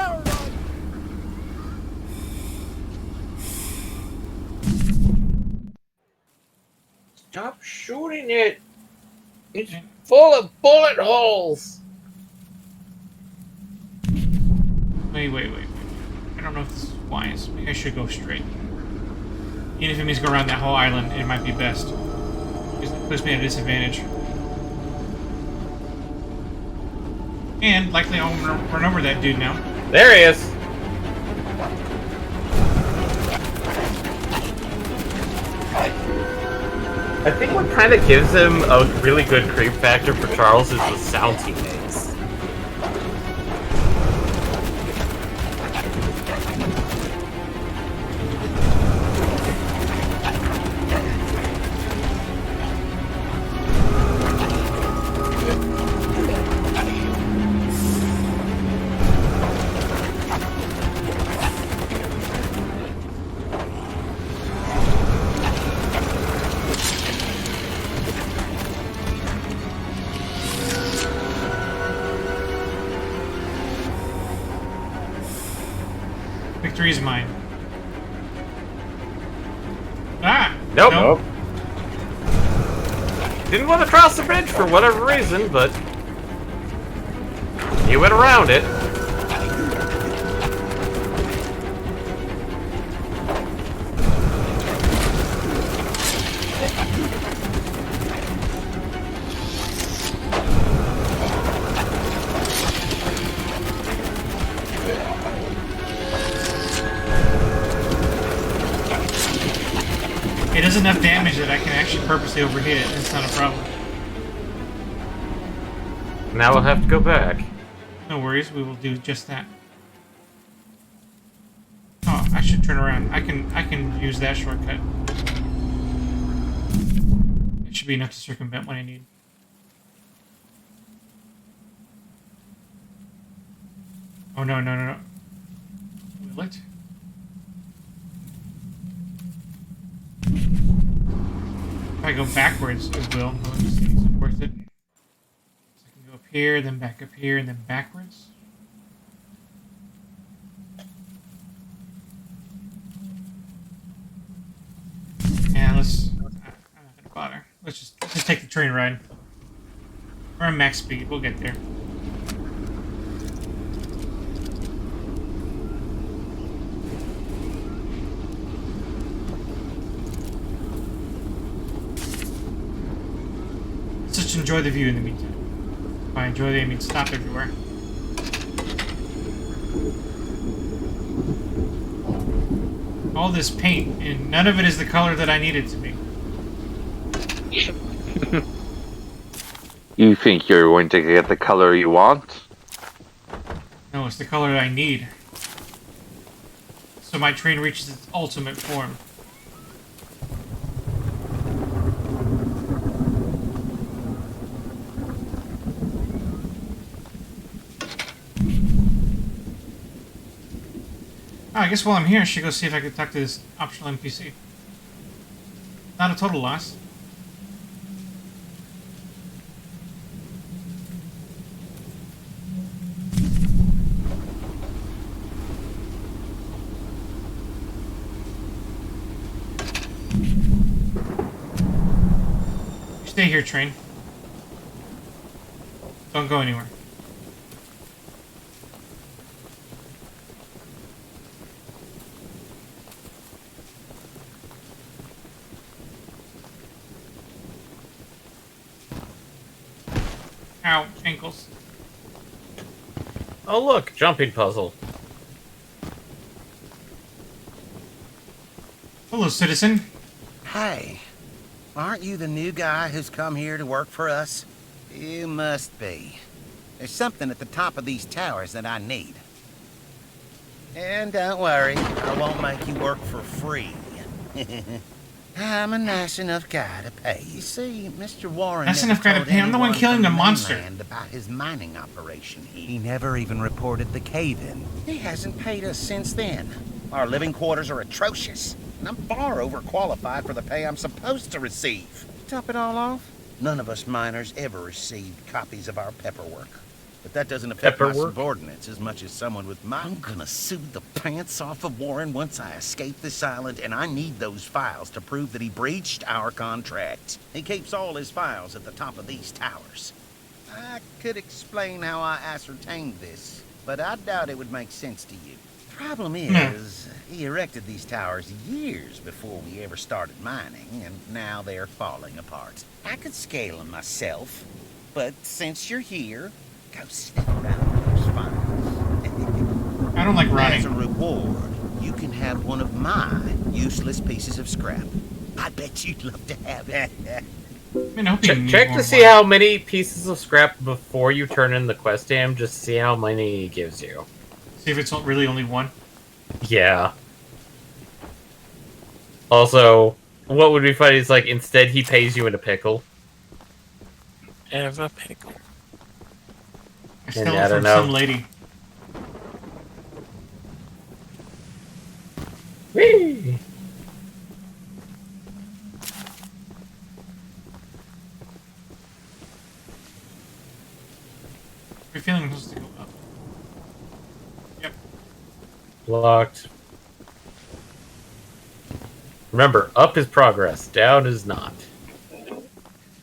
Stop shooting it! It's full of bullet holes! Wait. I don't know if this is wise. Maybe I should go straight. Even if it means go around that whole island, it might be best. Because it puts me at a disadvantage. And likely I'll run over that dude now. There he is! I think what kind of gives him a really good creep factor for Charles is the sounds he makes. Victory is mine. Ah! Nope. Didn't want to cross the bridge for whatever reason, but he went around it. It does enough damage that I can actually purposely overhit it. It's not a problem. Now we'll have to go back. No worries, we will do just that. Oh, I should turn around. I can use that shortcut. It should be enough to circumvent what I need. Oh no. Will it? If I go backwards, it will. But let me see. Is it worth it? So I can go up here, then back up here, and then backwards. Yeah, let's. I'm not gonna bother. Let's just take the train ride. We're on max speed. We'll get there. Just enjoy the view in the meantime. By enjoy the, I mean stop everywhere. All this paint, and none of it is the color that I need it to be. You think you're going to get the color you want? No, it's the color I need. So my train reaches its ultimate form. Oh, I guess while I'm here, I should go see if I can talk to this optional NPC. Not a total loss. Stay here, train. Don't go anywhere. Ow, ankles. Oh look, jumping puzzle. Hello, citizen. Hey, aren't you the new guy who's come here to work for us? You must be. There's something at the top of these towers that I need. And don't worry, I won't make you work for free. I'm a nice enough guy to pay. You see, Mr. Warren Nice enough guy to pay. I'm the one killing the monster. About his mining operation. He never even reported the cave-in. He hasn't paid us since then. Our living quarters are atrocious, and I'm far overqualified for the pay I'm supposed to receive. Top it all off, none of us miners ever received copies of our paperwork. But that doesn't affect my subordinates as much as someone with my... I'm gonna sue the pants off of Warren once I escape this island, and I need those files to prove that he breached our contract. He keeps all his files at the top of these towers. I could explain how I ascertained this, but I doubt it would make sense to you. Problem is, he erected these towers years before we ever started mining, and now they're falling apart. I could scale them myself, but since you're here, go sniff around those files. I don't like running. As a reward, you can have one of my useless pieces of scrap. I bet you'd love to have it. Check to see how many pieces of scrap before you turn in the quest to him, just to see how many he gives you. See if it's really only one. Yeah. Also, what would be funny is, like, instead he pays you in a pickle. Have a pickle. I stole it from some lady. Whee! Your feeling was to go up. Yep. Blocked. Remember, up is progress, down is not.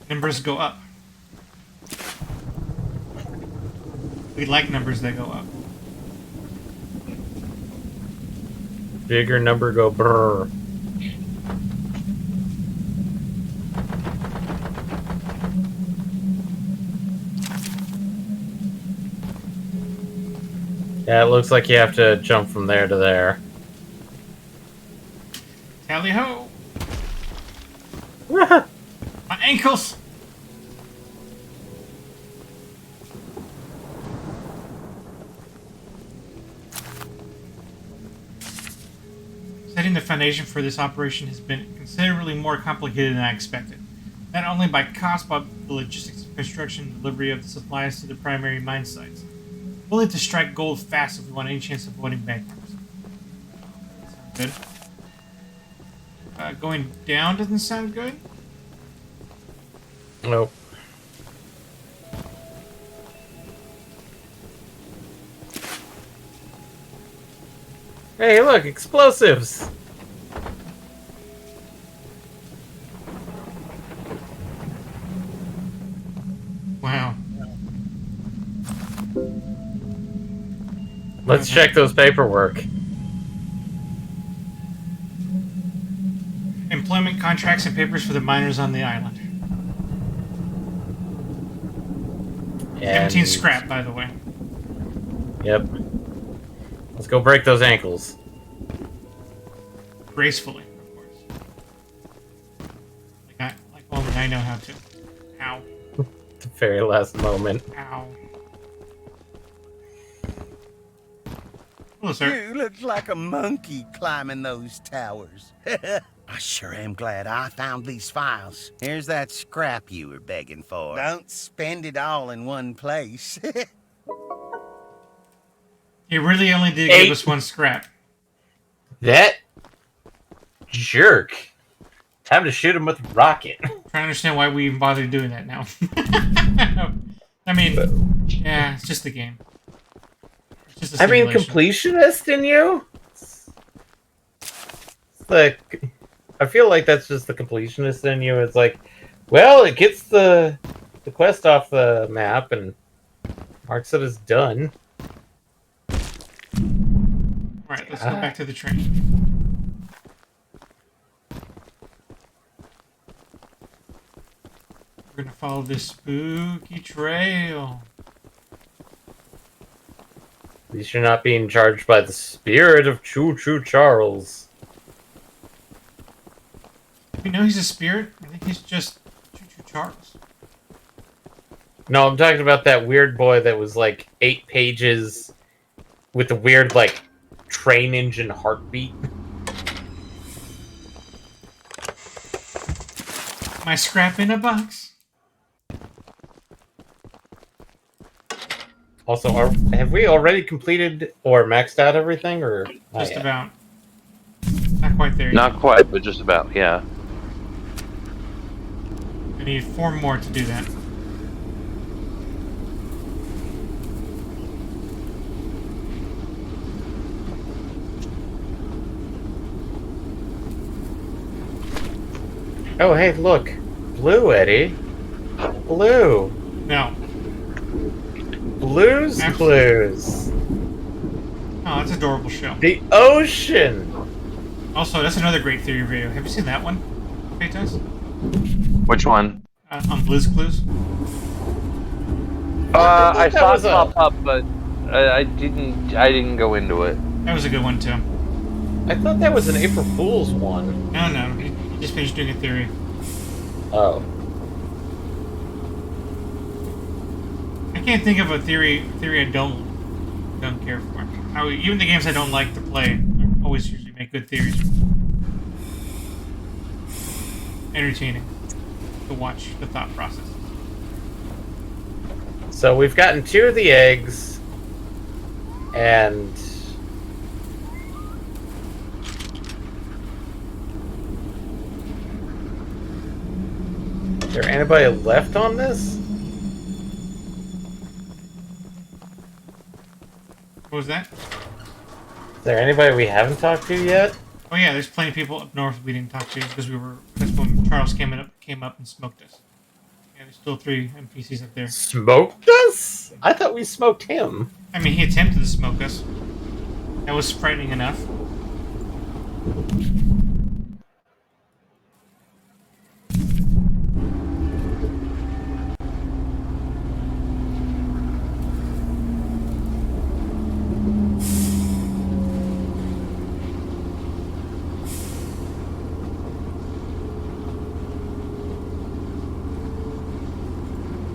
Numbers go up. We like numbers that go up. Bigger number go brrr. Yeah, it looks like you have to jump from there to there. Tally ho! My ankles! Setting the foundation for this operation has been considerably more complicated than I expected. Not only by cost, but the logistics of construction and delivery of the supplies to the primary mine sites. We'll need to strike gold fast if we want any chance of avoiding bankruptcy. Good. Going down doesn't sound good. Nope. Hey, look, explosives! Wow. Let's check those paperwork. Employment contracts and papers for the miners on the island. 17 scrap, by the way. Yep. Let's go break those ankles. Gracefully, of course. Like only I know how to. Ow. The very last moment. Ow. Hello, sir. You look like a monkey climbing those towers. I sure am glad I found these files. Here's that scrap you were begging for. Don't spend it all in one place. He really only did give us one scrap. That jerk. Time to shoot him with a rocket. I'm trying to understand why we even bothered doing that now. I mean, yeah, it's just a game. It's just a simulation. Completionist in you? It's like, I feel like that's just the completionist in you. It's like, well, it gets the quest off the map and marks it as done. Alright, let's go back to the train. We're gonna follow this spooky trail. At least you're not being charged by the spirit of Choo Choo Charles. We know he's a spirit. I think he's just Choo Charles. No, I'm talking about that weird boy that was like 8 pages with the weird like train engine heartbeat. My scrap in a box. Also, have we already completed or maxed out everything, or Just about. Not quite there yet. Not quite, but just about, yeah. I need 4 more to do that. Oh, hey, look. Blue, Eddie. Blue. No. Blues Clues. Oh, that's an adorable show. The ocean. Also, that's another great theory video. Have you seen that one, Paytas? Which one? On Blue's Clues. I saw it pop up, but I didn't go into it. That was a good one too. I thought that was an April Fool's one. No, he just finished doing a theory. Oh. I can't think of a theory I don't care for. Even the games I don't like to play, I always usually make good theories. Entertaining to watch the thought process. So we've gotten 2 of the eggs, and is there anybody left on this? What was that? Is there anybody we haven't talked to yet? Oh yeah, there's plenty of people up north we didn't talk to because that's when Charles came up and smoked us. Yeah, there's still 3 NPCs up there. Smoked us? I thought we smoked him. I mean, he attempted to smoke us. That was frightening enough.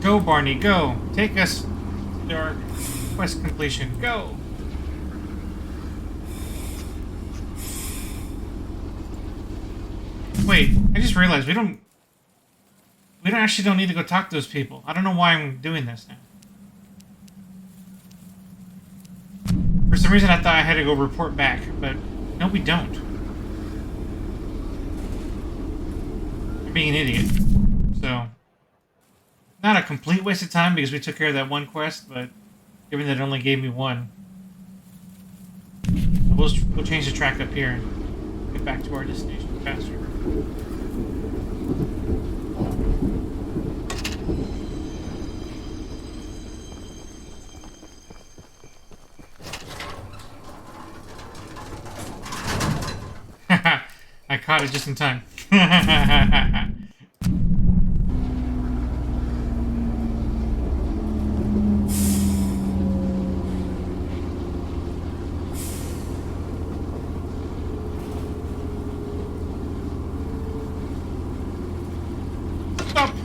Go, Barney, go! Take us to our quest completion. Go! Wait, I just realized we don't actually need to go talk to those people. I don't know why I'm doing this now. For some reason I thought I had to go report back, but no, we don't. I'm being an idiot. So, not a complete waste of time because we took care of that one quest, but given that it only gave me 1, we'll change the track up here and get back to our destination faster. I caught it just in time. Stop!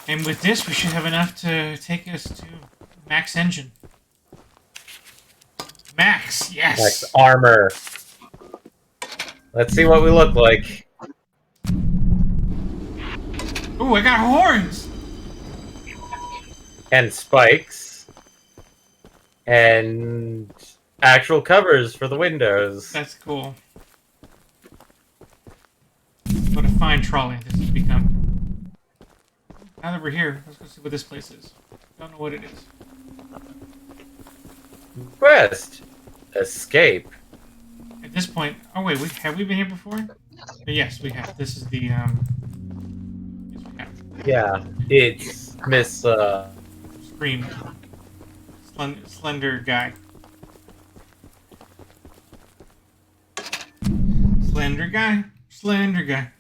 And with this, we should have enough to take us to max engine. Max, yes! Max armor. Let's see what we look like. Ooh, I got horns! And spikes. And actual covers for the windows. That's cool. What a fine trolley this has become. Now that we're here, let's go see what this place is. Don't know what it is. Quest. Escape. At this point, oh wait, have we been here before? Yes, we have. This is the yes, we have. Yeah, it's Miss Scream. Slender guy. Slender guy. Slender guy.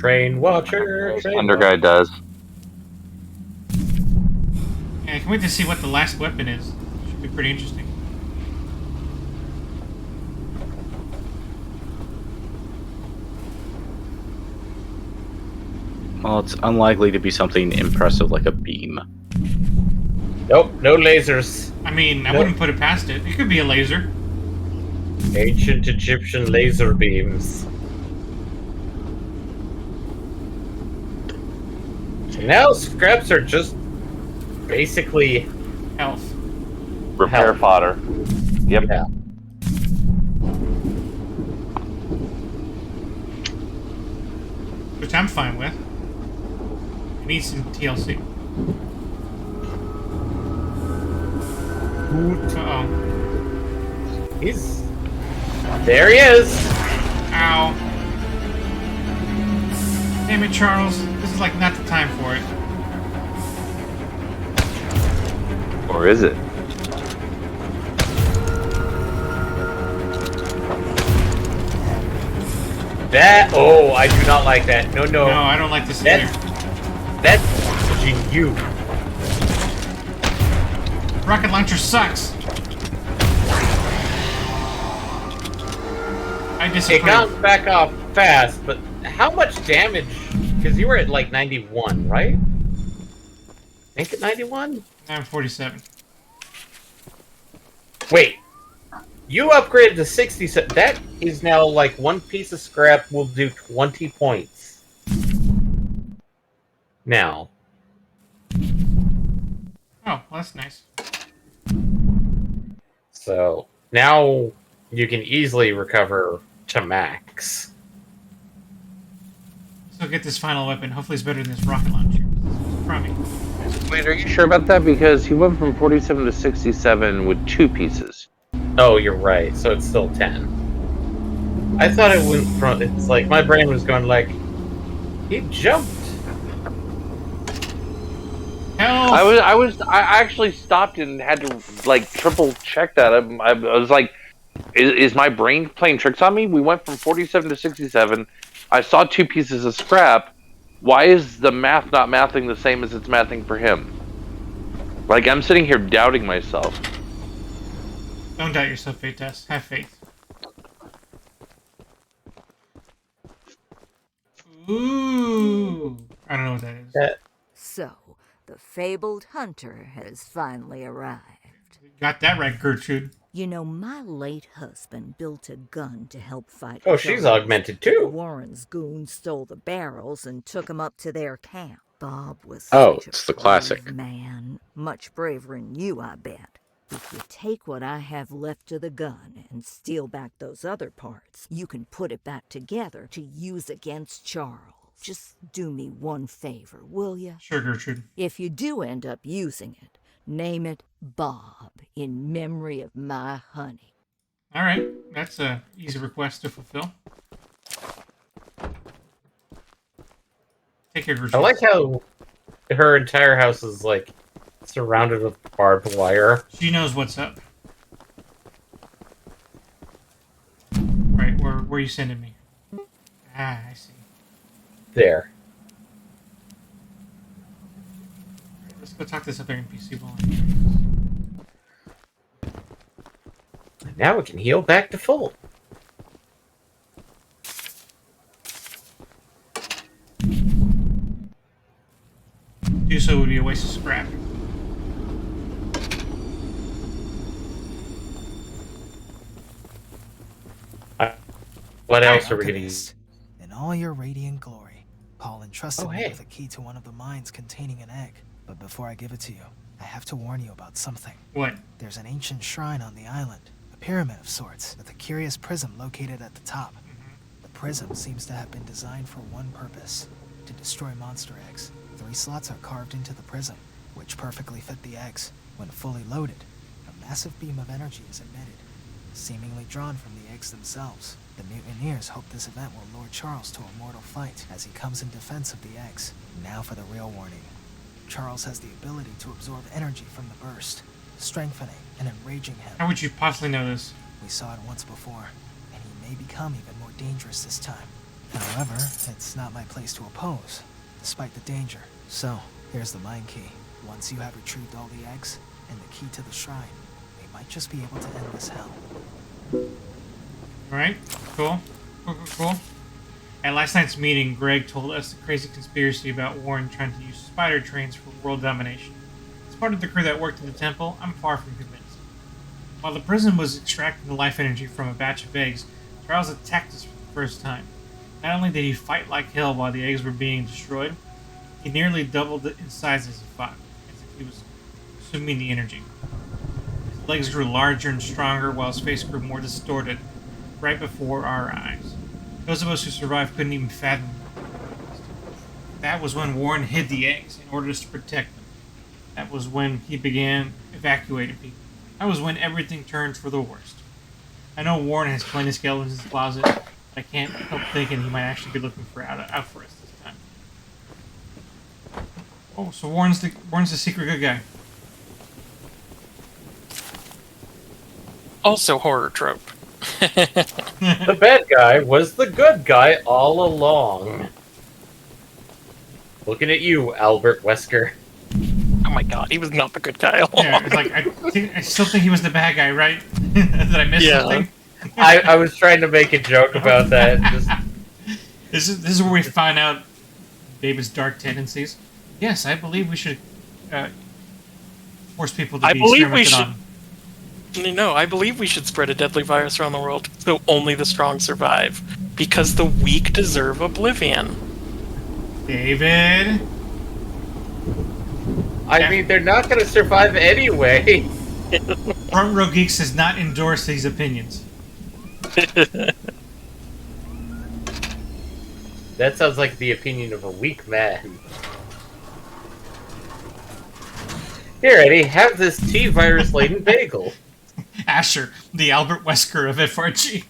Train watcher. Under guy does. Yeah, I can't wait to see what the last weapon is. Should be pretty interesting. Well, it's unlikely to be something impressive like a beam. Nope, no lasers. I mean, I Nope. wouldn't put it past it. It could be a laser. Ancient Egyptian laser beams. Now scraps are just basically health. Repair fodder. Yep. Yeah. Which I'm fine with. I need some TLC. Uh-oh. There he is! Ow. Damn it, Charles. This is like not the time for it. Or is it? Oh, I do not like that. No. No, I don't like this either. That's pushing you. Rocket launcher sucks. I disapprove. It got back off fast, but how much damage? Because you were at like 91, right? Make it 91? I'm 47. Wait. You upgraded to 67. That is now like one piece of scrap will do 20 points. Now. Oh, well, that's nice. So now you can easily recover to max. So get this final weapon. Hopefully it's better than this rocket launcher. It's crummy. Wait, are you sure about that? Because he went from 47 to 67 with 2 pieces. Oh, you're right. So it's still 10. I thought it went from. It's like my brain was going like, he jumped. Hell. I actually stopped and had to like triple check that. I was like, is my brain playing tricks on me? We went from 47 to 67. I saw 2 pieces of scrap. Why is the math not mathing the same as it's mathing for him? Like, I'm sitting here doubting myself. Don't doubt yourself, Fates. Have faith. Ooh. I don't know what that is. So, the fabled hunter has finally arrived. Got that right, Gertrude. You know, my late husband built a gun to help fight. Oh, she's Charles. augmented too. Warren's goons stole the barrels and took them up to their camp. Bob was Oh, such a it's the classic. brave man, much braver than you, I bet. If you take what I have left of the gun and steal back those other parts, you can put it back together to use against Charles. Just do me one favor, will you? Sure, Gertrude. If you do end up using it, name it Bob in memory of my honey. All right, that's a easy request to fulfill. Take care, Gertrude. I like how her entire house is like surrounded with barbed wire. She knows what's up. Right, where are you sending me? Ah, I see. There. Let's go talk to this other NPC while Now we can heal back to full. do so would be a waste of scrap. What else are we gonna use? In all your radiant glory, Paul entrusted me hey. with a key to one of the mines containing an egg. But before I give it to you, I have to warn you about something. What? There's an ancient shrine on the island, a pyramid of sorts, with a curious prism located at the top. The prism seems to have been designed for one purpose, to destroy monster eggs. 3 slots are carved into the prism, which perfectly fit the eggs. When fully loaded, a massive beam of energy is emitted, seemingly drawn from the eggs themselves. The mutineers hope this event will lure Charles to a mortal fight as he comes in defense of the eggs. Now for the real warning. Charles has the ability to absorb energy from the burst, strengthening and enraging him. How would you possibly know this? We saw it once before, and he may become even more dangerous this time. However, it's not my place to oppose, despite the danger. So, here's the mine key. Once you have retrieved all the eggs and the key to the shrine, we might just be able to end this hell. Alright, cool. Cool. At last night's meeting, Greg told us the crazy conspiracy about Warren trying to use spider trains for world domination. As part of the crew that worked in the temple, I'm far from convinced. While the prison was extracting the life energy from a batch of eggs, Charles attacked us for the first time. Not only did he fight like hell while the eggs were being destroyed, he nearly doubled in size as he fought, as if he was consuming the energy. His legs grew larger and stronger while his face grew more distorted right before our eyes. Those of us who survived couldn't even fathom it. That was when Warren hid the eggs in order to protect them. That was when he began evacuating people. That was when everything turned for the worst. I know Warren has plenty of skeletons in his closet, but I can't help thinking he might actually be looking out for us this time. Oh, so Warren's the secret good guy. Also horror trope. The bad guy was the good guy all along. Looking at you, Albert Wesker. Oh my god, he was not the good guy all along. Yeah, it's like, I still think he was the bad guy, right? Did I miss something? I was trying to make a joke about that. Just... This is where we find out David's dark tendencies. Yes, I believe we should force people to be experimented on. No, I believe we should spread a deadly virus around the world so only the strong survive. Because the weak deserve oblivion. David? I mean, they're not going to survive anyway. Front Row Geeks does not endorse these opinions. That sounds like the opinion of a weak man. Here, Eddie, have this T-virus-laden bagel. Asher, the Albert Wesker of FRG.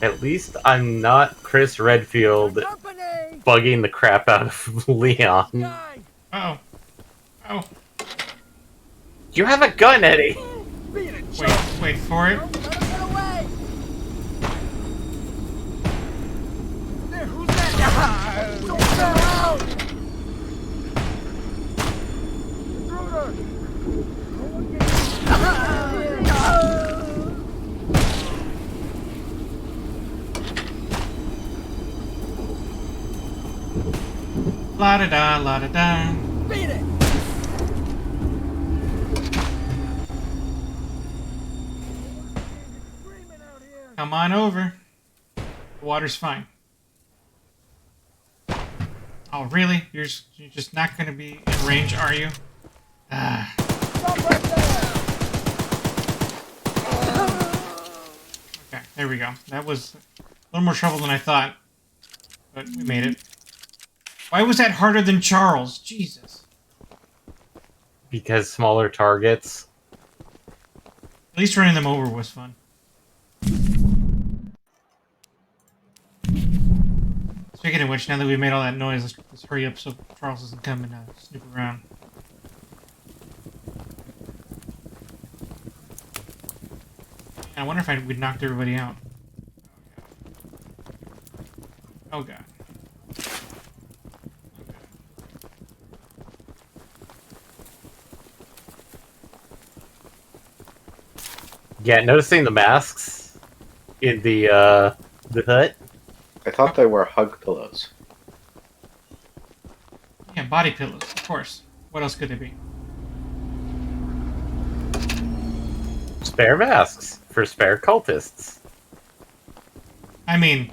At least I'm not Chris Redfield bugging the crap out of Leon. Uh-oh. Oh. You have a gun, Eddie! Wait for it. La-da-da, la-da-da. Beat it! Come on over. The water's fine. Oh, really? You're just not going to be in range, are you? Ah. Okay, there we go. That was a little more trouble than I thought. But we made it. Why was that harder than Charles? Jesus. Because smaller targets. At least running them over was fun. Speaking of which, now that we made all that noise, let's hurry up so Charles doesn't come and snoop around. I wonder if we'd knocked everybody out. Oh god. Yeah, noticing the masks in the hut. I thought they were hug pillows. Yeah, body pillows, of course. What else could they be? Spare masks for spare cultists. I mean,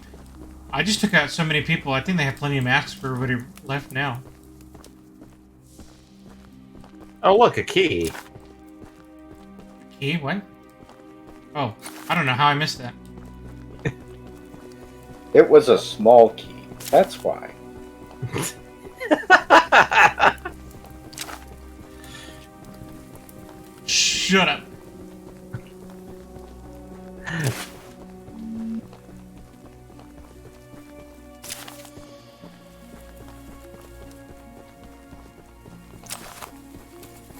I just took out so many people. I think they have plenty of masks for everybody left now. Oh, look, a key. Key? What? Oh, I don't know how I missed that. It was a small key. That's why. Shut up.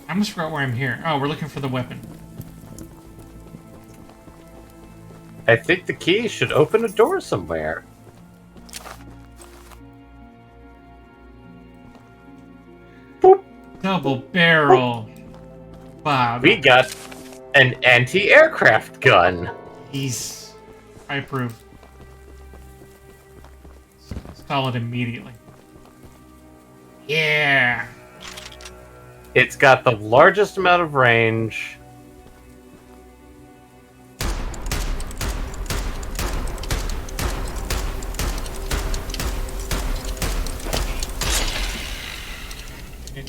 I almost forgot where I'm here. Oh, we're looking for the weapon. I think the key should open a door somewhere. Boop. Double barrel. Wow. We got an anti-aircraft gun. He's. I approve. Install it immediately. Yeah. It's got the largest amount of range.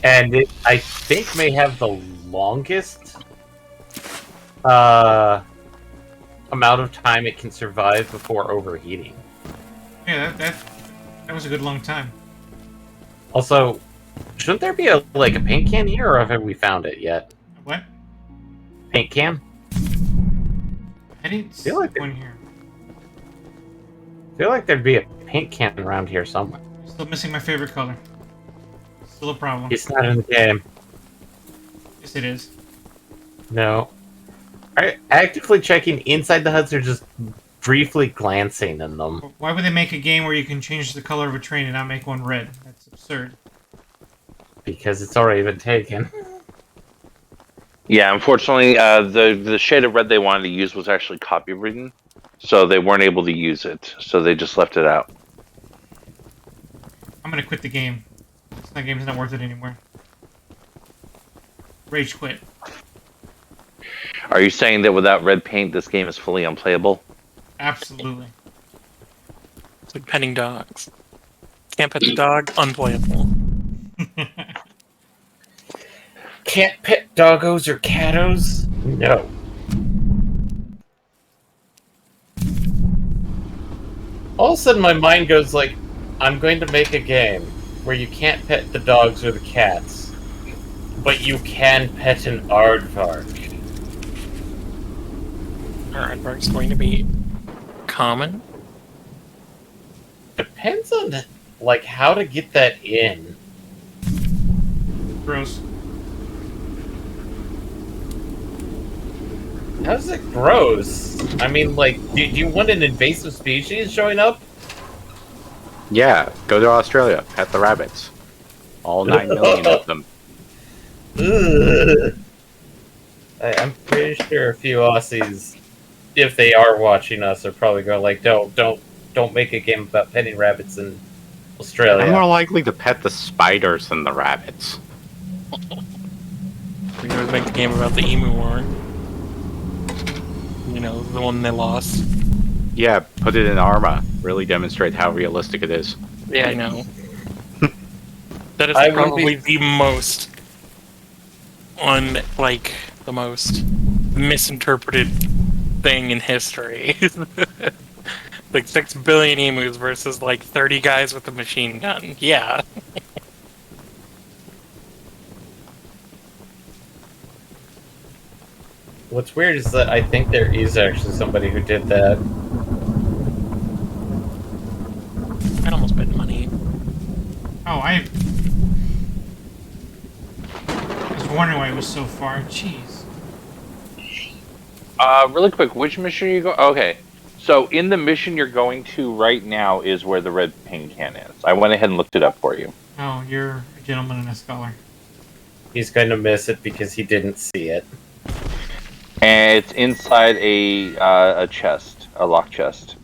And it, I think, may have the longest amount of time it can survive before overheating. Yeah, that was a good long time. Also, shouldn't there be a paint can here, or have we found it yet? What? Paint can? I didn't see one here. I feel like there'd be a paint can around here somewhere. Still missing my favorite color. Still a problem. It's not in the game. Yes, it is. No. Are you actively checking inside the huts or just briefly glancing in them? Why would they make a game where you can change the color of a train and not make one red? That's absurd. Because it's already been taken. Yeah, unfortunately, the shade of red they wanted to use was actually copywritten, so they weren't able to use it. So they just left it out. I'm gonna quit the game. That game's not worth it anymore. Rage quit. Are you saying that without red paint, this game is fully unplayable? Absolutely. It's like petting dogs. Can't pet the dog, unplayable. Can't pet doggos or cattos? No. All of a sudden my mind goes like, I'm going to make a game where you can't pet the dogs or the cats, but you can pet an aardvark. Our aardvark's going to be common? Depends on how to get that in. Gross. How's it gross? I mean, do you want an invasive species showing up? Yeah, go to Australia, pet the rabbits. All 9 million of them. I'm pretty sure a few Aussies, if they are watching us, are probably going like, don't make a game about petting rabbits in Australia. I'm more likely to pet the spiders than the rabbits. We could always make the game about the emu war. You know, the one they lost. Yeah, put it in Arma. Really demonstrate how realistic it is. Yeah, I know. That is probably the most the most misinterpreted thing in history. Like 6 billion emus versus 30 guys with a machine gun. Yeah. What's weird is that I think there is actually somebody who did that. I'd almost bet money. Oh, I was wondering why it was so far. Jeez. Really quick, which mission are you going? Okay, so in the mission you're going to right now is where the red paint can is. I went ahead and looked it up for you. Oh, you're a gentleman and a scholar. He's going to miss it because he didn't see it. And it's inside a chest, a lock chest.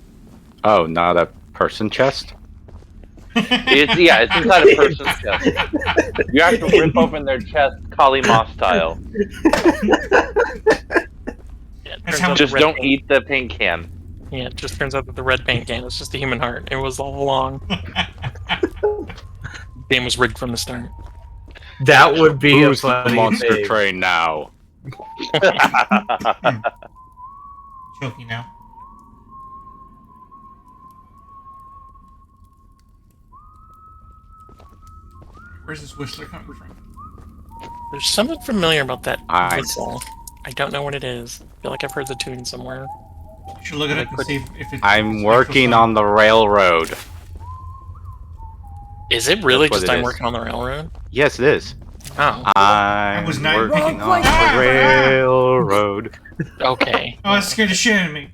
Oh, not a person chest? It's inside a person's chest. You have to rip open their chest, Kali Ma style. Just don't eat the paint can. Yeah, it just turns out that the red paint can is just a human heart. It was all along. The game was rigged from the start. That would be Who's a funny the monster page. train now? Choking now. Where's this whistler coming from? There's something familiar about that I whistle. I don't know what it is. I feel like I've heard the tune somewhere. You should look it up and see if it's... I'm working on the railroad. Is it really That's what just it I'm is. working on the railroad? Yes, it is. Oh. I'm was not working Wrong on the railroad. Okay. Oh, that scared the shit out of me.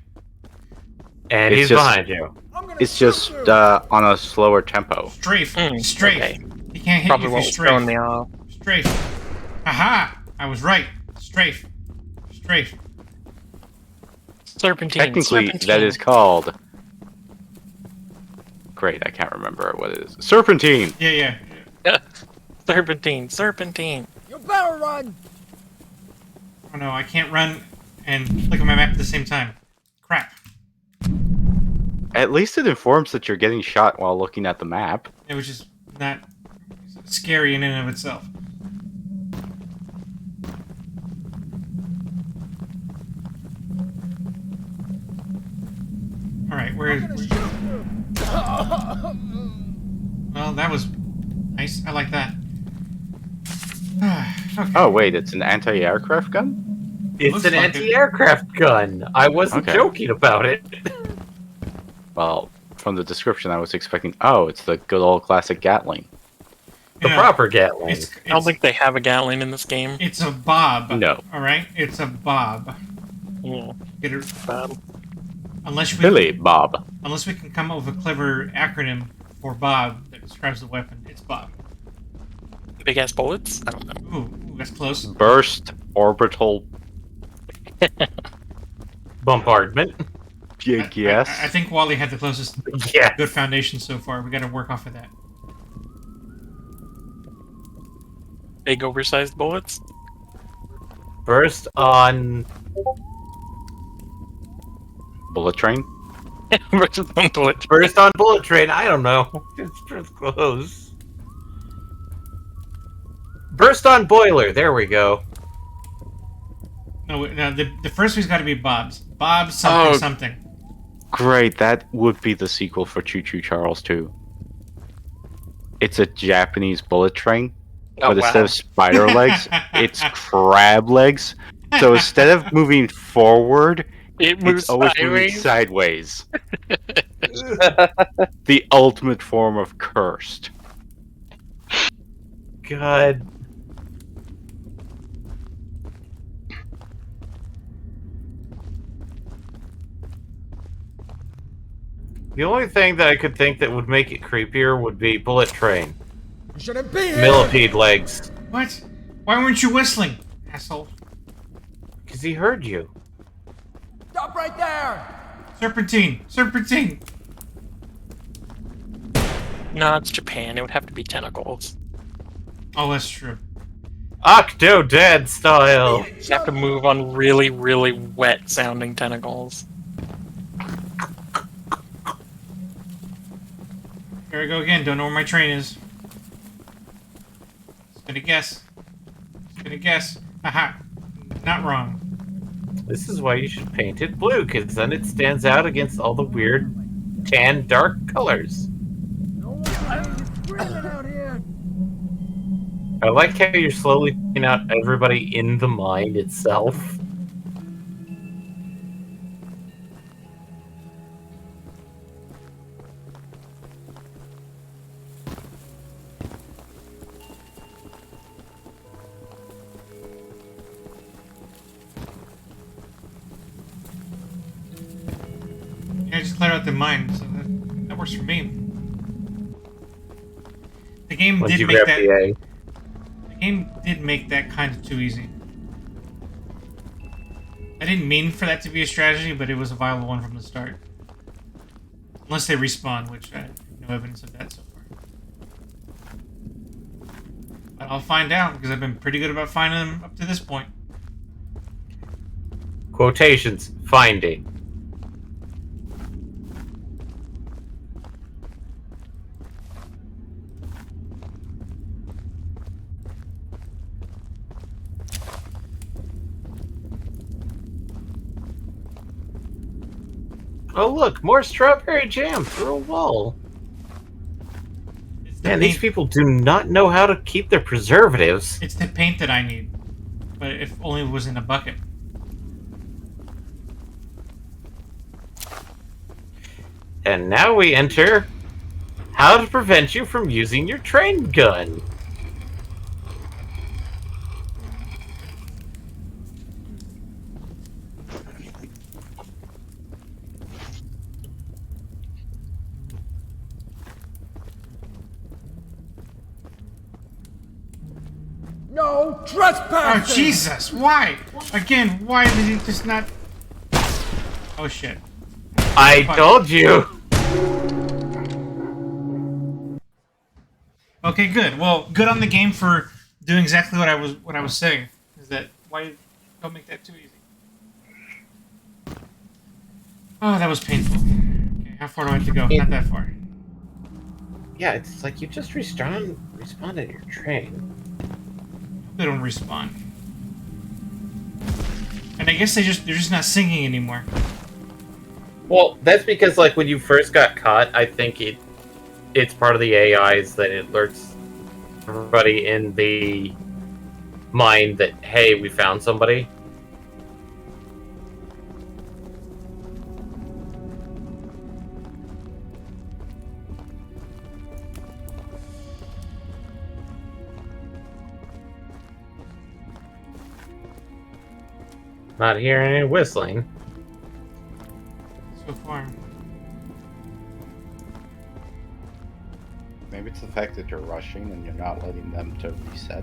And he's behind you. It's just on a slower tempo. Strafe. Mm, Strafe. okay. He can't hit Probably you what if you was throwing strafe. me off. Strafe. Aha! I was right. Strafe. Strafe. Serpentine. Technically, Serpentine. that is called. Great, I can't remember what it is. Serpentine. Yeah. Serpentine. Serpentine. You better run. Oh no, I can't run and look at my map at the same time. Crap. At least it informs that you're getting shot while looking at the map. It was just not scary in and of itself. Alright, where is... Well, that was nice. I like that. Okay. Oh, wait, it's an anti-aircraft gun? It's Looks an like it. anti-aircraft gun. I wasn't Okay. joking about it. Well, from the description, I was expecting, oh, it's the good old classic Gatling. The Yeah. proper Gatling. I don't think they have a Gatling in this game. It's a bob. No. Alright? It's a bob. Yeah. Get it? Bob. Unless we Billy Bob. Unless we can come up with a clever acronym for Bob that describes the weapon, it's Bob. Big ass bullets? I don't know. Ooh, that's close. Burst orbital Bombardment. Yes. I think Wally had the closest Yes. good foundation so far. We got to work off of that. Big oversized bullets? Burst on Bullet train. Versus on bullet. Burst on bullet train. I don't know. It's pretty close. Burst on boiler. There we go. No, the first one's got to be Bob's. Bob something Oh. something. Great, that would be the sequel for Choo Choo Charles 2. It's a Japanese bullet train, but instead wow. of spider legs, it's crab legs. So instead of moving forward, It moves it's always moving sideways. sideways. The ultimate form of cursed. God. The only thing that I could think that would make it creepier would be bullet train. You shouldn't be here. Millipede legs. What? Why weren't you whistling, asshole? Because he heard you. Stop right there. Serpentine! Serpentine! No, it's Japan. It would have to be tentacles. Oh, that's true. Octodad style. You have to move on really, really wet sounding tentacles. Here I go again. Don't know where my train is. Just gonna guess. Just gonna guess. Aha! Not wrong. This is why you should paint it blue, because then it stands out against all the weird tan dark colors. Out here. I like how you're slowly picking out everybody in the mine itself. Yeah, I just cleared out the mine, so that works for me. The game Once did you make grab that. the A. The game did make that kind of too easy. I didn't mean for that to be a strategy, but it was a viable one from the start. Unless they respawn, which I have no evidence of that so far. But I'll find out, because I've been pretty good about finding them up to this point. Quotations. Finding. Oh look, more strawberry jam through a wall. Man, these people do not know how to keep their preservatives. It's the paint that I need. But if only it was in a bucket. And now we enter how to prevent you from using your train gun. No trespassing! Oh, Jesus! Why? Again, why did he just not... Oh, shit. I told you! Okay, good. Well, good on the game for doing exactly what I was saying. Is that why don't make that too easy? Oh, that was painful. Okay, how far do I have to go? Not that far. Yeah, it's like you just respawned in your train. They don't respawn. And I guess they're just not singing anymore. Well, that's because like when you first got caught, I think it's part of the AIs that it alerts everybody in the mine that, hey, we found somebody. Not hearing any whistling. So far. Maybe it's the fact that you're rushing and you're not letting them to reset.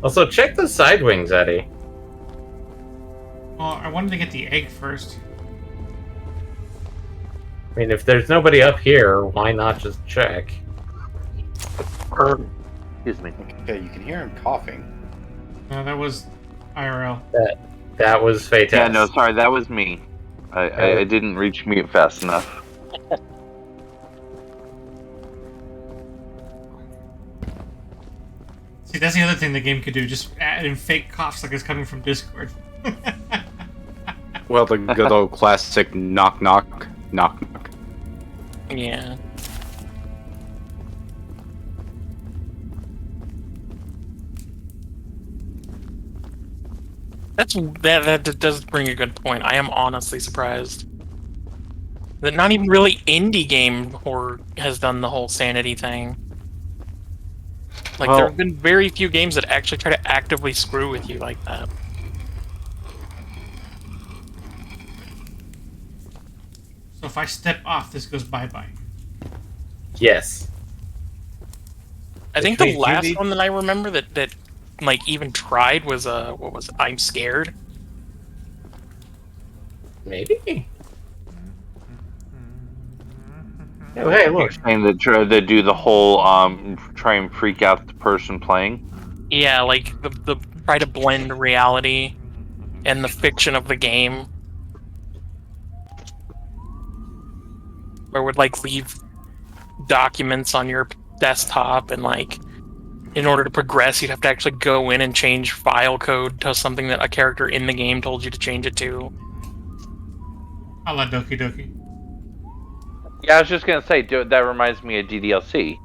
Also, check the side wings, Eddie. Well, I wanted to get the egg first. I mean, if there's nobody up here, why not just check? Excuse me. Okay, you can hear him coughing. No, that was IRL. That was Fatal. Yeah, no, sorry, that was me. I didn't reach mute fast enough. See, that's the other thing the game could do. Just add in fake coughs like it's coming from Discord. Well, the good old classic knock knock, knock knock. Yeah. That does bring a good point. I am honestly surprised that not even really indie game horror has done the whole sanity thing. Like, Well, there have been very few games that actually try to actively screw with you like that. So if I step off, this goes bye-bye. Yes. I think the last one that I remember that like even tried was what was it? I'm Scared. Maybe. Oh, hey, look. You're saying that they do the whole try and freak out the person playing. Yeah, like the try to blend reality and the fiction of the game. Or would like leave documents on your desktop, and like in order to progress you'd have to actually go in and change file code to something that a character in the game told you to change it to. A la Doki Doki. Yeah, I was just gonna say that reminds me of DDLC.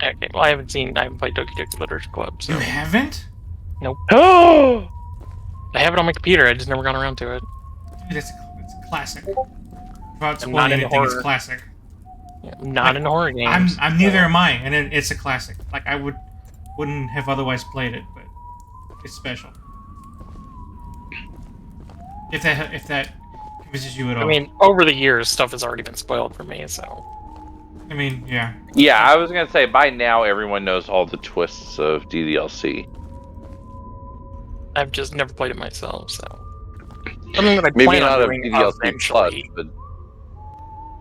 Okay, well I haven't played Doki Doki Literature Club, so. You haven't? Nope. Oh! I have it on my computer, I just never gone around to it. Dude, it's a classic. Without I'm not spoiling into anything, it's horror. classic. Yeah, I'm not into horror games. I'm neither am I, and it's a classic. Like I wouldn't have otherwise played it, but it's special. If that convinces you at all. I mean, over the years, stuff has already been spoiled for me, so. I mean, yeah. Yeah, I was gonna say by now everyone knows all the twists of DDLC. I've just never played it myself, so. Something that I Maybe plan not on of doing DDLC Plus, eventually. but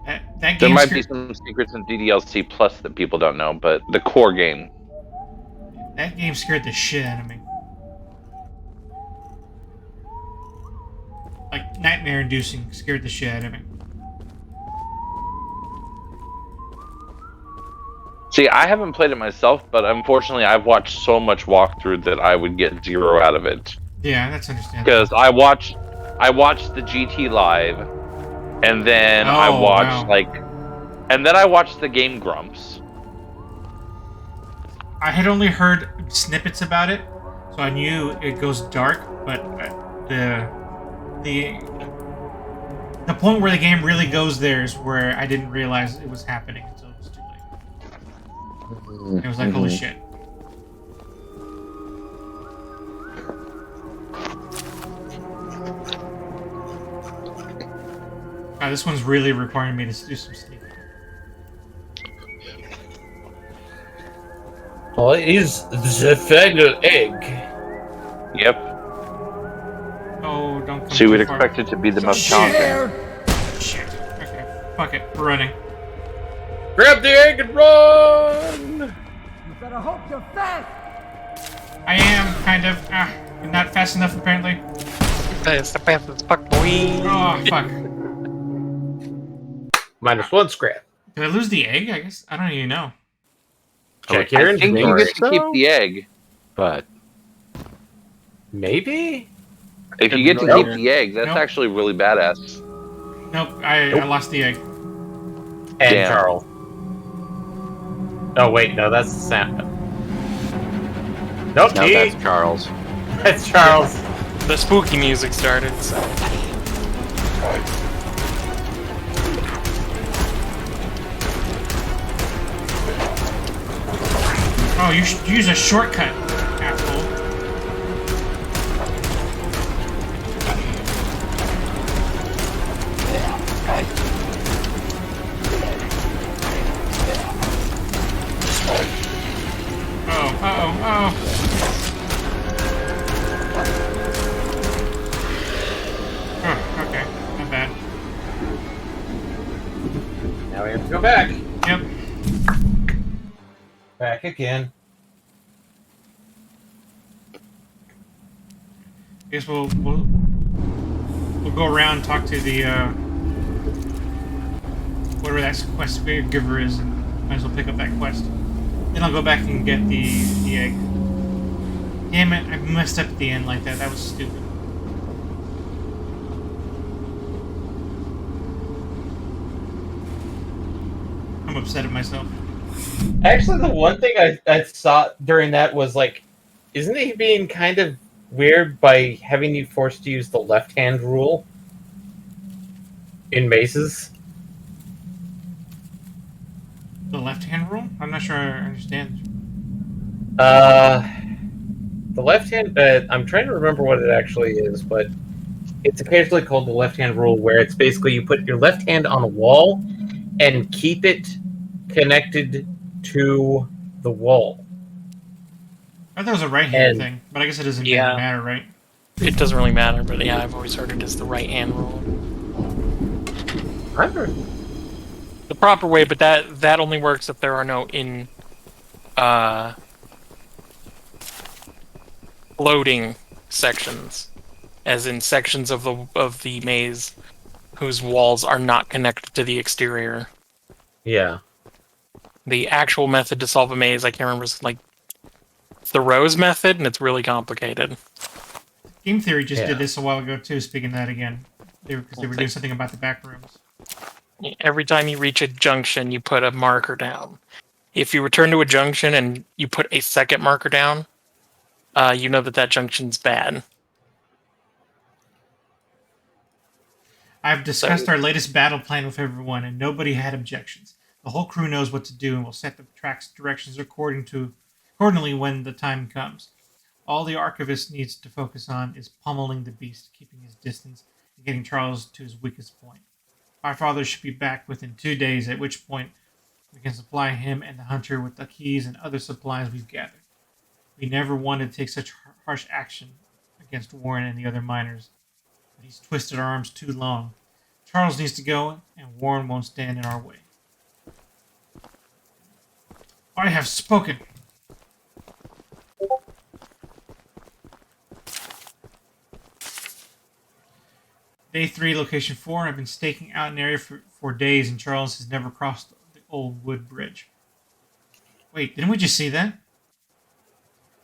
That there game might be some secrets in DDLC Plus that people don't know. But the core game. That game scared the shit out of me. Like nightmare-inducing, scared the shit out of me. See, I haven't played it myself, but unfortunately, I've watched so much walkthrough that I would get 0 out of it. Yeah, that's understandable. Because I watched the GT live, and then I watched I watched the Game Grumps. I had only heard snippets about it, so I knew it goes dark. But the point where the game really goes there is where I didn't realize it was happening until it was too late. It was like, holy shit. This one's really requiring me to do some sneaking. Well, he's the final egg. Yep. Oh, don't come So you would too far. expect it to be the most challenging. Shit. Okay. Fuck it. We're running. Grab the egg and run! You better hope you're fast. I am, kind of. Not fast enough, apparently. Fast as fuck, boy. Oh, fuck. -1 scrap. Did I lose the egg? I guess. I don't even know. Check your I think you get to keep the egg. But maybe? If you get to keep the egg, that's actually really badass. Nope, I lost the egg. And Damn. Charles. Oh, wait, no, that's Sam. Nope, no, that's Charles. That's Charles. The spooky music started, so. Oh, you should use a shortcut, asshole. Oh. Oh, okay. Not bad. Now we have to go back. Yep. Back again. Guess we'll go around and talk to the whatever that quest giver is, and might as well pick up that quest. Then I'll go back and get the egg. Damn it! I messed up at the end like that. That was stupid. I'm upset at myself. Actually, the one thing I saw during that was like, isn't he being kind of weird by having you forced to use the left-hand rule in mazes? The left-hand rule? I'm not sure I understand. The left-hand. I'm trying to remember what it actually is, but it's occasionally called the left-hand rule, where it's basically you put your left hand on a wall and keep it connected to the wall. I thought it was a right-hand thing, but I guess it doesn't Yeah. matter, right? It doesn't really matter, but yeah, I've always heard it as the right hand rule. I've heard the proper way, but that only works if there are no floating sections, as in sections of the maze whose walls are not connected to the exterior. Yeah. The actual method to solve a maze, I can't remember, it's like the Rose method, and it's really complicated. Game Theory just did this a while ago too. Speaking of that again, because they were doing something about the back rooms. Every time you reach a junction, you put a marker down. If you return to a junction and you put a second marker down, you know that junction's bad. I've discussed our latest battle plan with everyone, and nobody had objections. The whole crew knows what to do, and will set the track's directions accordingly when the time comes. All the Archivist needs to focus on is pummeling the beast, keeping his distance, and getting Charles to his weakest point. Our father should be back within 2 days, at which point we can supply him and the hunter with the keys and other supplies we've gathered. We never wanted to take such harsh action against Warren and the other miners, but he's twisted our arms too long. Charles needs to go, and Warren won't stand in our way. I have spoken. Day 3, Location 4. I've been staking out an area for days, and Charles has never crossed the old wood bridge. Wait, didn't we just see that?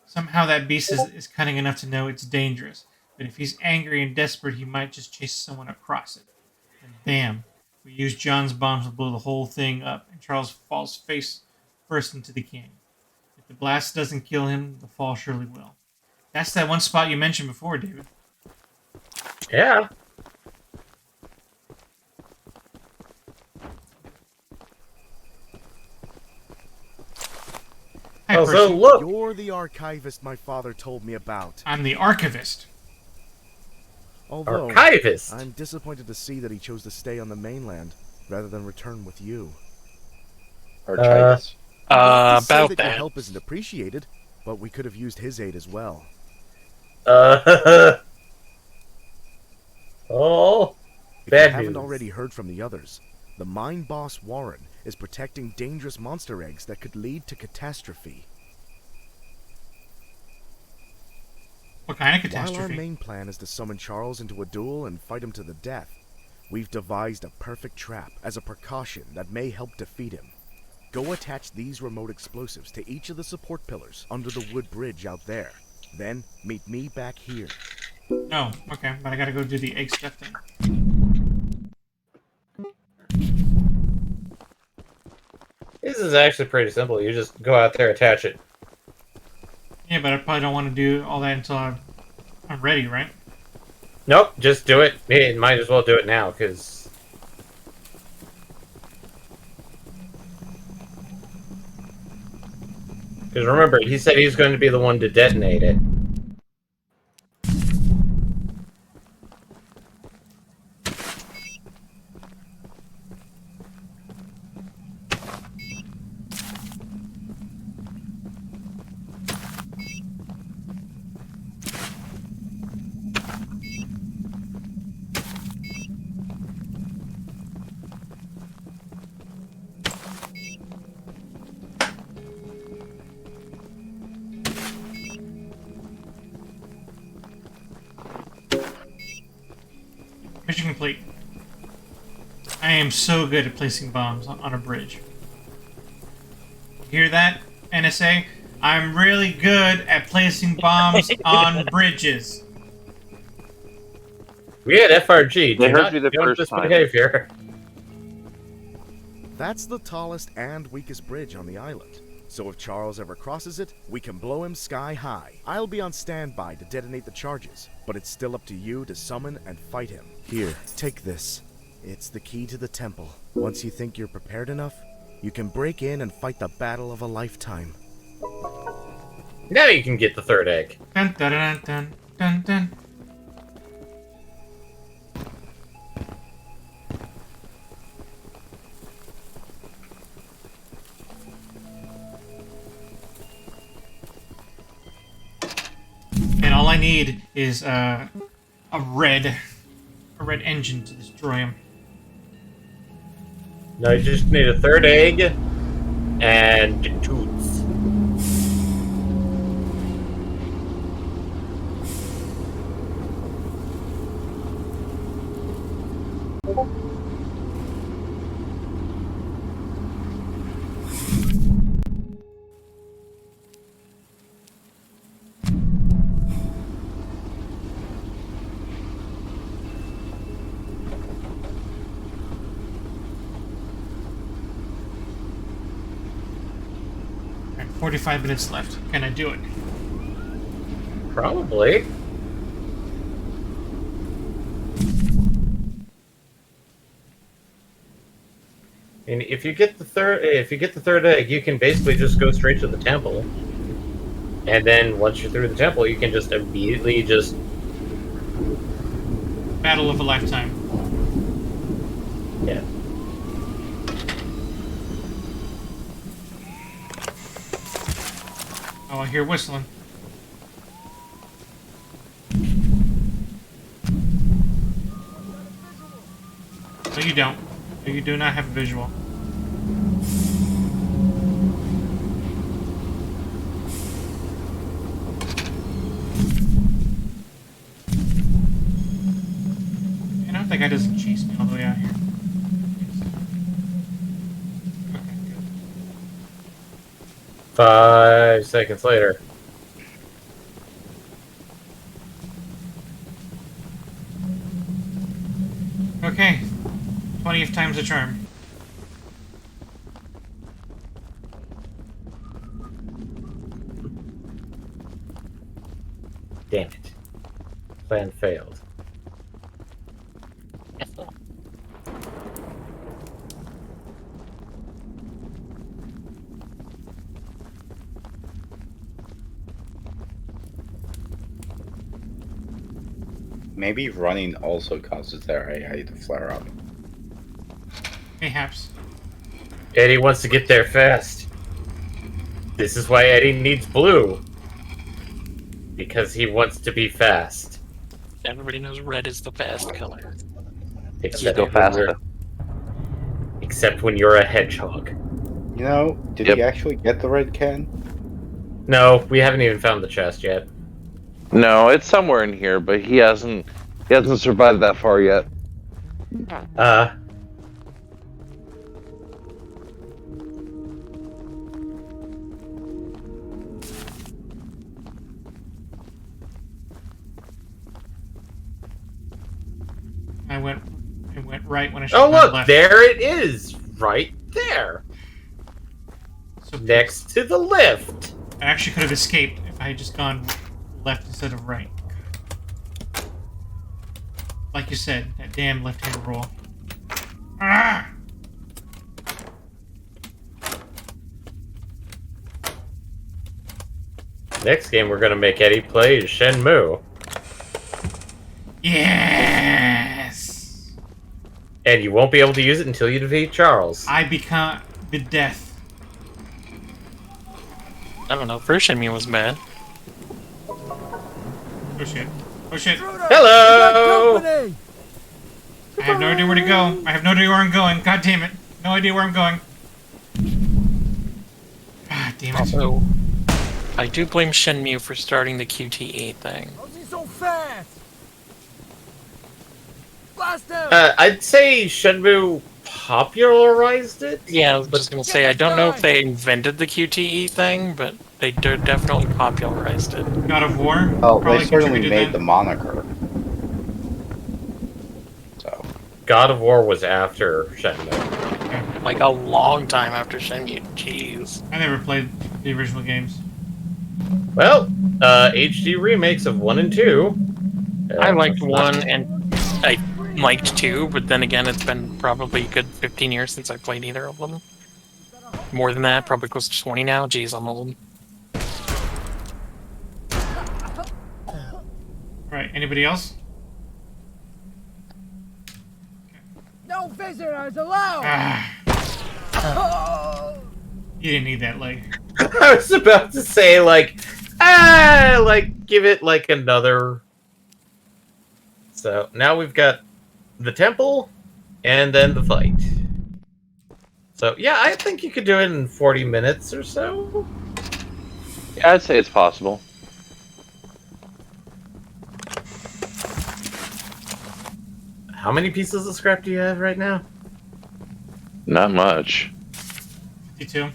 Somehow that beast is cunning enough to know it's dangerous, but if he's angry and desperate, he might just chase someone across it. And bam, we use John's bombs to blow the whole thing up, and Charles falls face first into the canyon. If the blast doesn't kill him, the fall surely will. That's that one spot you mentioned before, David. Yeah. Hi, so look. You're the archivist my father told me about. I'm the archivist. Although, Archivist. I'm disappointed to see that he chose to stay on the mainland rather than return with you. Archivist. Not to say About that your that. help isn't appreciated, but we could have used his aid as well. Oh, if bad you haven't news. already heard from the others, the mine boss Warren is protecting dangerous monster eggs that could lead to catastrophe. What kind of While our catastrophe? main plan is to summon Charles into a duel and fight him to the death, we've devised a perfect trap as a precaution that may help defeat him. Go attach these remote explosives to each of the support pillars under the wood bridge out there. Then meet me back here. No, okay, but I gotta go do the egg stuff then. This is actually pretty simple. You just go out there, attach it. Yeah, but I probably don't want to do all that until I'm ready, right? Nope, just do it. Hey, might as well do it now, because... Because remember, he said he's going to be the one to detonate it. Mission complete. I am so good at placing bombs on a bridge. Hear that, NSA? I'm really good at placing bombs on bridges. We had FRG. They Do heard not you the do first this time. behavior. That's the tallest and weakest bridge on the island. So if Charles ever crosses it, we can blow him sky high. I'll be on standby to detonate the charges, but it's still up to you to summon and fight him. Here, take this. It's the key to the temple. Once you think you're prepared enough, you can break in and fight the battle of a lifetime. Now you can get the third egg. Dun dun dun dun dun dun. And all I need is a red engine to destroy him. No, you just need a third egg and toots. Alright, 45 minutes left. Can I do it? Probably. And if you get the third egg, you can basically just go straight to the temple. And then once you're through the temple, you can just immediately just Battle of a lifetime. yeah. Oh, I hear whistling. No, you don't. No, you do not have a visual. You know, that guy doesn't chase me all the way out here. 5 seconds later. Okay. 20th time's a charm. Damn it. Plan failed. Maybe running also causes their AI to flare up. Mayhaps. Eddie wants to get there fast. This is why Eddie needs blue. Because he wants to be fast. Everybody knows red is the fast color. Except go when faster. you're- Except when you're a hedgehog. You know, did he actually get the red can? No, we haven't even found the chest yet. No, it's somewhere in here, but he hasn't survived that far yet. I went right when I should Oh have gone look, left. there it is! Right there! Next to the lift! I actually could have escaped if I had just gone left instead of right. Like you said, that damn left-hand roll. Ah! Next game we're gonna make Eddie play is Shenmue. Yes! And you won't be able to use it until you defeat Charles. I become the death. I don't know. First Shenmue was bad. Oh shit. Oh shit. Hello! I have no idea where to go. I have no idea where I'm going. God damn it. No idea where I'm going. God damn it. Also, I do blame Shenmue for starting the QTE thing. How's he so fast? Blast him! I'd say Shenmue popularized it? Yeah, I was just gonna say, I don't know if they invented the QTE thing, but they definitely popularized it. God of War? Oh, probably they certainly contributed made that. the moniker. So. God of War was after Shenmue. Like a long time after Shenmue. Jeez. I never played the original games. Well, HD remakes of 1 and 2. I liked 1 and I liked 2, but then again, it's been probably a good 15 years since I played either of them. More than that, probably close to 20 now. Jeez, I'm old. Alright, anybody else? No visitors allowed! Ah. Oh. You didn't need that leg. I was about to say, give it, another... So, now we've got the temple, and then the fight. So, yeah, I think you could do it in 40 minutes or so. Yeah, I'd say it's possible. How many pieces of scrap do you have right now? Not much. 52.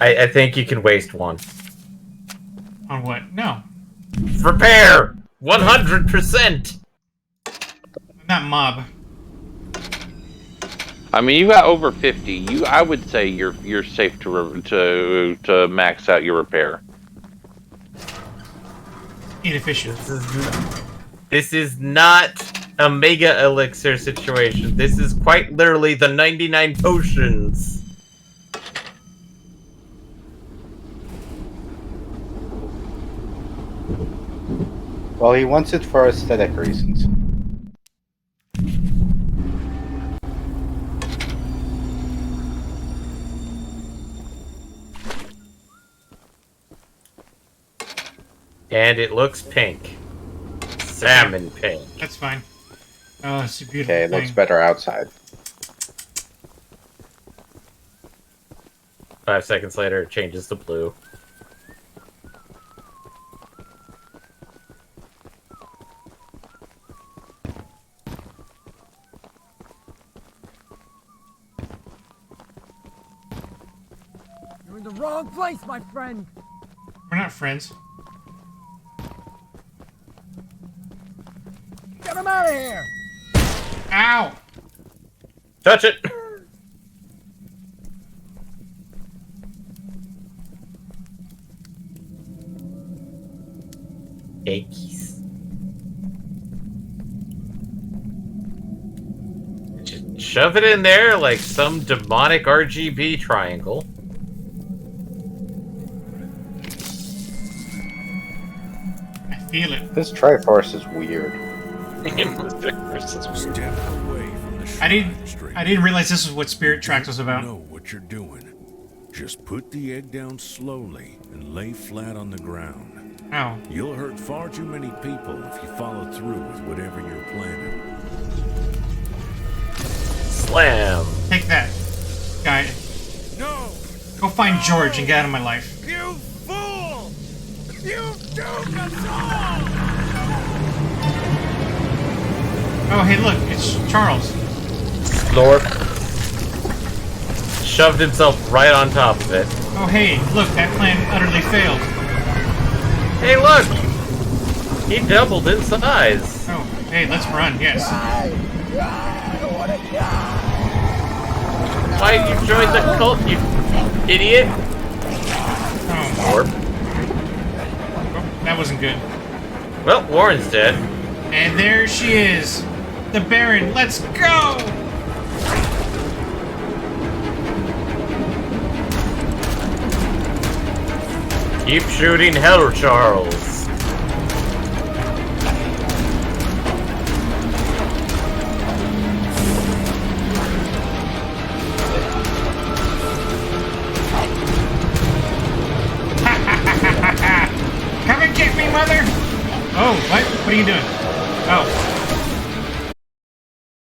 I think you can waste one. On what? No. Repair! 100%! Not mob. I mean, you got over 50. I would say you're safe to max out your repair. Inefficient. This is not a mega elixir situation. This is quite literally the 99 potions. Well, he wants it for aesthetic reasons. And it looks pink. Salmon pink. That's fine. Oh, it's a beautiful Okay, it thing. looks better outside. 5 seconds later, it changes to blue. You're in the wrong place, my friend. We're not friends. Get him out of here. Ow! Touch it! Yankees. Just shove it in there like some demonic RGB triangle. I feel it. This Triforce is weird. I didn't realize this was what Spirit Tracks was about. Know what you're doing. Just put the egg down slowly and lay flat on the ground. Ow. You'll hurt far too many people if you follow through with whatever you're planning. Slam. Take that, guy. No! Go find George and get out of my life. You fool! You doomed us all! Oh, hey, look, it's Charles. Lord. Shoved himself right on top of it. Oh, hey, look, that plan utterly failed. Hey, look! He doubled in size. Oh, hey, let's run, yes. Why did you join the cult, you idiot? Oh. Orb. Oh, that wasn't good. Well, Warren's dead. And there she is. The Baron, let's go! Keep shooting hell, Charles. Come and get me, mother! Oh, what? What are you doing? Oh.